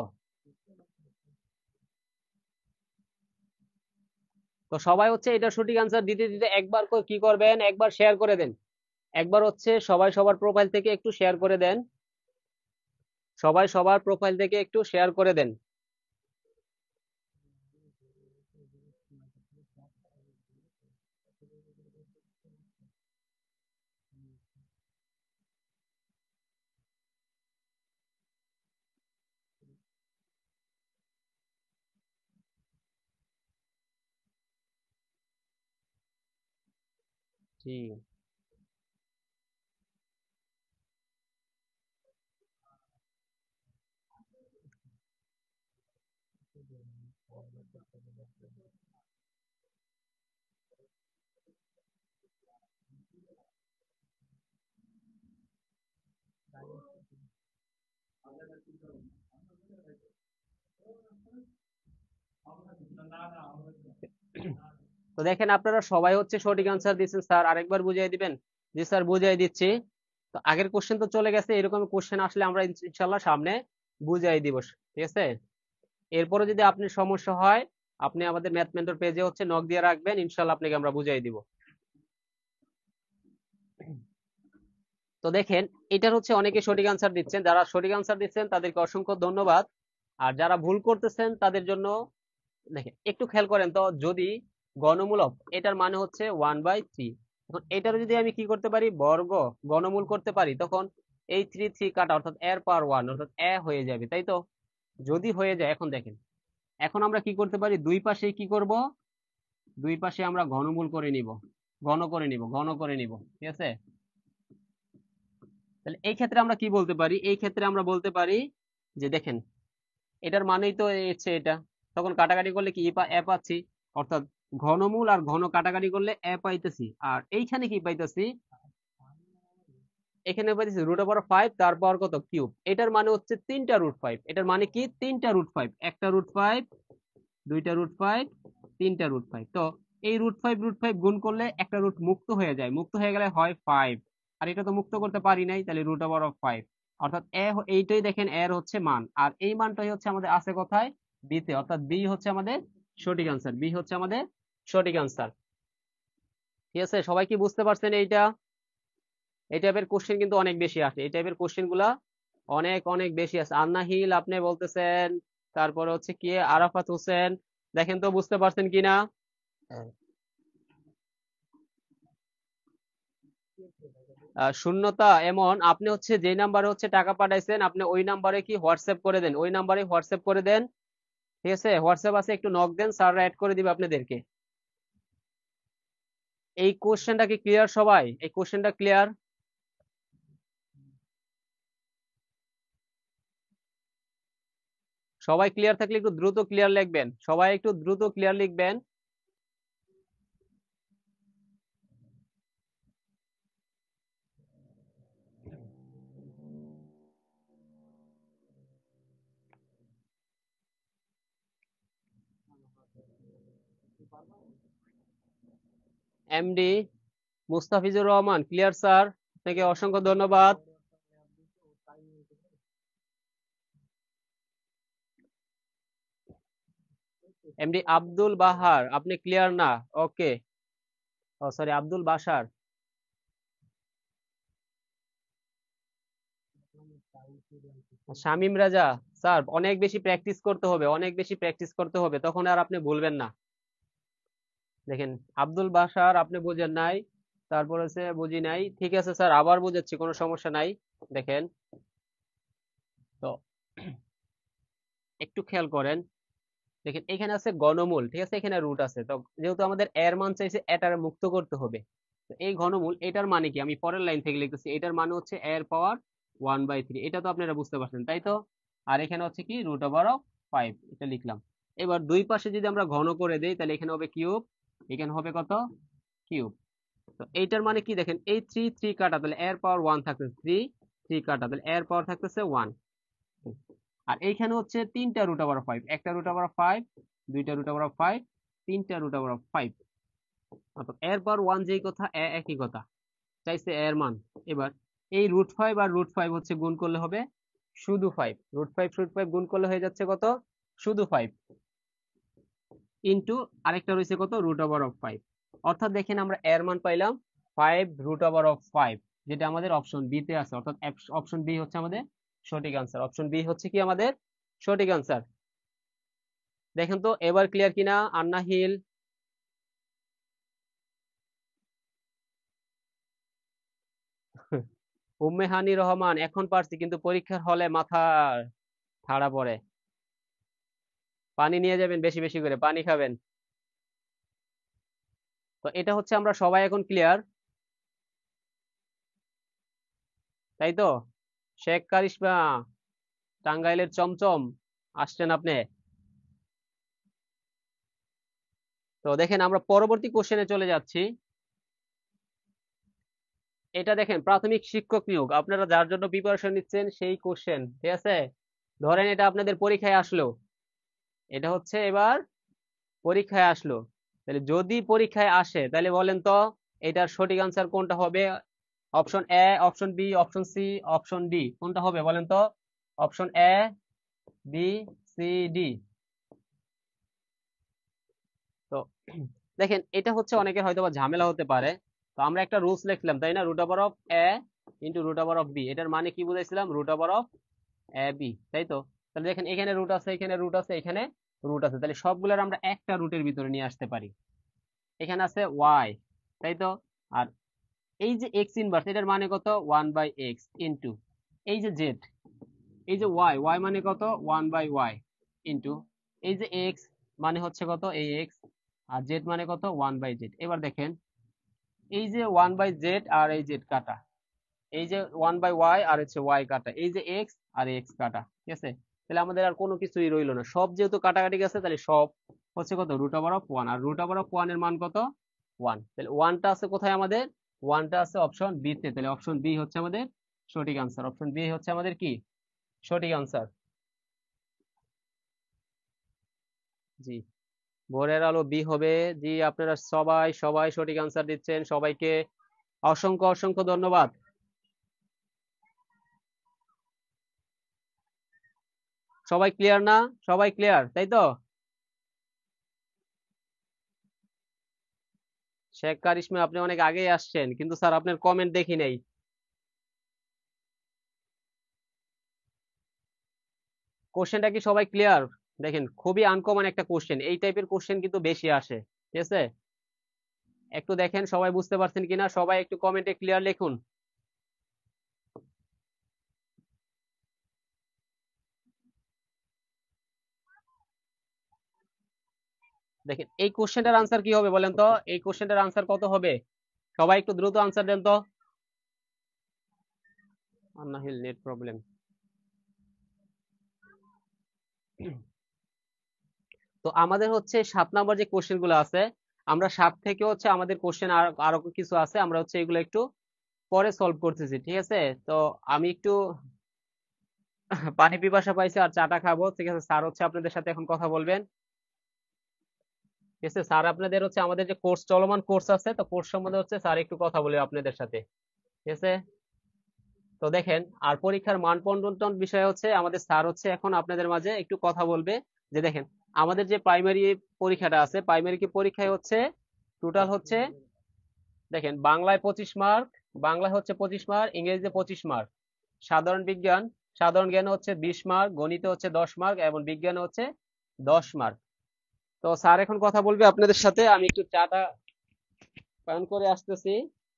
B: তো সবাই হচ্ছে এটা সঠিক আনসার দিতে দিতে একবার কি করবেন, একবার শেয়ার করে দেন, একবার হচ্ছে সবাই সবার প্রোফাইল থেকে একটু শেয়ার করে দেন, সবাই সবার প্রোফাইল থেকে একটু শেয়ার করে দেন। জি। তো দেখেন আপনারা সবাই হচ্ছে সঠিক আনসার দিচ্ছেন। স্যার আরেকবার বুঝিয়ে দিবেন? জি স্যার, বুঝিয়ে দিচ্ছি। তো আগের কোশ্চেন তো চলে গেছে, এরকম কোশ্চেন আসলে আমরা ইনশাল্লাহ সামনে বুঝিয়ে দিব, ঠিক আছে? এরপরে যদি আপনার সমস্যা হয়, আপনি আমাদের ম্যাথ মেন্টর পেজে হচ্ছে নক দিয়ে রাখবেন, ইনশাল্লাহ আপনাকে আমরা বুঝিয়ে দিব। তো দেখেন, এটার হচ্ছে অনেকে সঠিক আনসার দিচ্ছেন। যারা সঠিক আনসার দিচ্ছেন তাদেরকে অসংখ্য ধন্যবাদ। আর যারা ভুল করতেছেন তাদের জন্য দেখেন একটু খেয়াল করেন তো, যদি গণমূলক, এটার মানে হচ্ছে 1/3। এখন এটার যদি আমি কি করতে পারি, বর্গ গণমূল করতে পারি, তখন এই 3 কাটা অর্থাৎ এর পাওয়ার 1 অর্থাৎ এ হয়ে যাবে, তাই তো? যদি হয়ে যায়, এখন দেখেন, এখন আমরা কি করতে পারি, দুই পাশে কি করব, দুই পাশে আমরা ঘনমূল করে নিব, ঘন করে নিব, ঠিক আছে? তাহলে এই ক্ষেত্রে আমরা কি বলতে পারি, এই ক্ষেত্রে আমরা বলতে পারি যে দেখেন, এটার মানেই তো হচ্ছে এটা, তখন কাটাকাটি করলে কি এ পাচ্ছি, অর্থাৎ ঘনমূল আর ঘন কাটাকাটি করলে এ পাইতেছি। আর এইখানে কি পাইতেছি, এখানে পাইতেছি √5, তারপর কত, কিউব। এটার মানে হচ্ছে 3টা √5। এটার মানে কি, 3টা √5, একটা √5, দুইটা √5, 3টা √5। তো এই √5 গুণ করলে একটা রুট মুক্ত হয়ে যায়, মুক্ত হয়ে গেলে হয় 5। আর এটা তো মুক্ত করতে পারি নাই, তাহলে √5, অর্থাৎ এইটাই দেখেন এর হচ্ছে মান। আর এই মানটাই হচ্ছে আমাদের আছে কোথায়, বি তে, অর্থাৎ বি হচ্ছে আমাদের সঠিক আনসার, বি হচ্ছে আমাদের সঠিক আনসার। ঠিক আছে, সবাই কি বুঝতে পারছেন? এইটা, এই টাইপের কোশ্চেন কিন্তু অনেক বেশি আসে, এই টাইপের কোশ্চেন গুলা অনেক অনেক বেশি আছে। আন্না হিল আপনি বলতেছেন, তারপরে হচ্ছে কি আরাফাত হোসেন, দেখেন তো বুঝতে পারছেন কিনা। শূন্যতা এমন, আপনি হচ্ছে যে নাম্বারে হচ্ছে টাকা পাঠাইছেন, আপনি ওই নাম্বারে কি হোয়াটসঅ্যাপ করে দেন, ওই নাম্বারে হোয়াটসঅ্যাপ করে দেন, ঠিক আছে? হোয়াটসঅ্যাপ আছে, একটু নক দেন, স্যাররা অ্যাড করে দিবে আপনাদেরকে। এই কোশ্চেনটা কি ক্লিয়ার সবাই? এই কোশ্চেনটা ক্লিয়ার? সবাই ক্লিয়ার থাকলে একটু দ্রুত ক্লিয়ার লিখবেন, সবাই একটু দ্রুত ক্লিয়ার লিখবেন। MD Mustafizur Rahman, clear sir, আপনাকে অসংখ্য ধন্যবাদ। এমডি আব্দুল বাহার, আপনি ক্লিয়ার না? ওকে, ও সরি, আব্দুল বাসার। শামিম রাজা, স্যার অনেক বেশি প্র্যাকটিস করতে হবে, অনেক বেশি প্র্যাকটিস করতে হবে, তখন আর আপনি ভুলবেন না। দেখেন, আব্দুল বাসার আপনি বুঝেন নাই, তারপর হচ্ছে বুঝি নাই, ঠিক আছে স্যার, আবার বুঝাচ্ছি, কোনো সমস্যা নাই। দেখেন তো, একটু খেয়াল করেন, দেখেন এখানে আছে গণমূল, ঠিক আছে, এখানে রুট আছে, তো যেহেতু আমাদের এর মান চাইছে, এটার মুক্ত করতে হবে। তো এই ঘনমূল, এটার মানে কি, আমি পরের লাইন থেকে লিখতেছি, এটার মানে হচ্ছে এর পাওয়ার 1/3, এটা তো আপনারা বুঝতে পারছেন, তাই তো? আর এখানে হচ্ছে কি √5, এটা লিখলাম। এবার দুই পাশে যদি আমরা ঘন করে দেই, তাহলে এখানে হবে কিউব, এখানে হবে কত, কিউব। তো এইটার মানে কি, দেখেন এই 3 কাটা, তাহলে এর পাওয়ার 1 থাকতেছে, 3 কাটা, তাহলে এর পাওয়ার থাকতেছে 1। আর এইখানে হচ্ছে 3টা √5, একটা √5, দুইটা √5, 3টা √5, অর্থাৎ এর পাওয়ার 1 যেই কথা, একই কথা চাইছে এর মান। এবার এই √5 আর √5 হচ্ছে গুণ করলে হবে শুধু 5, √5 গুণ করলে হয়ে যাচ্ছে কত, শুধু 5, ইন্টু আরেকটা রয়েছে কত, √5। অর্থাৎ দেখেন আমরা এর মান পাইলাম 5 √5, যেটা আমাদের অপশন বি তে আছে, অর্থাৎ অপশন বি হচ্ছে আমাদের সঠিক আনসার, অপশন বি হচ্ছে কি আমাদের সঠিক আনসার। দেখেন তো এবার ক্লিয়ার কিনা, আন্না হিল? উম্মেহানি রহমান, এখন পারছি কিন্তু পরীক্ষার হলে মাথা ঠাড়া পড়ে। পানি নিয়ে যাবেন, বেশি বেশি করে পানি খাবেন। তো এটা হচ্ছে আমরা সবাই এখন ক্লিয়ার, তাই তো? শেখ কারিশমা, টাঙ্গাইলের চমচম, আসছেন আপনি। তো দেখেন আমরা পরবর্তী কোশ্চেনে চলে যাচ্ছি। এটা দেখেন প্রাথমিক শিক্ষক নিয়োগ, আপনারা যার জন্য প্রিপারেশন নিচ্ছেন সেই কোশ্চেন, ঠিক আছে? ধরেন এটা আপনাদের পরীক্ষায় আসলো, এটা হচ্ছে এবার পরীক্ষায় আসলো, তাহলে যদি পরীক্ষায় আসে তাহলে বলেন তো এটার সঠিক আনসার কোনটা হবে? Option A, option B, option C, option D, কোনটা হবে বলেন তো? Option A, B, C, D. তো দেখেন এটা হচ্ছে অনেকের হয়তো বা ঝামেলা হতে পারে। তো আমরা একটা রুলস লিখলাম, তাই না? Root over of A into root over of B, এটার মানে কি বুঝাইছিলাম? Root over of A B, তাই তো? তাহলে দেখেন এখানে রুট আছে, এখানে রুট আছে, এখানে রুট আছে, তাহলে সবগুলোর আমরা একটা রুটের ভিতরে নিয়ে আসতে পারি। এখানে আছে ওয়াই, তাই তো? আর এই যে এক্স ইনভার্স, এটার মানে কত? 1/x ইন্টু এই যে জেড, এই যে ওয়াই, ওয়াই মানে কত? 1/y ইন্টু এই যে এক্স মানে হচ্ছে কত? এই এক্স, আর জেড মানে কত? 1/z। এবার দেখেন এই যে 1/z আর এই জেড কাটা, এই যে 1/y আর হচ্ছে ওয়াই কাটা, এই যে এক্স আর এক্স কাটা, ঠিক আছে? তাহলে আমাদের আর কোনো কিছুই রইলো না, সব যেহেতু কাটাকাটি গেছে তাহলে সব হচ্ছে কত? Root over of 1। আর রুট ওভার অফ 1 এর মান কত? 1। তাহলে 1টা আছে কোথায় আমাদের? 1টা আছে অপশন বি তে, তাহলে অপশন বি হচ্ছে আমাদের সঠিক আনসার। অপশন বি হচ্ছে আমাদের কি সঠিক আনসার? জি, ভোরের আলো বি হবে। জি, আপনারা সবাই সবাই সঠিক আনসার দিচ্ছেন, সবাইকে অসংখ্য অসংখ্য ধন্যবাদ। সবাই ক্লিয়ার না? সবাই ক্লিয়ার, তাই তো? শেখ কারিশমা, আপনি অনেক আগেই আসছেন কিন্তু স্যার আপনার কমেন্ট দেখি নাই। কোশ্চেনটা কি সবাই ক্লিয়ার? দেখেন খুবই আনকমন একটা কোশ্চেন, এই টাইপের কোশ্চেন কিন্তু বেশি আসে, ঠিক আছে? একটু দেখেন সবাই বুঝতে পারছেন কিনা, সবাই একটু কমেন্টে ক্লিয়ার লিখুন। দেখেন এই কোশ্চেনটার আনসার কি হবে বলেন তো? এই কোশ্চেনটার আনসার কত হবে? সবাই একটু দ্রুত আনসার দেন তো। আন্নাহিল নেট প্রবলেম। তো আমাদের হচ্ছে 7 নাম্বার যে কোশ্চেন গুলো আছে, আমরা 7 থেকে হচ্ছে আমাদের কোশ্চেন আরো কিছু আছে, আমরা হচ্ছে এগুলো একটু পরে সলভ করতেছি, ঠিক আছে? তো আমি একটু পানি পিপাসা পাইছে আর চাটা খাবো, ঠিক আছে? স্যার হচ্ছে আপনাদের সাথে এখন কথা বলবেন, ঠিক আছে? স্যার আপনাদের হচ্ছে আমাদের যে কোর্স, চলমান কোর্স আছে, তো কোর্স সম্বন্ধে হচ্ছে স্যার একটু কথা বলবে আপনাদের সাথে, ঠিক আছে? তো দেখেন আর পরীক্ষার মান বন্টন বিষয় হচ্ছে আমাদের স্যার হচ্ছে এখন আপনাদের মাঝে একটু কথা বলবে। যে দেখেন আমাদের যে প্রাইমারি পরীক্ষাটা আছে, প্রাইমারি কি পরীক্ষায় হচ্ছে টোটাল হচ্ছে, দেখেন বাংলায় 25 মার্ক, বাংলা হচ্ছে 25 মার্ক, ইংরেজিতে 25 মার্ক, সাধারণ বিজ্ঞান, সাধারণ জ্ঞান হচ্ছে 20 মার্ক, গণিতে হচ্ছে 10 মার্ক এবং বিজ্ঞানে হচ্ছে 10 মার্ক। তো স্যার এখন কথা বলবে আপনাদের সাথে, আমি একটু চাটা পান করে আসতেছি।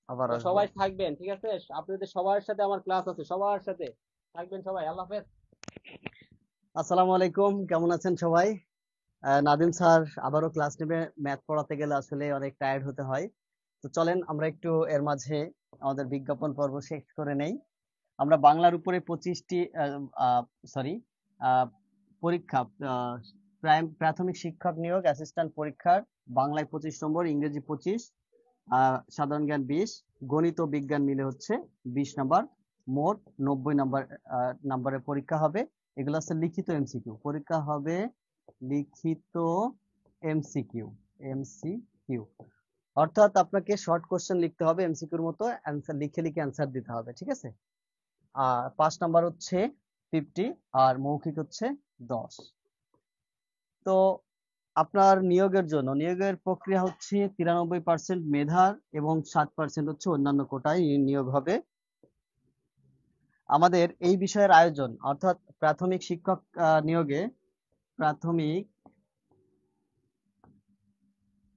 C: আবার
B: তো
C: আসবো।
B: সবাই থাকবেন, ঠিক আছে? আপনাদের সবার সাথে আমার ক্লাস আছে, সবার সাথে থাকবেন সবাই। আল্লাহ হাফেজ।
C: আসসালামু আলাইকুম, কেমন আছেন সবাই? নাদিম স্যার আবারও ক্লাস নেবে। ম্যাথ পড়াতে গেলে আসলে অনেক টায়ার্ড হতে হয়। তো চলেন আমরা একটু এর মাঝে আমাদের বিজ্ঞাপন পর্ব শেষ করে নেই। আমরা বাংলার উপরে 25টি সরি পরীক্ষা, প্রাথমিক শিক্ষক নিয়োগ অ্যাসিস্ট্যান্ট পরীক্ষার বাংলায় 25 নম্বর, ইংরেজি 25, সাধারণ জ্ঞান 20, গণিত ও বিজ্ঞান মিলে হচ্ছে 20 নম্বর, মোট 90 নম্বর নাম্বারের পরীক্ষা হবে। এগুলো হচ্ছে লিখিত এমসিকিউ পরীক্ষা হবে, লিখিত এমসিকিউ, এমসিকিউ অর্থাৎ আপনাকে শর্ট কোশ্চেন লিখতে হবে, এমসিকিউর মতো অ্যান্সার লিখে লিখে অ্যান্সার দিতে হবে, ঠিক আছে? আর 5 নাম্বার হচ্ছে 50 আর মৌখিক হচ্ছে 10। তো আপনার নিয়োগের জন্য নিয়োগের প্রক্রিয়া হচ্ছে 93% মেধার এবং 7% হচ্ছে অন্যান্য কোটায় নিয়োগ হবে। আমাদের এই বিষয়ের আয়োজন অর্থাৎ প্রাথমিক শিক্ষক নিয়োগে প্রাথমিক,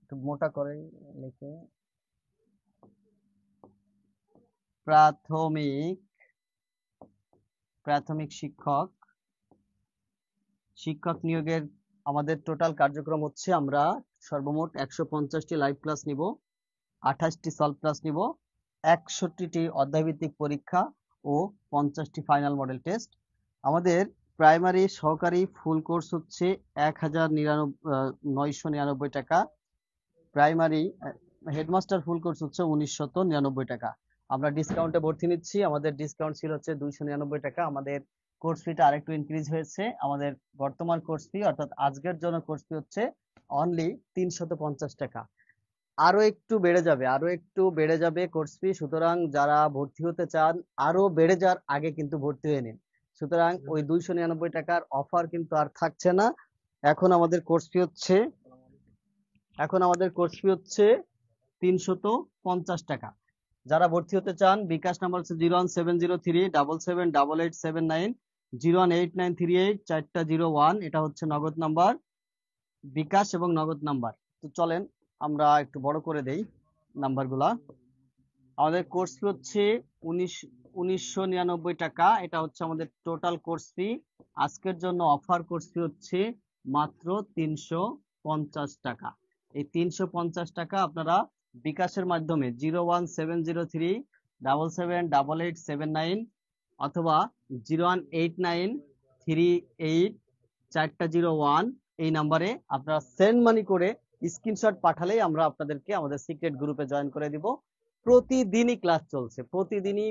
C: একটু মোটা করে লিখে, প্রাথমিক প্রাথমিক শিক্ষক নিয়োগের আমাদের টোটাল কার্যক্রম হচ্ছে আমরা সর্বমোট 150টি লাইভ ক্লাস নিব, 28টি সলভ ক্লাস নিব, 61টি অধ্যায়ভিত্তিক পরীক্ষা ও 50টি ফাইনাল মডেল টেস্ট। আমাদের প্রাইমারি সহকারী ফুল কোর্স হচ্ছে 1999 টাকা, প্রাইমারি হেডমাস্টার ফুল কোর্স হচ্ছে 1999 টাকা। আমরা ডিসকাউন্টে ভর্তি নিচ্ছি, আমাদের ডিসকাউন্ট ছিল হচ্ছে 299 টাকা। আমাদের কোর্স ফিটা আরেকটু ইনক্রিজ হয়েছে। আমাদের বর্তমান কোর্স ফি অর্থাৎ আজকের জন্য কোর্স ফি হচ্ছে অনলি 350 টাকা। আরো একটু বেড়ে যাবে কোর্স ফি। সুতরাং যারা ভর্তি হতে চান আরো বেড়ে যাওয়ার আগে কিন্তু ভর্তি হয়ে নিন। সুতরাং ওই 299 টাকার অফার কিন্তু আর থাকছে না। এখন আমাদের কোর্স ফি হচ্ছে 350 টাকা। যারা ভর্তি হতে চান বিকাশ নাম্বার হচ্ছে 01703778879, 018938401, এটা হচ্ছে নগদ নাম্বার, বিকাশ এবং নগদ নাম্বার। তো চলেন আমরা একটু বড় করে দেই নাম্বারগুলা। আমাদের কোর্স ফি হচ্ছে 1999 টাকা, এটা হচ্ছে আমাদের টোটাল কোর্স ফি। আজকের জন্য অফার কোর্স ফি হচ্ছে মাত্র 350 টাকা। এই 350 টাকা আপনারা বিকাশের মাধ্যমে 01703778879 অথবা 018938401 এই নাম্বারে আপনারা সেন্ড মানি করে স্ক্রিনশট পাঠালেই আমরা আপনাদেরকে আমাদের সিক্রেট গ্রুপে জয়েন করে দিব। প্রতিদিনই ক্লাস চলছে, প্রতিদিনই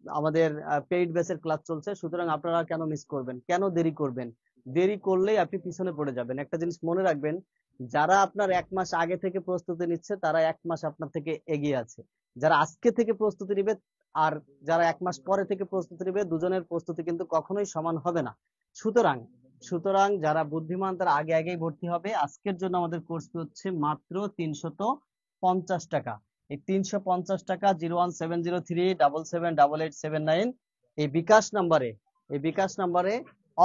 C: আমাদের পেইড ব্যাচের ক্লাস চলছে। সুতরাং আপনারা কেন মিস করবেন, কেন দেরি করবেন? দেরি করলেই আপনি পিছনে পড়ে যাবেন। একটা জিনিস মনে রাখবেন, যারা আপনার 1 মাস আগে থেকে প্রস্তুতি নিচ্ছে তারা 1 মাস আপনার থেকে এগিয়ে আছে। যারা আজকে থেকে প্রস্তুতি নিবে আর যারা 1 মাস পরে থেকে প্রস্তুতি নিবে, দুজনের প্রস্তুতি কিন্তু কখনোই সমান হবে না। সুতরাং যারা বুদ্ধিমান তারা আগেই ভর্তি হবে। আজকের জন্য আমাদের কোর্স ফি হচ্ছে মাত্র 350 টাকা। এই 350 টাকা 01703778879 এই বিকাশ নাম্বারে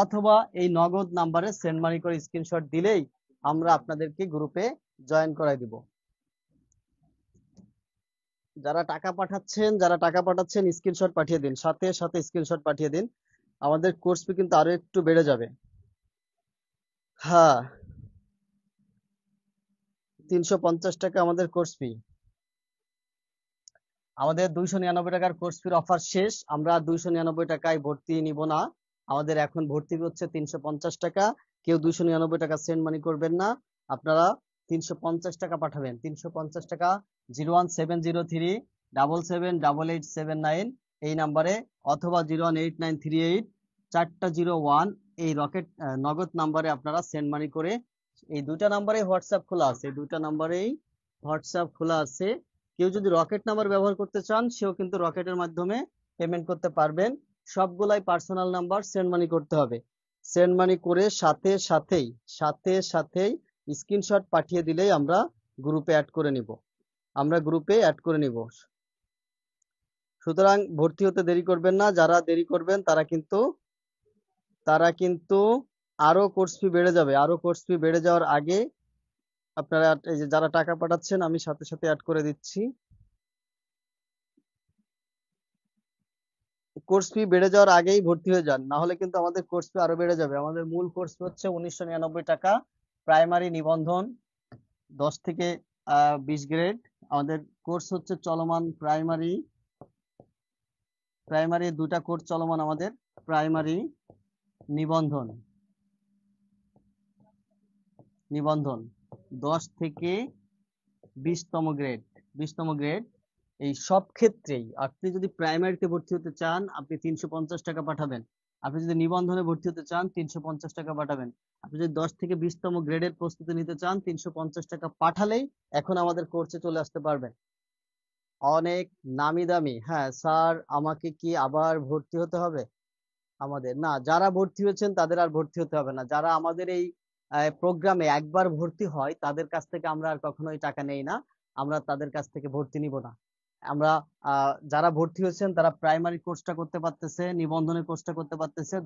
C: অথবা এই নগদ নাম্বারে সেন্ড মানি করে স্ক্রিনশট দিলেই আমরা আপনাদেরকে গ্রুপে জয়েন করাই দিব। যারা টাকা পাঠাচ্ছেন স্ক্রিনশট পাঠিয়ে দিন, সাথে স্ক্রিনশট পাঠিয়ে দিন। আমাদের কোর্স ফি কিন্তু আরো একটু বেড়ে যাবে। হ্যাঁ, 350 টাকা আমাদের কোর্স ফি। আমাদের 299 টাকার কোর্স ফির অফার শেষ। আমরা 299 টাকায় ভর্তি নিব না। আমাদের এখন ভর্তি হচ্ছে 350 টাকা। কেউ 299 টাকা সেন্ড মানি করবেন না, আপনারা 350 টাকা পাঠাবেন। 350 টাকা 01703778879 এই নাম্বারে অথবা 018938401 এই রকেট নগদ নাম্বারে আপনারা সেন্ড মানি করে, এই দুটা নাম্বারে হোয়াটসঅ্যাপ খোলা আছে। কেউ যদি রকেট নাম্বার ব্যবহার করতে চান সেও কিন্তু রকেটের মাধ্যমে পেমেন্ট করতে পারবেন। সবগুলাই পার্সোনাল নাম্বার, সেন্ড মানি করতে হবে। সেন্ড মানি করে সাথে সাথেই স্ক্রিনশট পাঠিয়ে দিলেই আমরা গ্রুপে অ্যাড করে নিব। সুতরাং ভর্তি হতে দেরি করবেন না। যারা দেরি করবেন তারা কিন্তু আরো কোর্স ফি বেড়ে যাবে। আরো কোর্স ফি বেড়ে যাওয়ার আগে আপনারা এই যে যারা টাকা পাঠাচ্ছেন আমি সাথে অ্যাড করে দিচ্ছি। কোর্স ফি বেড়ে যাওয়ার আগেই ভর্তি হয়ে যান, না হলে কিন্তু আমাদের কোর্স ফি আরো বেড়ে যাবে। আমাদের মূল কোর্স ফি হচ্ছে 1999 টাকা। প্রাইমারি নিবন্ধন 10 থেকে 20 গ্রেড আমাদের কোর্স হচ্ছে চলমান। প্রাইমারি দুটা কোর্স চলমান আমাদের, প্রাইমারি নিবন্ধন 10 থেকে 20তম গ্রেড। এই সব ক্ষেত্রেই আপনি যদি প্রাইমারিতে ভর্তি হতে চান আপনি 350 টাকা পাঠাবেন। আপনি যদি নিবন্ধনে ভর্তি হতে চান 350 টাকা পাঠাবেন। আপনি যদি 10 থেকে 20তম গ্রেডের প্রস্তুতি নিতে চান 350 টাকা পাঠালেই এখন আমাদের কোর্সে চলে আসতে পারবেন। অনেক নামি দামি। হ্যাঁ স্যার, আমাকে কি আবার ভর্তি হতে হবে? আমাদের না, যারা ভর্তি হয়েছেন তাদের আর ভর্তি হতে হবে না। যারা আমাদের এই প্রোগ্রামে একবার ভর্তি হয় তাদের কাছ থেকে আমরা আর কখনোই টাকা নেই না। আমরা তাদের কাছ থেকে ভর্তি নিব না। আমরা যারা ভর্তি হয়েছেন তারা প্রাইমারি কোর্সটা করতে পারতেছে, নিবন্ধনের কোর্সটা করতে পারতেছে,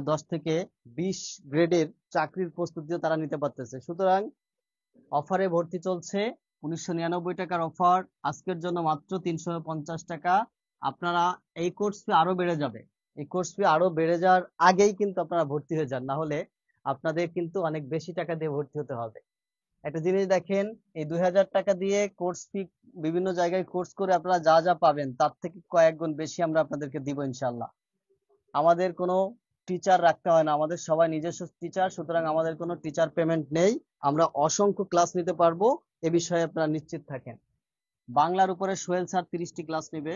C: 10 থেকে 20 গ্রেডের চাকরির প্রস্তুতিও তারা নিতে পারতেছে। সুতরাং অফারে ভর্তি চলছে। 1999 টাকার অফার আজকের জন্য মাত্র 350 টাকা। আপনারা এই কোর্স ফি আরো বেড়ে যাবে, এই কোর্স ফি আরো বেড়ে যাওয়ার আগেই কিন্তু আপনারা ভর্তি হয়ে যান, না হলে আপনাদের কিন্তু অনেক বেশি টাকা দিয়ে ভর্তি হতে হবে। একটা জিনিস দেখেন, এই 2000 টাকা দিয়ে কোর্স ফি বিভিন্ন জায়গায় কোর্স করে আপনারা যা যা পাবেন তার থেকে কয়েক গুণ বেশি আমরা আপনাদেরকে দিব ইনশাল্লাহ। আমাদের কোনো টিচার রাখতে হয় না, আমাদের সবাই নিজস্ব টিচার, সুতরাং আমাদের কোনো টিচার পেমেন্ট নেই। আমরা অসংখ্য ক্লাস নিতে পারবো, এ বিষয়ে আপনারা নিশ্চিত থাকেন। বাংলার উপরে সোহেল স্যার 30টি ক্লাস নেবে,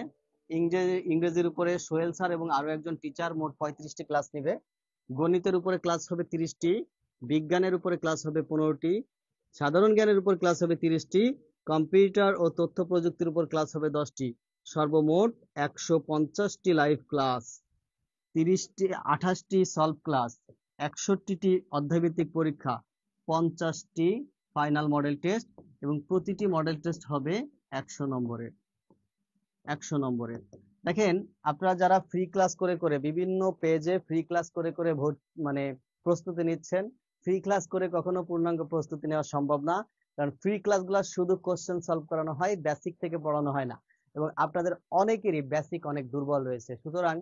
C: ইংরেজির উপরে সোহেল স্যার এবং আরো একজন টিচার মোট 35টি ক্লাস নেবে, গণিতের উপরে ক্লাস হবে 30টি, বিজ্ঞানের উপরে ক্লাস হবে 15টি, সাধারণ জ্ঞানের উপর ক্লাস হবে 30টি, কম্পিউটার ও তথ্য প্রযুক্তির উপর ক্লাস হবে 10টি। সর্বমোট 150টি লাইভ ক্লাস, 28টি সলভ ক্লাস, 61টি অধ্যায়ভিত্তিক পরীক্ষা, 50টি ফাইনাল মডেল টেস্ট এবং প্রতিটি মডেল টেস্ট হবে 100 নম্বরের। 100 নম্বরের। দেখেন, আপনারা যারা ফ্রি ক্লাস করে করে বিভিন্ন পেজে ফ্রি ক্লাস করে করে মানে প্রস্তুতি নিচ্ছেন, ফ্রি ক্লাস করে কখনো পূর্ণাঙ্গ প্রস্তুতি নেওয়া সম্ভব না, কারণ ফ্রি ক্লাসগুলো শুধু কোশ্চেন সলভ করানো হয়, বেসিক থেকে পড়ানো হয় না, এবং আপনাদের অনেকেরই বেসিক অনেক দুর্বল রয়েছে। সুতরাং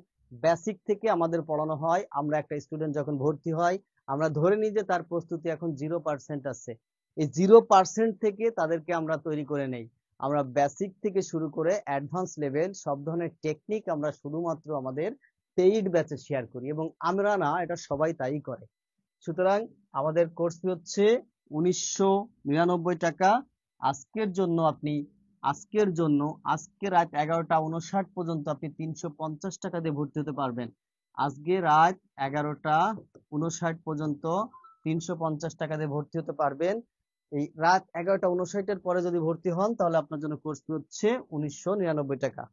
C: বেসিক থেকে আমাদের পড়ানো হয়। আমরা একটা স্টুডেন্ট যখন ভর্তি হয়, আমরা ধরে নিই যে তার প্রস্তুতি এখন 0% আছে, এই 0% থেকে তাদেরকে আমরা তৈরি করে নেই। আমরা বেসিক থেকে শুরু করে অ্যাডভান্স লেভেল সব ধরনের টেকনিক আমরা শুধুমাত্র আমাদের পেইড ব্যাচে শেয়ার করি, এবং আমরা না, এটা সবাই তাই করে। সুতরাং আমাদের কোর্স ফি হচ্ছে 1999 টাকা। আজকের জন্য আজকে রাত 11টা 59 পর্যন্ত আপনি 350 টাকা দিয়ে ভর্তি হতে পারবেন। আজকে রাত 11টা 59 পর্যন্ত 350 টাকা দিয়ে ভর্তি হতে পারবেন। এই রাত 11টা 59 পরে যদি ভর্তি হন, তাহলে আপনার জন্য কোর্স ফি হচ্ছে 1999 টাকা।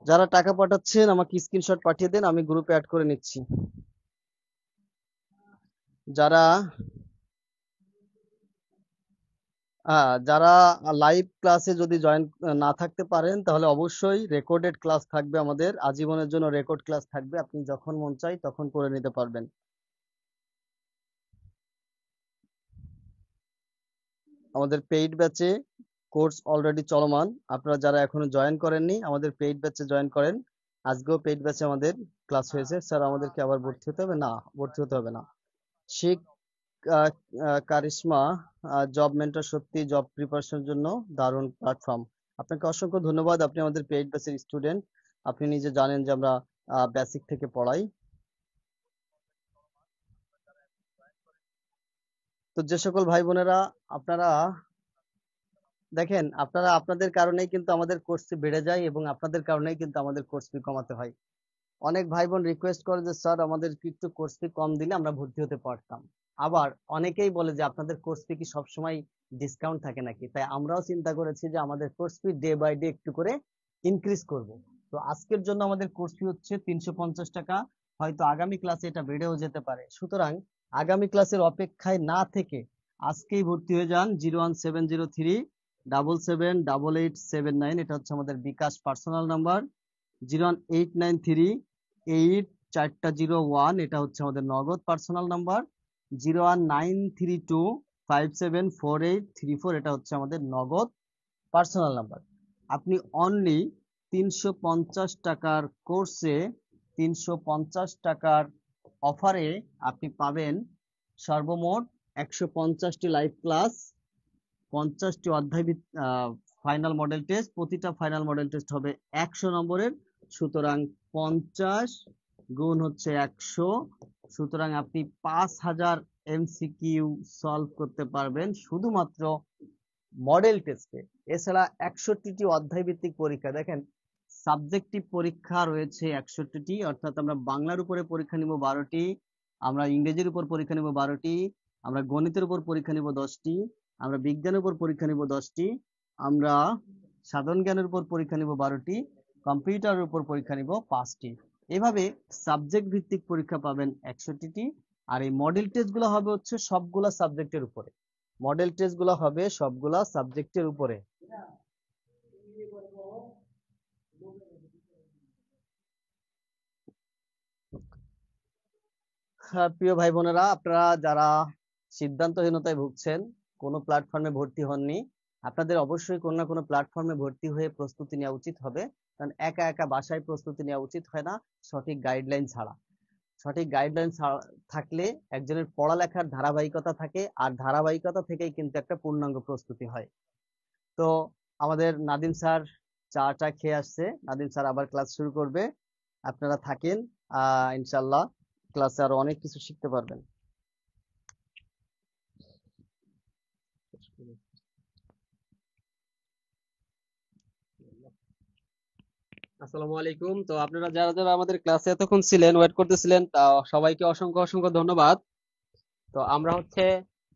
C: যারা টাকা পাঠাচ্ছেন আমাকে স্ক্রিনশট পাঠিয়ে দেন, আমি গ্রুপে অ্যাড করে নিচ্ছি। যারা যারা লাইভ ক্লাসে যদি জয়েন না থাকতে পারেন, তাহলে অবশ্যই রেকর্ডেড ক্লাস থাকবে, আমাদের আজীবনের জন্য রেকর্ড ক্লাস থাকবে, আপনি যখন মন চাই তখন করে নিতে পারবেন। আমাদের পেইড ব্যাচে কোর্স অলরেডি চলমান, আপনারা যারা এখনো জয়েন করেননি আমাদের পেইড ব্যাচে জয়েন করেন। আজকেও পেইড ব্যাচে আমাদের ক্লাস হয়েছে। স্যার, আমাদেরকে আবার ভর্তি হতে হবে? না, ভর্তি হতে হবে না। শেখ কারিশমা জব মেন্টর সত্যি জব প্রিপারেশনের জন্য দারুণ প্ল্যাটফর্ম। আপনাকে অসংখ্য ধন্যবাদ, আপনি আমাদের পেইড ব্যাচের স্টুডেন্ট, আপনি নিজে জানেন যে আমরা বেসিক থেকে পড়াই। তো যে সকল ভাই বোনেরা আপনারা দেখেন, আপনারা আপনাদের কারণেই কিন্তু আমাদের কোর্স ফি বেড়ে যায়, এবং আপনাদের কারণেই কিন্তু আমাদের কোর্স ফি কমাতে হয়। অনেক ভাই বোন রিকোয়েস্ট করে যে স্যার আমাদের একটু কোর্স ফি কম দিলে আমরা ভর্তি হতে পারতাম। আবার অনেকেই বলে যে আপনাদের কোর্স ফি কি সবসময় ডিসকাউন্ট থাকে নাকি, তাই আমরাও চিন্তা করেছি যে আমাদের course fee day by day একটু করে ইনক্রিজ করব। তো আজকের জন্য আমাদের কোর্স ফি হচ্ছে 350 টাকা, হয়তো আগামী ক্লাসে এটা বেড়েও যেতে পারে। সুতরাং আগামী ক্লাসের অপেক্ষায় না থেকে আজকেই ভর্তি হয়ে যান। 01703778879, এটা হচ্ছে আমাদের বিকাশ পার্সোনাল নাম্বার। 018938401, এটা হচ্ছে আমাদের নগদ পার্সোনাল নাম্বার। 01932574834, এটা হচ্ছে আমাদের নগদ পার্সোনাল নাম্বার। আপনি অনলি 350 টাকার কোর্সে 350 টাকার অফারে আপনি পাবেন সর্বমোট 150টি লাইভ ক্লাস, 50টি অধ্যায় ফাইনাল মডেল টেস্ট, প্রতিটা ফাইনাল মডেল টেস্ট হবে 100 নম্বরের। সুতরাং 50 গুণ হচ্ছে 100, সুতরাং আপনি 5000 এমসিকিউ সলভ করতে পারবেন শুধুমাত্র মডেল টেস্টে। এছাড়া 61টি অধ্যায় ভিত্তিক পরীক্ষা, দেখেন সাবজেক্টিভ পরীক্ষা রয়েছে 61টি, অর্থাৎ আমরা বাংলার উপরে পরীক্ষা নিব 12টি, আমরা ইংরেজির উপর পরীক্ষা নিব 12টি, আমরা গণিতের উপর পরীক্ষা নিব 10টি, আমরা বিজ্ঞানের উপর পরীক্ষা নিব 10টি, আমরা সাধারণ জ্ঞানের উপর পরীক্ষা নিব 12টি, কম্পিউটারের উপর পরীক্ষা নিব 5টি। এভাবে সাবজেক্ট ভিত্তিক পরীক্ষা পাবেন 61টি। আর এই মডেল টেস্ট গুলো হবে হচ্ছে সবগুলা সাবজেক্টের উপরে, মডেল টেস্ট গুলো হবে সবগুলা সাবজেক্টের উপরে। প্রিয় ভাই বোনেরা, আপনারা যারা সিদ্ধান্তহীনতায় ভুগছেন, কোনো প্ল্যাটফর্মে ভর্তি হননি, আপনাদের অবশ্যই কোনো না কোনো প্ল্যাটফর্মে ভর্তি হয়ে প্রস্তুতি নেওয়া উচিত হবে। কারণ একা একা বাসায় প্রস্তুতি নেওয়া উচিত হয় না সঠিক গাইডলাইন ছাড়া। সঠিক গাইডলাইন থাকলে একজনের পড়ালেখার ধারাবাহিকতা থাকে, আর ধারাবাহিকতা থেকেই কিন্তু একটা পূর্ণাঙ্গ প্রস্তুতি হয়। তো আমাদের নাদিম স্যার চাটা খেয়ে আসছে, নাদিম স্যার আবার ক্লাস শুরু করবে। আপনারা থাকেন, ইনশাল্লাহ ক্লাসে আরো অনেক কিছু শিখতে পারবেন।
B: আসসালামু আলাইকুম। তো আপনারা যারা যারা আমাদের ক্লাসে এতক্ষণ ছিলেন, ওয়েট করতেছিলেন, তা সবাইকে অসংখ্য অসংখ্য ধন্যবাদ। তো আমরা হচ্ছে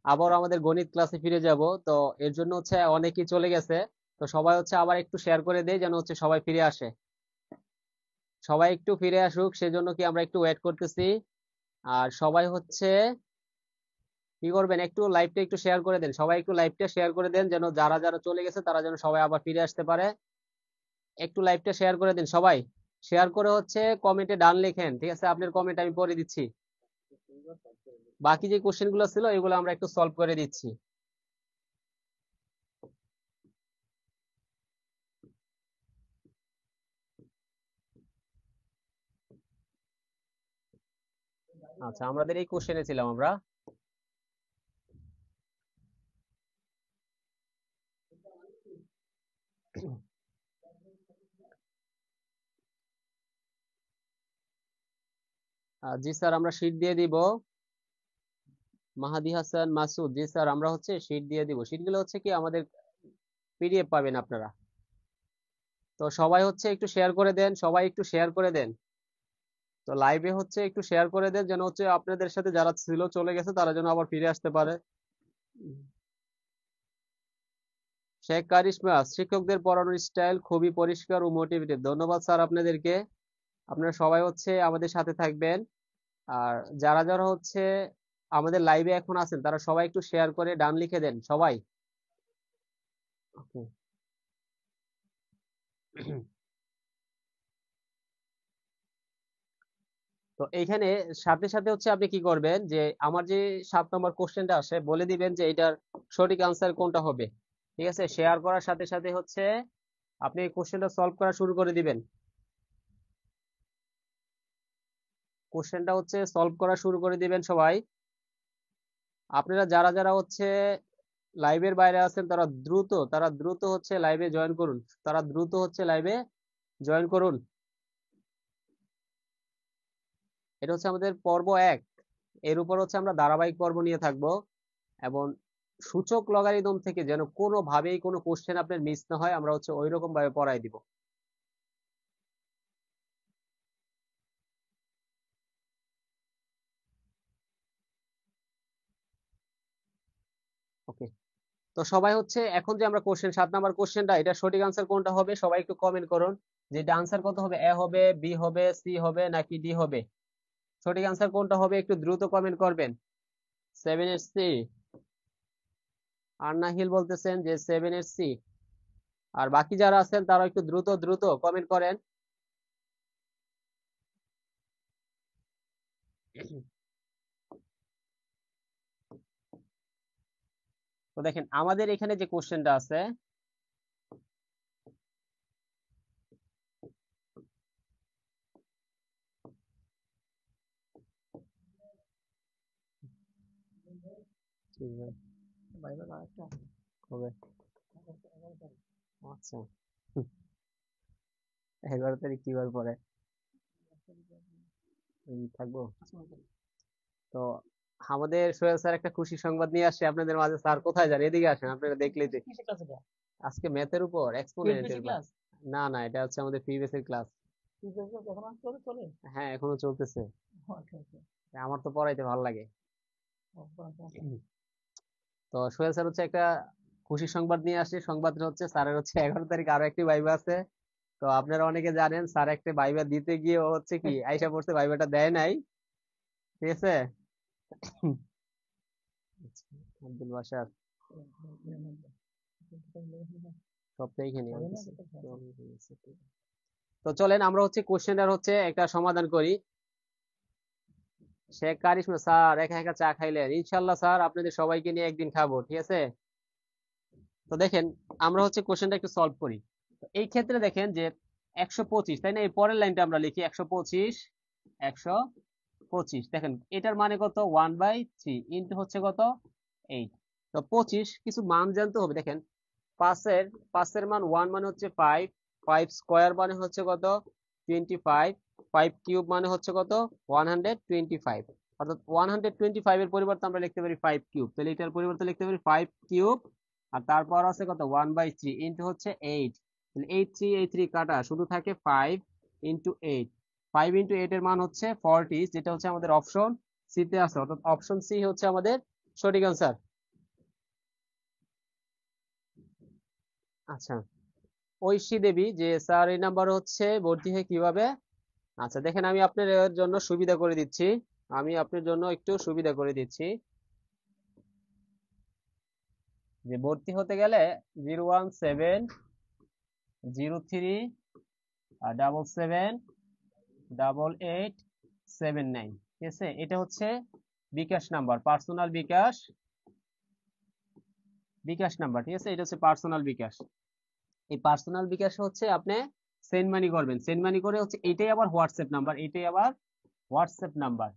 B: আবার আমাদের গণিত ক্লাসে ফিরে যাব। তো এর জন্য হচ্ছে অনেকেই চলে গেছে। তো সবাই হচ্ছে আবার একটু শেয়ার করে দেয় যেন হচ্ছে সবাই ফিরে আসে। সবাই একটু ফিরে আসুক, সেজন্য কি আমরা একটু ওয়েট করতেছি। আর সবাই হচ্ছে কি করবেন, একটু লাইভটা একটু শেয়ার করে দেন, সবাই একটু লাইভটা শেয়ার করে দেন যেন যারা যারা চলে গেছে তারা যেন সবাই আবার ফিরে আসতে পারে। একটু লাইভটা শেয়ার করে দেন সবাই। শেয়ার করে হচ্ছে কমেন্টে ডান লেখেন, ঠিক আছে? আপনার কমেন্ট আমি পড়ে দিচ্ছি। বাকি যে কোশ্চেন গুলো ছিল এগুলো আমরা একটু সলভ করে দিচ্ছি। আচ্ছা, আমাদের এই কোশ্চেনে ছিলাম আমরা। জি স্যার, আমরা শীট দিয়ে দিব। মাহাদি হাসান মাসুদ, জি স্যার আমরা হচ্ছে শীট দিয়ে দিব। শীটগুলো হচ্ছে কি আমাদের পিডিএফ পাবেন আপনারা। তো সবাই হচ্ছে একটু শেয়ার করে দেন, সবাই একটু শেয়ার করে দেন। তো লাইভে হচ্ছে একটু শেয়ার করে দেন যেন হচ্ছে আপনাদের সাথে যারা ছিল চলে গেছে তারা যেন আবার ফিরে আসতে পারে। শেখ কারিশমা, শিক্ষকদের পড়ানোর স্টাইল খুবই পরিষ্কার ও মোটিভেটেড। ধন্যবাদ স্যার আপনাদেরকে। আপনারা সবাই হচ্ছে আমাদের সাথে থাকবেন। আর যারা যারা হচ্ছে আমাদের লাইভে এখন আছেন তারা সবাই একটু শেয়ার করে ডান লিখে দেন সবাই। Okay. তো এইখানে সাথে সাথে হচ্ছে আপনি কি করবেন যে আমার যে 7 নম্বর কোশ্চেনটা আসে বলে দিবেন যে এটার সঠিক আনসার কোনটা হবে। ঠিক আছে? শেয়ার করার সাথে সাথে হচ্ছে আপনি এই কোশ্চেনটা সলভ করা শুরু করে দিবেন। কোশ্চেনটা হচ্ছে সলভ করা শুরু করে দিবেন সবাই। আপনারা যারা যারা হচ্ছে লাইভের বাইরে আছেন তারা দ্রুত হচ্ছে লাইভে জয়েন করুন। তারা দ্রুত হচ্ছে লাইভে জয়েন করুন। এটা হচ্ছে আমাদের পর্ব 1। এর উপর হচ্ছে আমরা ধারাবাহিক পর্ব নিয়ে থাকবো, এবং সূচক লগারিদম থেকে যেন কোনোভাবেই কোনো কোশ্চেন আপনার মিস না হয়, আমরা হচ্ছে ওই রকম ভাবে পড়াই দিব। ওকে। তো সবাই হচ্ছে এখন যে আমরা কোশ্চেন 7 নম্বর কোশ্চেনটা, এটা সঠিক আনসার কোনটা হবে সবাই একটু কমেন্ট করুন যে এটা আনসার কত হবে, এ হবে, বি হবে, সি হবে নাকি ডি হবে। সঠিক আনসার কোনটা হবে একটু দ্রুত কমেন্ট করবেন। 7 এর সি, আন্না হিল বলতেছেন যে 7 এর সি। আর বাকি যারা আছেন তারা একটু দ্রুত দ্রুত কমেন্ট করেন। তো দেখেন আমাদের এখানে যে কোশ্চেনটা আছে, কবে? আচ্ছা, 11 তারিখ কি বার পরে থাকবো? তো আমাদের সোহেল স্যার একটা খুশি সংবাদ নিয়ে আসছে আপনাদের মাঝে। স্যার কোথায় যান? এদিকে আসেন, আপনারা দেখলেই যে আজকে ম্যাথের উপর এক্সপোনেন্টের উপর। না না, এটা হচ্ছে আমাদের প্রিভিয়াস এর ক্লাস। হ্যাঁ, এখনো চলতেছে। আমার তো পড়াইতে ভালো লাগে। তো সোহেল স্যার হচ্ছে একটা খুশি সংবাদ নিয়ে আসছে। সংবাদটা হচ্ছে স্যারের হচ্ছে 11 তারিখ আরো একটি ভাইবা আছে। তো আপনারা অনেকে জানেন স্যার একটা ভাইবা দিতে গিয়ে ও হচ্ছে কি আইসা পড়ছে, ভাইবাটা দেয় নাই। ঠিক আছে? আব্দুল বাসার সবটাই এখানে আনতেছে। তো চলেন আমরা হচ্ছে কোশ্চেনটার হচ্ছে একটা সমাধান করি। শেখ কারিশমা, স্যার একা একা চা খাইলেন? ইনশাল্লাহ স্যার আপনাদের সবাইকে নিয়ে একদিন খাবো, ঠিক আছে? তো দেখেন আমরা হচ্ছে কোশ্চেনটা একটু সলভ করি। তো এই ক্ষেত্রে দেখেন যে 125, তাই না? এই পরের লাইনটা আমরা লিখি 125, 125। দেখেন এটার মানে কত, 1/3 ইন্টু হচ্ছে কত, 8। তো 25 কিছু মান জানতে হবে। দেখেন 5 এর মান 1 মানে হচ্ছে 5, 5 স্কয়ার মানে হচ্ছে কত, 25, 5 কিউব মানে হচ্ছে কত, 125। অর্থাৎ 125 এর পরিবর্তে আমরা লিখতে পারি 5 কিউব, তাহলে এটার পরিবর্তে লিখতে পারি 5 কিউব, আর তারপর আছে কত, 1/3 ইন্টু হচ্ছে 8। তাহলে 8 3 8 3 কাটা, শুধু থাকে 5 ইন্টু 8। 5 ইন্টু 8 এর মান হচ্ছে 40, যেটা হচ্ছে আমাদের অপশন সি তে আছে। অর্থাৎ অপশন সি হচ্ছে আমাদের সঠিক আনসার। আচ্ছা, ঐশী দেবী যে স্যার এই নাম্বার হচ্ছে ভর্তি হয় কিভাবে? আচ্ছা দেখেন, আমি আপনার জন্য সুবিধা করে দিচ্ছি, আমি আপনার জন্য একটু সুবিধা করে দিচ্ছি। যে ভর্তি হতে গেলে 01703778879, ঠিক আছে? এটা হচ্ছে বিকাশ নাম্বার, পার্সোনাল বিকাশ নাম্বার, ঠিক আছে? এটা হচ্ছে পার্সোনাল বিকাশ। এই পার্সোনাল বিকাশ হচ্ছে আপনি সেন্ড মানি করবেন, সেন্ড মানি করে হচ্ছে এটাই আবার হোয়াটসঅ্যাপ নাম্বার, এটাই আবার হোয়াটসঅ্যাপ নাম্বার।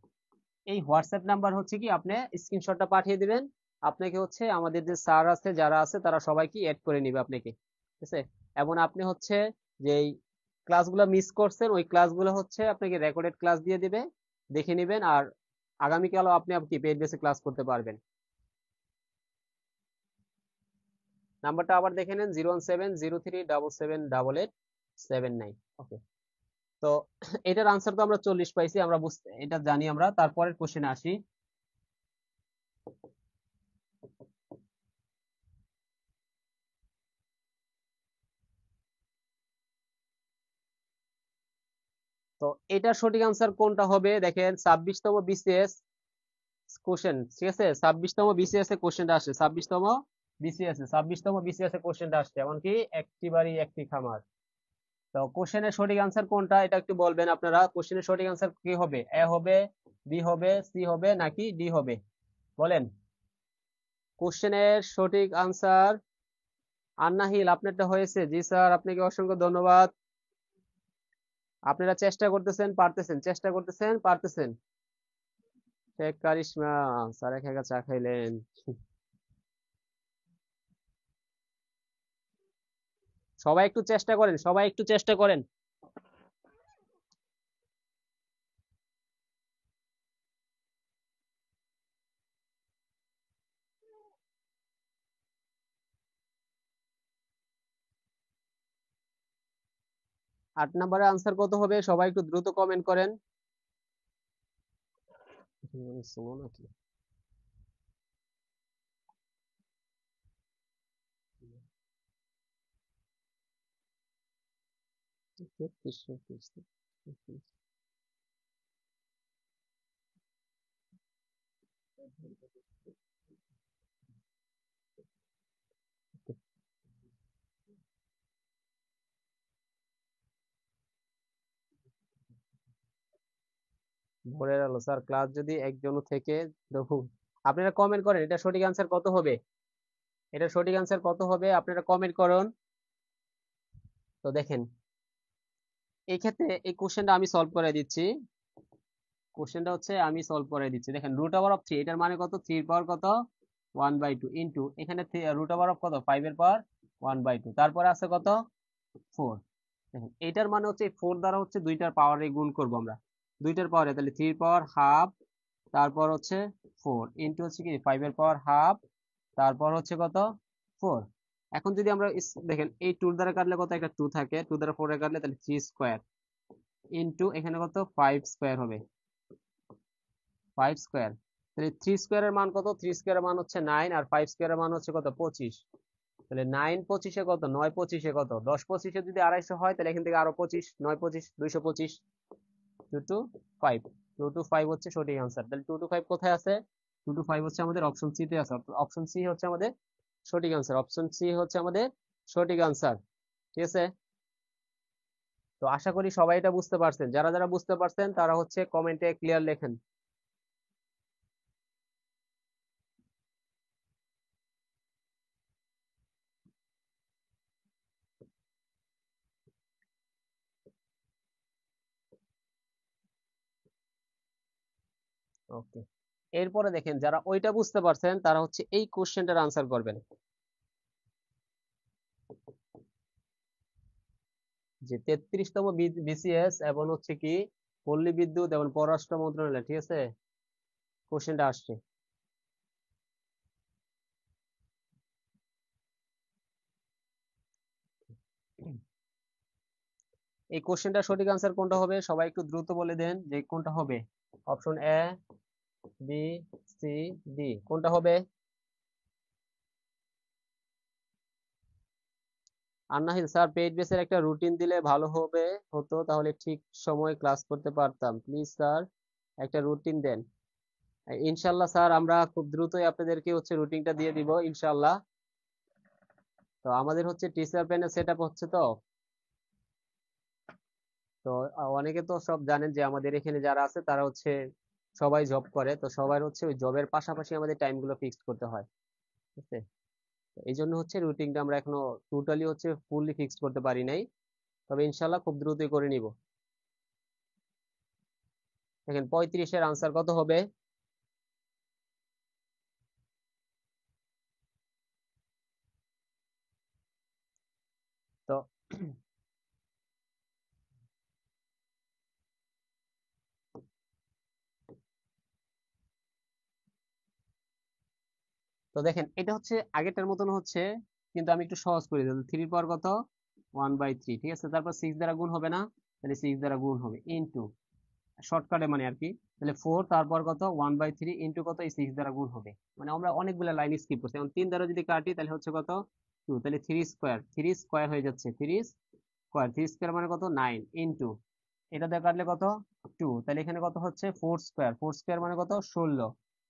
B: এই হোয়াটসঅ্যাপ নাম্বার হচ্ছে কি, আপনি স্ক্রিনশটটা পাঠিয়ে দিবেন, আপনাকে হচ্ছে আমাদের যে স্যার আছে যারা আছে তারা সবাইকে অ্যাড করে নিবে আপনাকে, ঠিক আছে? এবং আপনি হচ্ছে যে ক্লাসগুলো মিস করছেন ওই ক্লাসগুলো হচ্ছে আপনাকে রেকর্ডেড ক্লাস দিয়ে দিবে, দেখে নেবেন, আর আগামীকালও আপনি কি পেইড বেসে ক্লাস করতে পারবেন। নাম্বারটা আবার দেখে নেন, 01703778879। ওকে, তো এটার আনসার তো আমরা 40 পাইছি, আমরা বুঝতে এটা জানি আমরা। তারপরের কোশ্চেনে আসি। তো এটার সঠিক আনসার কোনটা হবে? দেখেন 26তম বিসিএস কোশ্চেন, ঠিক আছে? 26তম বিসিএস এ কোশ্চেনটা আসছে, 26তম বিসিএস এ কোশ্চেনটা আসছে, এমনকি একটি বাড়ি একটি খামার। তো কোশ্চেনের সঠিক আনসার কোনটা এটা একটু বলবেন আপনারা। কোশ্চেনের সঠিক আনসার কি হবে? এ হবে, বি হবে, সি হবে, নাকি ডি হবে? বলেন। কোশ্চেনের সঠিক আনসার আন্নাহিল আপনারটা হয়েছে। জি স্যার, আপনাকে অসংখ্য ধন্যবাদ। আপনারা চেষ্টা করতেছেন, পারতেছেন, চেষ্টা করতেছেন, পারতেছেন। শেখ কারিশমা স্যার এক চা খাইলেন। সবাই একটু চেষ্টা করেন, সবাই একটু চেষ্টা করেন। আট নম্বরের আনসার কত হবে? সবাই একটু দ্রুত কমেন্ট করেন। স্লো নাকি? ভোরের আলো স্যার, ক্লাস যদি একজনও থেকে দেখুন, আপনারা কমেন্ট করেন এটা সঠিক আনসার কত হবে, এটা সঠিক আনসার কত হবে, আপনারা কমেন্ট করুন। তো দেখেন এই ক্ষেত্রে এই কোশ্চেনটা আমি সলভ করে দিচ্ছি। কোশ্চেনটা হচ্ছে আমি সলভ করে দিচ্ছি। দেখেন √3, এটার মানে কত, 3 এর পাওয়ার কত, 1/2 ইন্টু এখানে √, কত, 5 এর পাওয়ার 1/2, তারপরে আছে কত, 4। দেখেন এটার মানে হচ্ছে 4 দ্বারা হচ্ছে দুইটার পাওয়ারে গুণ করব আমরা, দুইটার পাওয়ারে, তাহলে 3 এর পাওয়ার হাফ, তারপর হচ্ছে 4 ইন্টু হচ্ছে কি 5 এর পাওয়ার হাফ, তারপর হচ্ছে কত, 4। এখন যদি আমরা দেখেন এই 2 দ্বারা কাটলে কত, একটা 2 থাকে, 2 দ্বারা 4 এ কাটলে তাহলে 3 স্কয়ার ইন্টু এখানে কত, 5 স্কয়ার হবে, 5 স্কয়ার। তাহলে 3 স্কয়ারের মান কত, 3 স্কয়ারের মান হচ্ছে 9, আর 5 স্কয়ারের মান হচ্ছে কত, 25। তাহলে 9 25 কত, 9 25 কত, 10 25 যদি 250 হয়, তাহলে এখান থেকে আরো 25, 9 25 225, 225, 225 হচ্ছে সঠিক আনসার। তাহলে 225 কোথায় আছে? 225 হচ্ছে আমাদের অপশন সি তে আছে। অপশন সি হচ্ছে আমাদের সঠিক আনসার, অপশন সি হচ্ছে আমাদের সঠিক আনসার, ঠিক আছে? তো আশা করি সবাই এটা বুঝতে পারছেন। যারা যারা বুঝতে পারছেন তারা হচ্ছে কমেন্টে ক্লিয়ার লেখেন। ওকে, এরপরে দেখেন যারা ওইটা বুঝতে পারছেন তারা হচ্ছে এই কোশ্চেনটার আনসার করবেন, যে 33তম বিসিএস এবং হচ্ছে কি পল্লী বিদ্যুৎ এবং পররাষ্ট্র মন্ত্রণালয়, ঠিক আছে, কোশ্চেনটা আসছে। এই কোশ্চেনটা সঠিক আনসার কোনটা হবে সবাই একটু দ্রুত বলে দেন যে কোনটা হবে। Option A, B, C, D, কোনটা হবে? আন্নাহিল স্যার, পেইড বেসের একটা রুটিন দিলে ভালো হতো, তাহলে ঠিক সময় ক্লাস করতে পারতাম। প্লিজ স্যার একটা রুটিন দেন। ইনশাল্লাহ স্যার, আমরা খুব দ্রুতই আপনাদেরকে হচ্ছে রুটিনটা দিয়ে দিব ইনশাল্লাহ। তো আমাদের হচ্ছে টিচার প্যানেল সেট আপ হচ্ছে, তো তো অনেকে তো সব জানেন যে আমাদের এখানে যারা আছে তারা হচ্ছে সবাই জব করে, তো সবার হচ্ছে ওই জবের পাশাপাশি আমাদের টাইমগুলো ফিক্সড করতে হয়, ঠিক আছে। তো এই জন্য হচ্ছে রুটিনটা আমরা এখনো টোটালি হচ্ছে ফুললি ফিক্সড করতে পারি নাই, তবে ইনশাল্লাহ খুব দ্রুতই করে নিব। দেখেন 35-এর আনসার কত হবে? তো তো দেখেন এটা হচ্ছে আগেরটার মতন হচ্ছে, কিন্তু আমি একটু সহজ করে দিলাম। 3 কত? 1/3, ঠিক আছে। তারপর 6 দ্বারা গুণ হবে না, তাহলে 6 দ্বারা গুণ হবে ইনটু, শর্টকাটে মানে আর কি, তাহলে 4 তারপর কত 1/3 ইনটু কত, এই 6 দ্বারা গুণ হবে। মানে আমরা অনেকগুলো লাইন স্কিপ করছি, এখন 3 দ্বারা যদি কাটি তাহলে হচ্ছে কত 2, তাহলে 3 স্কোয়ার হয়ে যাচ্ছে, 3 স্কোয়ার মানে কত 9 ইনটু, এটা দিয়ে কাটলে কত 2, তাহলে এখানে কত হচ্ছে 4 স্কোয়ার মানে কত 16।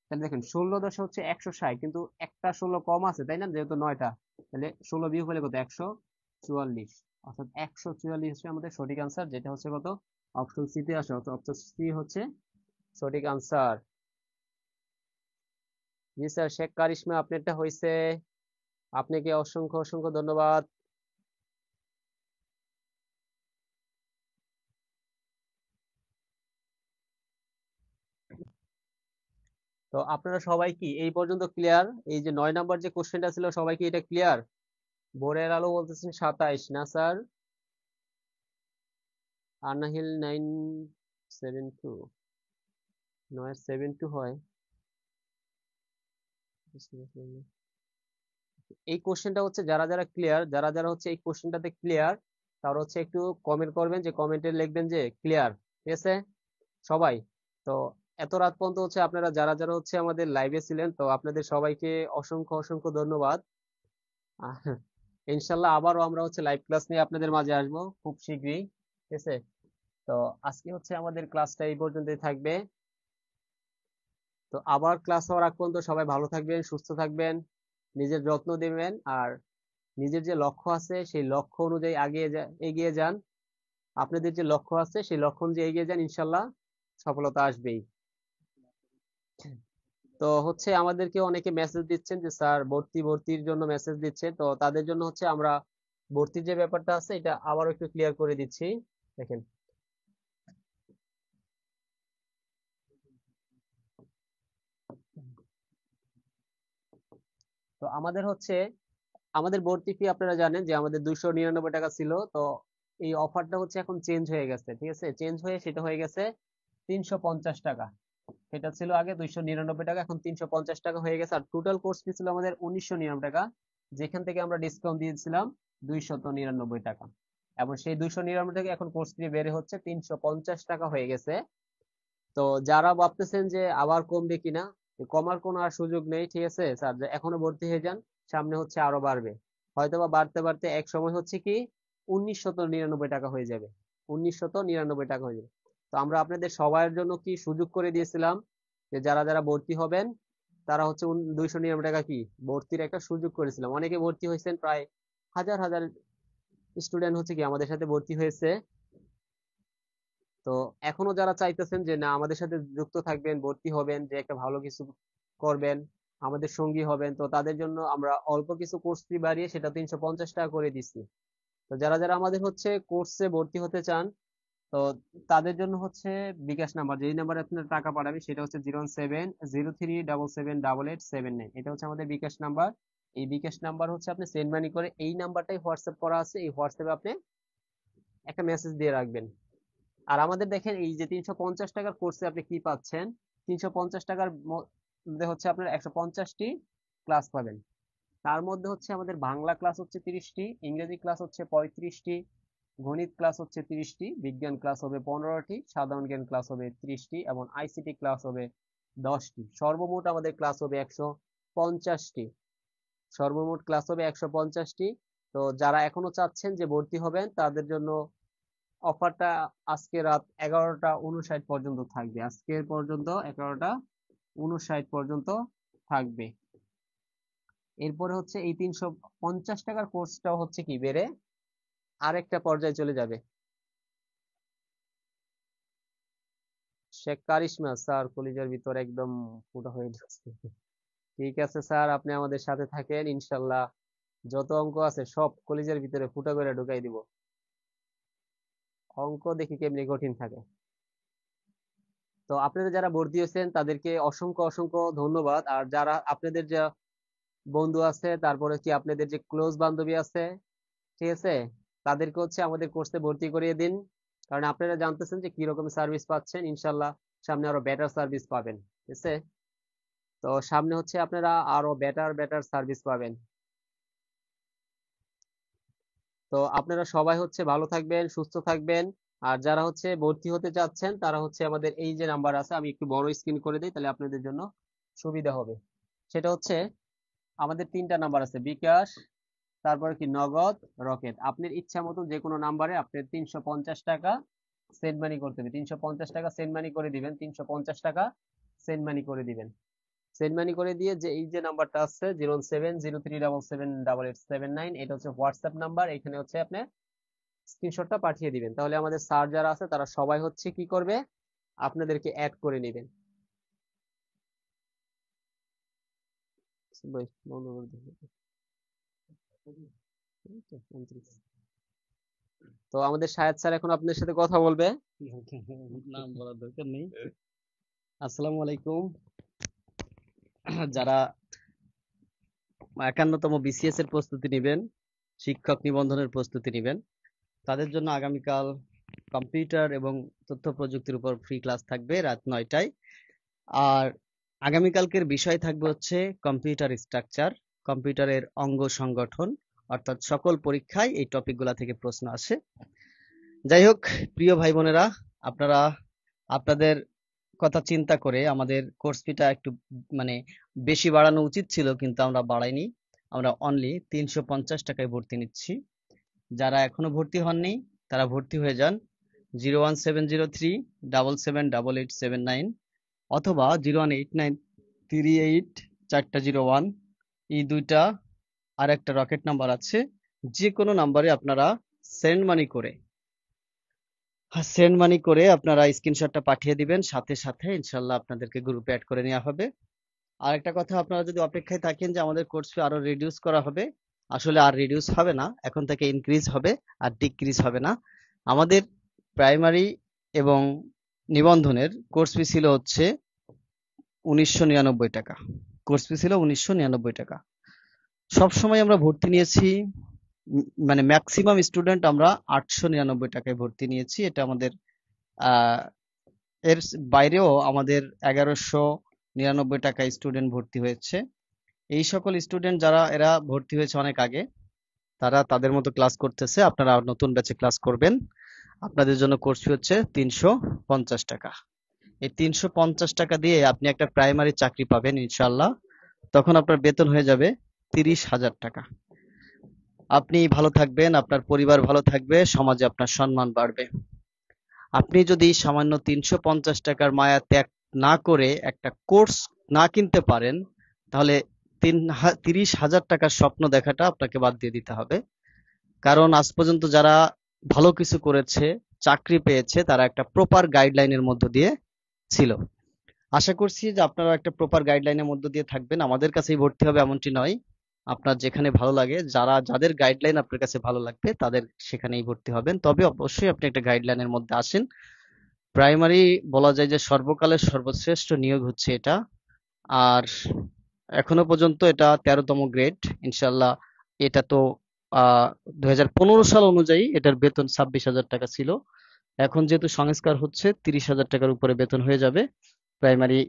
B: তাহলে দেখেন 16 হচ্ছে 160, কিন্তু একটা 16 কম আছে তাই না, যেহেতু 9টা, তাহলে 16 বিয়োগ হলে কত 144, অর্থাৎ 144 হচ্ছে আমাদের সঠিক আনসার, যেটা হচ্ছে কত অপশন সি তে আসে, অর্থাৎ অপশন সি হচ্ছে সঠিক আনসার। জি স্যার, শেখ কারিশমা আপনারটা হয়েছে, আপনাকে অসংখ্য অসংখ্য ধন্যবাদ। তো আপনারা সবাই কি এই পর্যন্ত ক্লিয়ার? এই যে 9 নম্বর যে কোশ্চেনটা ছিল, সবাই কি এটা ক্লিয়ার? ভোরের আলো বলতেছেন 27 না স্যার? আনাহিল 972, 972 হয়। এই কোশ্চেনটা হচ্ছে যারা যারা ক্লিয়ার, যারা যারা হচ্ছে এই কোশ্চেনটাতে ক্লিয়ার, তারা হচ্ছে একটু কমেন্ট করবেন, যে কমেন্টে লিখবেন যে ক্লিয়ার, ঠিক আছে সবাই। তো এত রাত পর্যন্ত হচ্ছে আপনারা যারা যারা হচ্ছে আমাদের লাইভে ছিলেন, তো আপনাদের সবাইকে অসংখ্য অসংখ্য ধন্যবাদ। আহ, ইনশাল্লাহ আবারও আমরা হচ্ছে লাইভ ক্লাস নিয়ে আপনাদের মাঝে আসবো খুব শীঘ্রই, ঠিক আছে। তো আজকে হচ্ছে আমাদের ক্লাসটা এই পর্যন্তই থাকবে। তো আবার ক্লাস হওয়ার আগ পর্যন্ত সবাই ভালো থাকবেন, সুস্থ থাকবেন, নিজের যত্ন নেবেন, আর নিজের যে লক্ষ্য আছে সেই লক্ষ্য অনুযায়ী এগিয়ে যান। আপনাদের যে লক্ষ্য আছে সেই লক্ষ্য অনুযায়ী এগিয়ে যান, ইনশাল্লাহ সফলতা আসবেই। তো হচ্ছে আমাদেরকে অনেকে মেসেজ দিচ্ছেন যে স্যার ভর্তির জন্য মেসেজ দিচ্ছে, তো তাদের জন্য হচ্ছে আমরা ভর্তির যে ব্যাপারটা আছে এটা আবার একটু ক্লিয়ার করে দিচ্ছি। দেখেন, তো আমাদের ভর্তি ফি আপনারা জানেন যে আমাদের 299 টাকা ছিল, তো এই অফারটা হচ্ছে এখন চেঞ্জ হয়ে গেছে, ঠিক আছে, চেঞ্জ হয়ে সেটা হয়ে গেছে 350 টাকা। সেটা ছিল আগে 299 টাকা, এখন 350 টাকা হয়ে গেছে। আর টোটাল কোর্স ফি ছিল আমাদের 1999 টাকা, যেখান থেকে আমরা ডিসকাউন্ট দিয়েছিলাম 299 টাকা, এবং সেই 299 টাকা এখন কোর্স ফি বেড়ে হচ্ছে 350 টাকা হয়ে গেছে। তো যারা ভাবতেছেন যে আবার কমবে কিনা, কমার কোনো আর সুযোগ নেই, ঠিক আছে স্যার, এখনো ভর্তি হয়ে যান, সামনে হচ্ছে আরো বাড়বে, হয়তোবা বাড়তে বাড়তে এক সময় হচ্ছে কি 1999 টাকা হয়ে যাবে, 1999 টাকা হয়ে যাবে। তো আমরা আপনাদের সবার জন্য কি সুযোগ করে দিয়েছিলাম, যে যারা যারা ভর্তি হবেন তারা হচ্ছে 299 টাকা কি ভর্তির একটা সুযোগ করেছিলাম। অনেকে ভর্তি হয়েছেন, প্রায় হাজার হাজার স্টুডেন্ট হচ্ছে কি আমাদের সাথে ভর্তি হয়েছে। তো এখনো যারা চাইতেছেন যে না আমাদের সাথে যুক্ত থাকবেন, ভর্তি হবেন, যে একটা ভালো কিছু করবেন, আমাদের সঙ্গী হবেন, তো তাদের জন্য আমরা অল্প কিছু কোর্স ফি বাড়িয়ে সেটা 350 টাকা করে দিচ্ছি। তো যারা যারা আমাদের হচ্ছে কোর্সে ভর্তি হতে চান, তো তাদের জন্য হচ্ছে বিকাশ নাম্বার, যেই নাম্বারে আপনার টাকা পাঠাবে সেটা হচ্ছে 07030778879। এটা হচ্ছে আমাদের বিকাশ নাম্বার। এই বিকাশ নাম্বার হচ্ছে আপনি সেন্ড মানি করে, এই নাম্বারটাই হোয়াটসঅ্যাপ করা আছে, এই হোয়াটসঅ্যাপে আপনি একটা মেসেজ দিয়ে রাখবেন। আর আমাদের দেখেন এই যে 350 টাকার কোর্সে আপনি কি পাচ্ছেন, 350 টাকার মধ্যে হচ্ছে আপনার 150টি ক্লাস পাবেন। তার মধ্যে হচ্ছে আমাদের বাংলা ক্লাস হচ্ছে 30টি, ইংরেজি ক্লাস হচ্ছে 35টি, গণিত ক্লাস হচ্ছে 30টি, বিজ্ঞান ক্লাস হবে 15টি, সাধারণ জ্ঞান ক্লাস হবে 30টি এবং আইসিটি ক্লাস হবে 10টি। সর্বমোট আমাদের ক্লাস হবে 150টি। সর্বমোট ক্লাস হবে 150টি। তো যারা এখনো চাচ্ছেন যে ভর্তি হবেন তাদের জন্য অফারটা আজকে রাত 11টা 59 পর্যন্ত থাকবে। আজকের পর্যন্ত 11টা 59 পর্যন্ত থাকবে। এরপরে হচ্ছে এই 350 টাকার কোর্সটাও হচ্ছে কি বেড়ে আরেকটা পর্যায়ে চলে যাবে। শেখ কারিশমা স্যার কলিজার ভিতর একদম ফুটা হয়ে যাচ্ছে। ঠিক আছে স্যার, আপনি আমাদের সাথে থাকেন, ইনশাল্লাহ যত অঙ্ক আছে সব কলিজার ভিতরে ফুটা করে ঢুকাই দিব। অঙ্ক দেখি কেমনি কঠিন থাকে। তো আপনারা যারা ভর্তি হয়েছেন তাদেরকে অসংখ্য অসংখ্য ধন্যবাদ। আর যারা আপনাদের যে বন্ধু আছে, তারপরে কি আপনাদের যে ক্লোজ বান্ধবী আছে, ঠিক আছে, তাদেরকে হচ্ছে আমাদের কোর্সে ভর্তি করিয়ে দিন। কারণ আপনারা জানতেছেন যে কি রকম সার্ভিস পাচ্ছেন, ইনশাল্লাহ সামনে আরো বেটার সার্ভিস পাবেন। ঠিক আছে, তো সামনে হচ্ছে আপনারা আরো বেটার বেটার সার্ভিস পাবেন। তো আপনারা সবাই হচ্ছে ভালো থাকবেন, সুস্থ থাকবেন। আর যারা হচ্ছে ভর্তি হতে চাচ্ছেন তারা হচ্ছে আমাদের এই যে নাম্বার আছে, আমি একটু বড় স্ক্রিন করে দিই তাহলে আপনাদের জন্য সুবিধা হবে। সেটা হচ্ছে আমাদের 3টা নাম্বার আছে, বিকাশ, তারপরে কি নগদ, রকেট। আপনার ইচ্ছা মতো যে কোনো নাম্বারে আপনার 350 টাকা সেন্ড মানি করতে হবে। 350 টাকা সেন্ড মানি করে দিবেন, 350 টাকা সেন্ড মানি করে দিবেন। সেন্ড মানি করে দিয়ে যে এই যে নাম্বারটা আছে 07037778879, এটা হচ্ছে হোয়াটসঅ্যাপ নাম্বার। এখানে হচ্ছে আপনি স্ক্রিনশটটা পাঠিয়ে দিবেন। তাহলে আমাদের স্যার যারা আছে তারা সবাই হচ্ছে কি করবে, আপনাদেরকে অ্যাড করে নেবেন। বন্ধ করে দিবেন। তো আমাদের শাহেদ স্যার এখন আপনার সাথে কথা বলবে।
C: নাম বলার দরকার নেই। আসসালামু আলাইকুম। যারা 51তম বিসিএস এর প্রস্তুতি নেবেন, শিক্ষক নিবন্ধনের প্রস্তুতি নেবেন, তাদের জন্য আগামীকাল কম্পিউটার এবং তথ্য প্রযুক্তির উপর ফ্রি ক্লাস থাকবে রাত 9টায়। আর আগামীকালকের বিষয় থাকবে হচ্ছে কম্পিউটার স্ট্রাকচার, কম্পিউটারের অঙ্গ সংগঠন, অর্থাৎ সকল পরীক্ষায় এই টপিকগুলা থেকে প্রশ্ন আসে। যাই হোক প্রিয় ভাই বোনেরা, আপনারা আপনাদের কথা চিন্তা করে আমাদের কোর্স ফিটা একটু মানে বেশি বাড়ানো উচিত ছিল, কিন্তু আমরা বাড়াইনি। আমরা অনলি 350 টাকায় ভর্তি নিচ্ছি। যারা এখনো ভর্তি হননি তারা ভর্তি হয়ে যান 01703778879 অথবা 018938401, এই দুইটা আর একটা রকেট নাম্বার আছে। যে কোনো নাম্বারে আপনারা সেন্ড মানি করে আপনারা স্ক্রিনশটটা পাঠিয়ে দিবেন, সাথে সাথে ইনশাল্লাহ আপনাদেরকে গ্রুপে অ্যাড করে নেওয়া হবে। আর একটা কথা, আপনারা যদি অপেক্ষায় থাকেন যে আমাদের কোর্স ফি আরো রিডিউস করা হবে, আসলে আর রিডিউস হবে না, এখন থেকে ইনক্রিজ হবে আর ডিক্রিজ হবে না। আমাদের প্রাইমারি এবং নিবন্ধনের কোর্স ফি ছিল হচ্ছে 1999 টাকা। কোর্স ফি ছিল 1999 টাকা। সবসময় আমরা ভর্তি নিয়েছি, মানে ম্যাক্সিমাম স্টুডেন্ট আমরা 899 টাকায় ভর্তি নিয়েছি। এটা আমাদের এর বাইরেও আমাদের 1199 টাকায় স্টুডেন্ট ভর্তি হয়েছে। এই সকল স্টুডেন্ট যারা এরা ভর্তি হয়েছে অনেক আগে, তারা তাদের মতো ক্লাস করতেছে, আপনারা নতুন ব্যাচে ক্লাস করবেন। আপনাদের জন্য কোর্স ফি হচ্ছে 350 টাকা। এই 350 টাকা দিয়ে আপনি একটা প্রাইমারি চাকরি পাবেন ইনশাল্লাহ। তখন আপনার বেতন হয়ে যাবে 30,000 টাকা। আপনি ভালো থাকবেন, আপনার পরিবার ভালো থাকবে, সমাজে আপনার সম্মান বাড়বে। আপনি যদি সামান্য 350 টাকার মায়া ত্যাগ না করে একটা কোর্স না কিনতে পারেন, তাহলে 30,000 টাকার স্বপ্ন দেখাটা আপনাকে বাদ দিয়ে দিতে হবে। কারণ আজ পর্যন্ত যারা ভালো কিছু করেছে, চাকরি পেয়েছে, তারা একটা প্রপার গাইডলাইনের মধ্য দিয়ে ছিল। আশা করছি যে আপনারা একটা প্রপার গাইডলাইনের মধ্য দিয়ে থাকবেন। আমাদের কাছেই ভর্তি হবে এমনটি নয়, আপনার যেখানে ভালো লাগে, যাদের গাইডলাইন আপনার কাছে ভালো লাগবে তাদের সেখানেই ভর্তি হবেন। তবে অবশ্যই আপনি একটা গাইডলাইনের মধ্যে আসেন। প্রাইমারি বলা যায় যে সর্বকালের সর্বশ্রেষ্ঠ নিয়োগ হচ্ছে এটা। আর এখনো পর্যন্ত এটা 13তম গ্রেড ইনশাল্লাহ। এটা তো 2015 সাল অনুযায়ী এটার বেতন 26,000 টাকা ছিল। এখন যেহেতু সংস্কার হচ্ছে, 30,000 টাকার উপরে বেতন হয়ে যাবে প্রাইমারি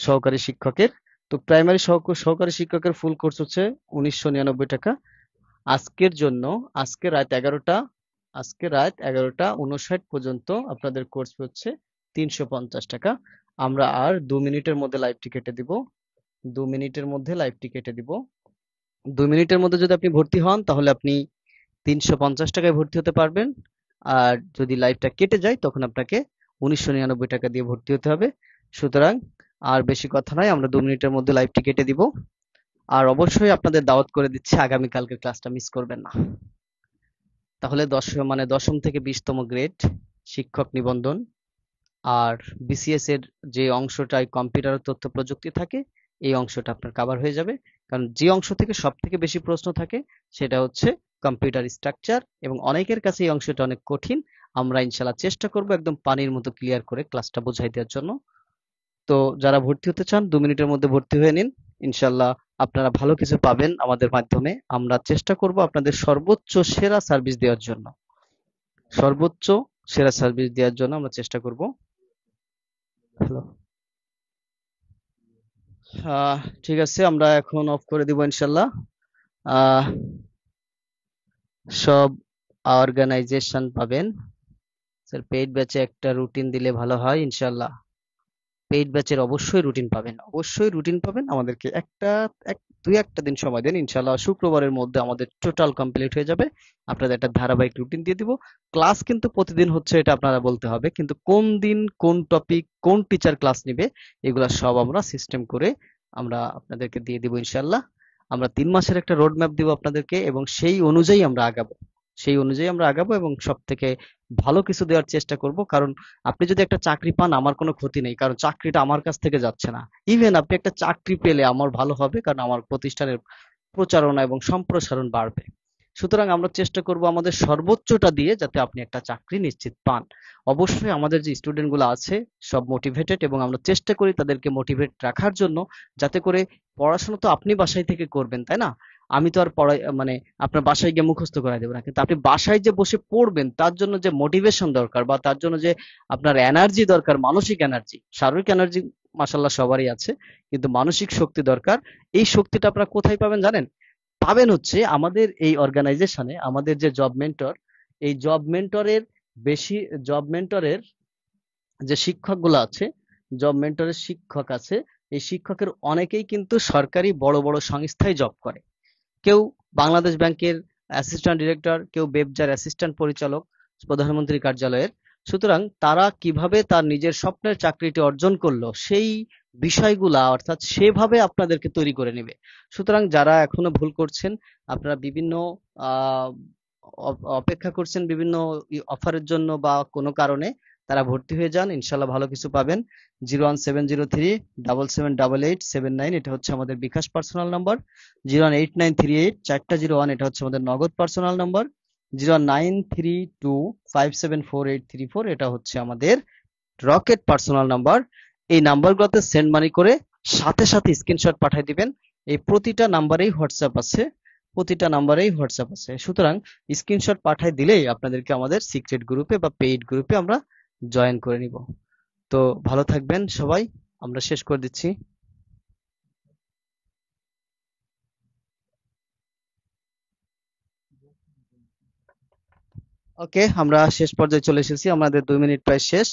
C: সহকারী শিক্ষকের। তো প্রাইমারি সহকারী শিক্ষকের ফুল কোর্স হচ্ছে 1999 টাকা। আজকের জন্য আজকে রাত 11টা 59 পর্যন্ত আপনাদের কোর্স হচ্ছে 350 টাকা। আমরা আর 2 মিনিটের মধ্যে লাইভটি কেটে দিব। 2 মিনিটের মধ্যে লাইভটি কেটে দিব। 2 মিনিটের মধ্যে যদি আপনি ভর্তি হন তাহলে আপনি 350 টাকায় ভর্তি হতে পারবেন। আর যদি লাইভটা কেটে যায় তখন আপনাকে 1999 টাকা দিয়ে ভর্তি হতে হবে। সুতরাং আর বেশি কথা নয়, আমরা 2 মিনিটের মধ্যে লাইভটি কেটে দিব। আর অবশ্যই আপনাদের দাওয়াত করে দিচ্ছি, আগামীকালকের ক্লাসটা মিস করবেন না। তাহলে দশম থেকে 20তম গ্রেড শিক্ষক নিবন্ধন আর বিসিএস এর যে অংশটায় কম্পিউটার ও তথ্য প্রযুক্তি থাকে, এই অংশটা আপনার কভার হয়ে যাবে। কারণ যে অংশ থেকে সব থেকে বেশি প্রশ্ন থাকে সেটা হচ্ছে কম্পিউটার স্ট্রাকচার, এবং অনেকের কাছে এই অংশটা অনেক কঠিন। আমরা ইনশাল্লাহ চেষ্টা করব একদম পানির মতো ক্লিয়ার করে ক্লাসটা বোঝাই দেওয়ার জন্য। তো যারা ভর্তি হতে চান 2 মিনিটের মধ্যে ভর্তি হয়ে নিন। ইনশাল্লাহ আপনারা ভালো কিছু পাবেন আমাদের মাধ্যমে। আমরা চেষ্টা করব আপনাদের সর্বোচ্চ সেরা সার্ভিস দেওয়ার জন্য। সর্বোচ্চ সেরা সার্ভিস দেওয়ার জন্য আমরা চেষ্টা করব। হ্যালো, ঠিক আছে, আমরা এখন অফ করে দিব ইনশাল্লাহ। আহ, সব অর্গানাইজেশন পাবেন। স্যার পেইড ব্যাচে একটা রুটিন দিলে ভালো হয় ইনশাল্লাহ। পেইড ব্যাচের অবশ্যই রুটিন পাবেন, অবশ্যই রুটিন পাবেন। আমাদেরকে দুই একটা দিন সময় দেন, ইনশাল্লাহ শুক্রবারের মধ্যে আমাদের টোটাল কমপ্লিট হয়ে যাবে। আপনাদের একটা ধারাবাহিক রুটিন দিয়ে দিব। ক্লাস কিন্তু প্রতিদিন হচ্ছে এটা আপনারা বলতে হবে, কিন্তু কোন দিন কোন টপিক কোন টিচার ক্লাস নিবে এগুলা সব আমরা সিস্টেম করে আমরা আপনাদেরকে দিয়ে দিব ইনশাল্লাহ। আমরা 3 মাসের একটা রোড ম্যাপ দিব আপনাদেরকে, এবং সেই অনুযায়ী আমরা আগাবো এবং সব থেকে ভালো কিছু দেওয়ার চেষ্টা করব। কারণ আপনি যদি একটা চাকরি পান আমার কোনো ক্ষতি নেই, কারণ চাকরিটা আমার কাছ থেকে যাচ্ছে না। ইভেন আপনি একটা চাকরি পেলে আমার ভালো হবে, কারণ আমার প্রতিষ্ঠানের প্রচারণা এবং সম্প্রসারণ বাড়বে। সুতরাং আমরা চেষ্টা করব আমাদের সর্বোচ্চটা দিয়ে যাতে আপনি একটা চাকরি নিশ্চিত পান। অবশ্যই আমাদের যে স্টুডেন্ট গুলো আছে সব মোটিভেটেড, এবং আমরা চেষ্টা করি তাদেরকে মোটিভেট রাখার জন্য, যাতে করে পড়াশোনা তো আপনি বাসায় থেকে করবেন, তাই না? আমি তো আর পড়াই মানে আপনার বাসায় গিয়ে মুখস্থ করাই দেবো না, কিন্তু আপনি বাসায় যে বসে পড়বেন তার জন্য যে মোটিভেশন দরকার, বা তার জন্য যে আপনার এনার্জি দরকার, মানসিক এনার্জি, শারীরিক এনার্জি মাশাল্লাহ সবারই আছে, কিন্তু মানসিক শক্তি দরকার। এই শক্তিটা আপনারা কোথায় পাবেন জানেন? পাবেন হচ্ছে আমাদের এই অর্গানাইজেশনে। আমাদের যে জব মেন্টর, এই জব মেন্টরের যে শিক্ষকগুলো আছে, জব মেন্টরের শিক্ষক আছে, এই শিক্ষকের অনেকেই কিন্তু সরকারি বড় বড় সংস্থায় জব করে। কেউ বাংলাদেশ ব্যাংকের অ্যাসিস্ট্যান্ট ডিরেক্টর, কেউ বেবজার অ্যাসিস্ট্যান্ট পরিচালক প্রধানমন্ত্রী কার্যালয়ের। সুতরাং তারা কিভাবে তার নিজের স্বপ্নের চাকরিটি অর্জন করলো সেই বিষয়গুলা অর্থাৎ সেভাবে আপনাদেরকে তৈরি করে নেবে। সুতরাং যারা এখনো ভুল করছেন, আপনারা বিভিন্ন আহ অপেক্ষা করছেন বিভিন্ন অফারের জন্য বা কোনো কারণে, তারা ভর্তি হয়ে যান, ইনশাল্লাহ ভালো কিছু পাবেন। 01703 778879, এটা হচ্ছে আমাদের বিকাশ পার্সোনাল নাম্বার। 018938401, এটা হচ্ছে আমাদের নগদ পার্সোনাল নাম্বার। 09325748334, এটা হচ্ছে আমাদের রকেট পার্সোনাল নাম্বার। এই নাম্বারগুলোতে সেন্ড মানি করে সাথে সাথে স্ক্রিনশট পাঠিয়ে দিবেন। এই প্রতিটা নাম্বারেই হোয়াটসঅ্যাপ আছে। সুতরাং স্ক্রিনশট পাঠিয়ে দিলেই আপনাদেরকে আমাদের সিক্রেট গ্রুপে বা পেইড গ্রুপে আমরা জয়েন করে নিব। তো ভালো থাকবেন সবাই, আমরা শেষ করে দিচ্ছি। ওকে, আমরা শেষ পর্যায়ে চলে এসেছি, আমাদের 2 মিনিট প্রায় শেষ।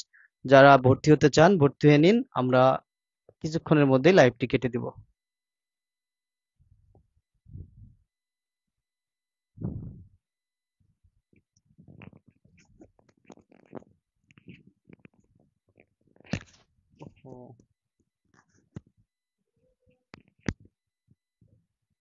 C: যারা ভর্তি হতে চান ভর্তি হয়ে নিন, আমরা কিছুক্ষণের মধ্যেই লাইভটি কেটে দিব। ও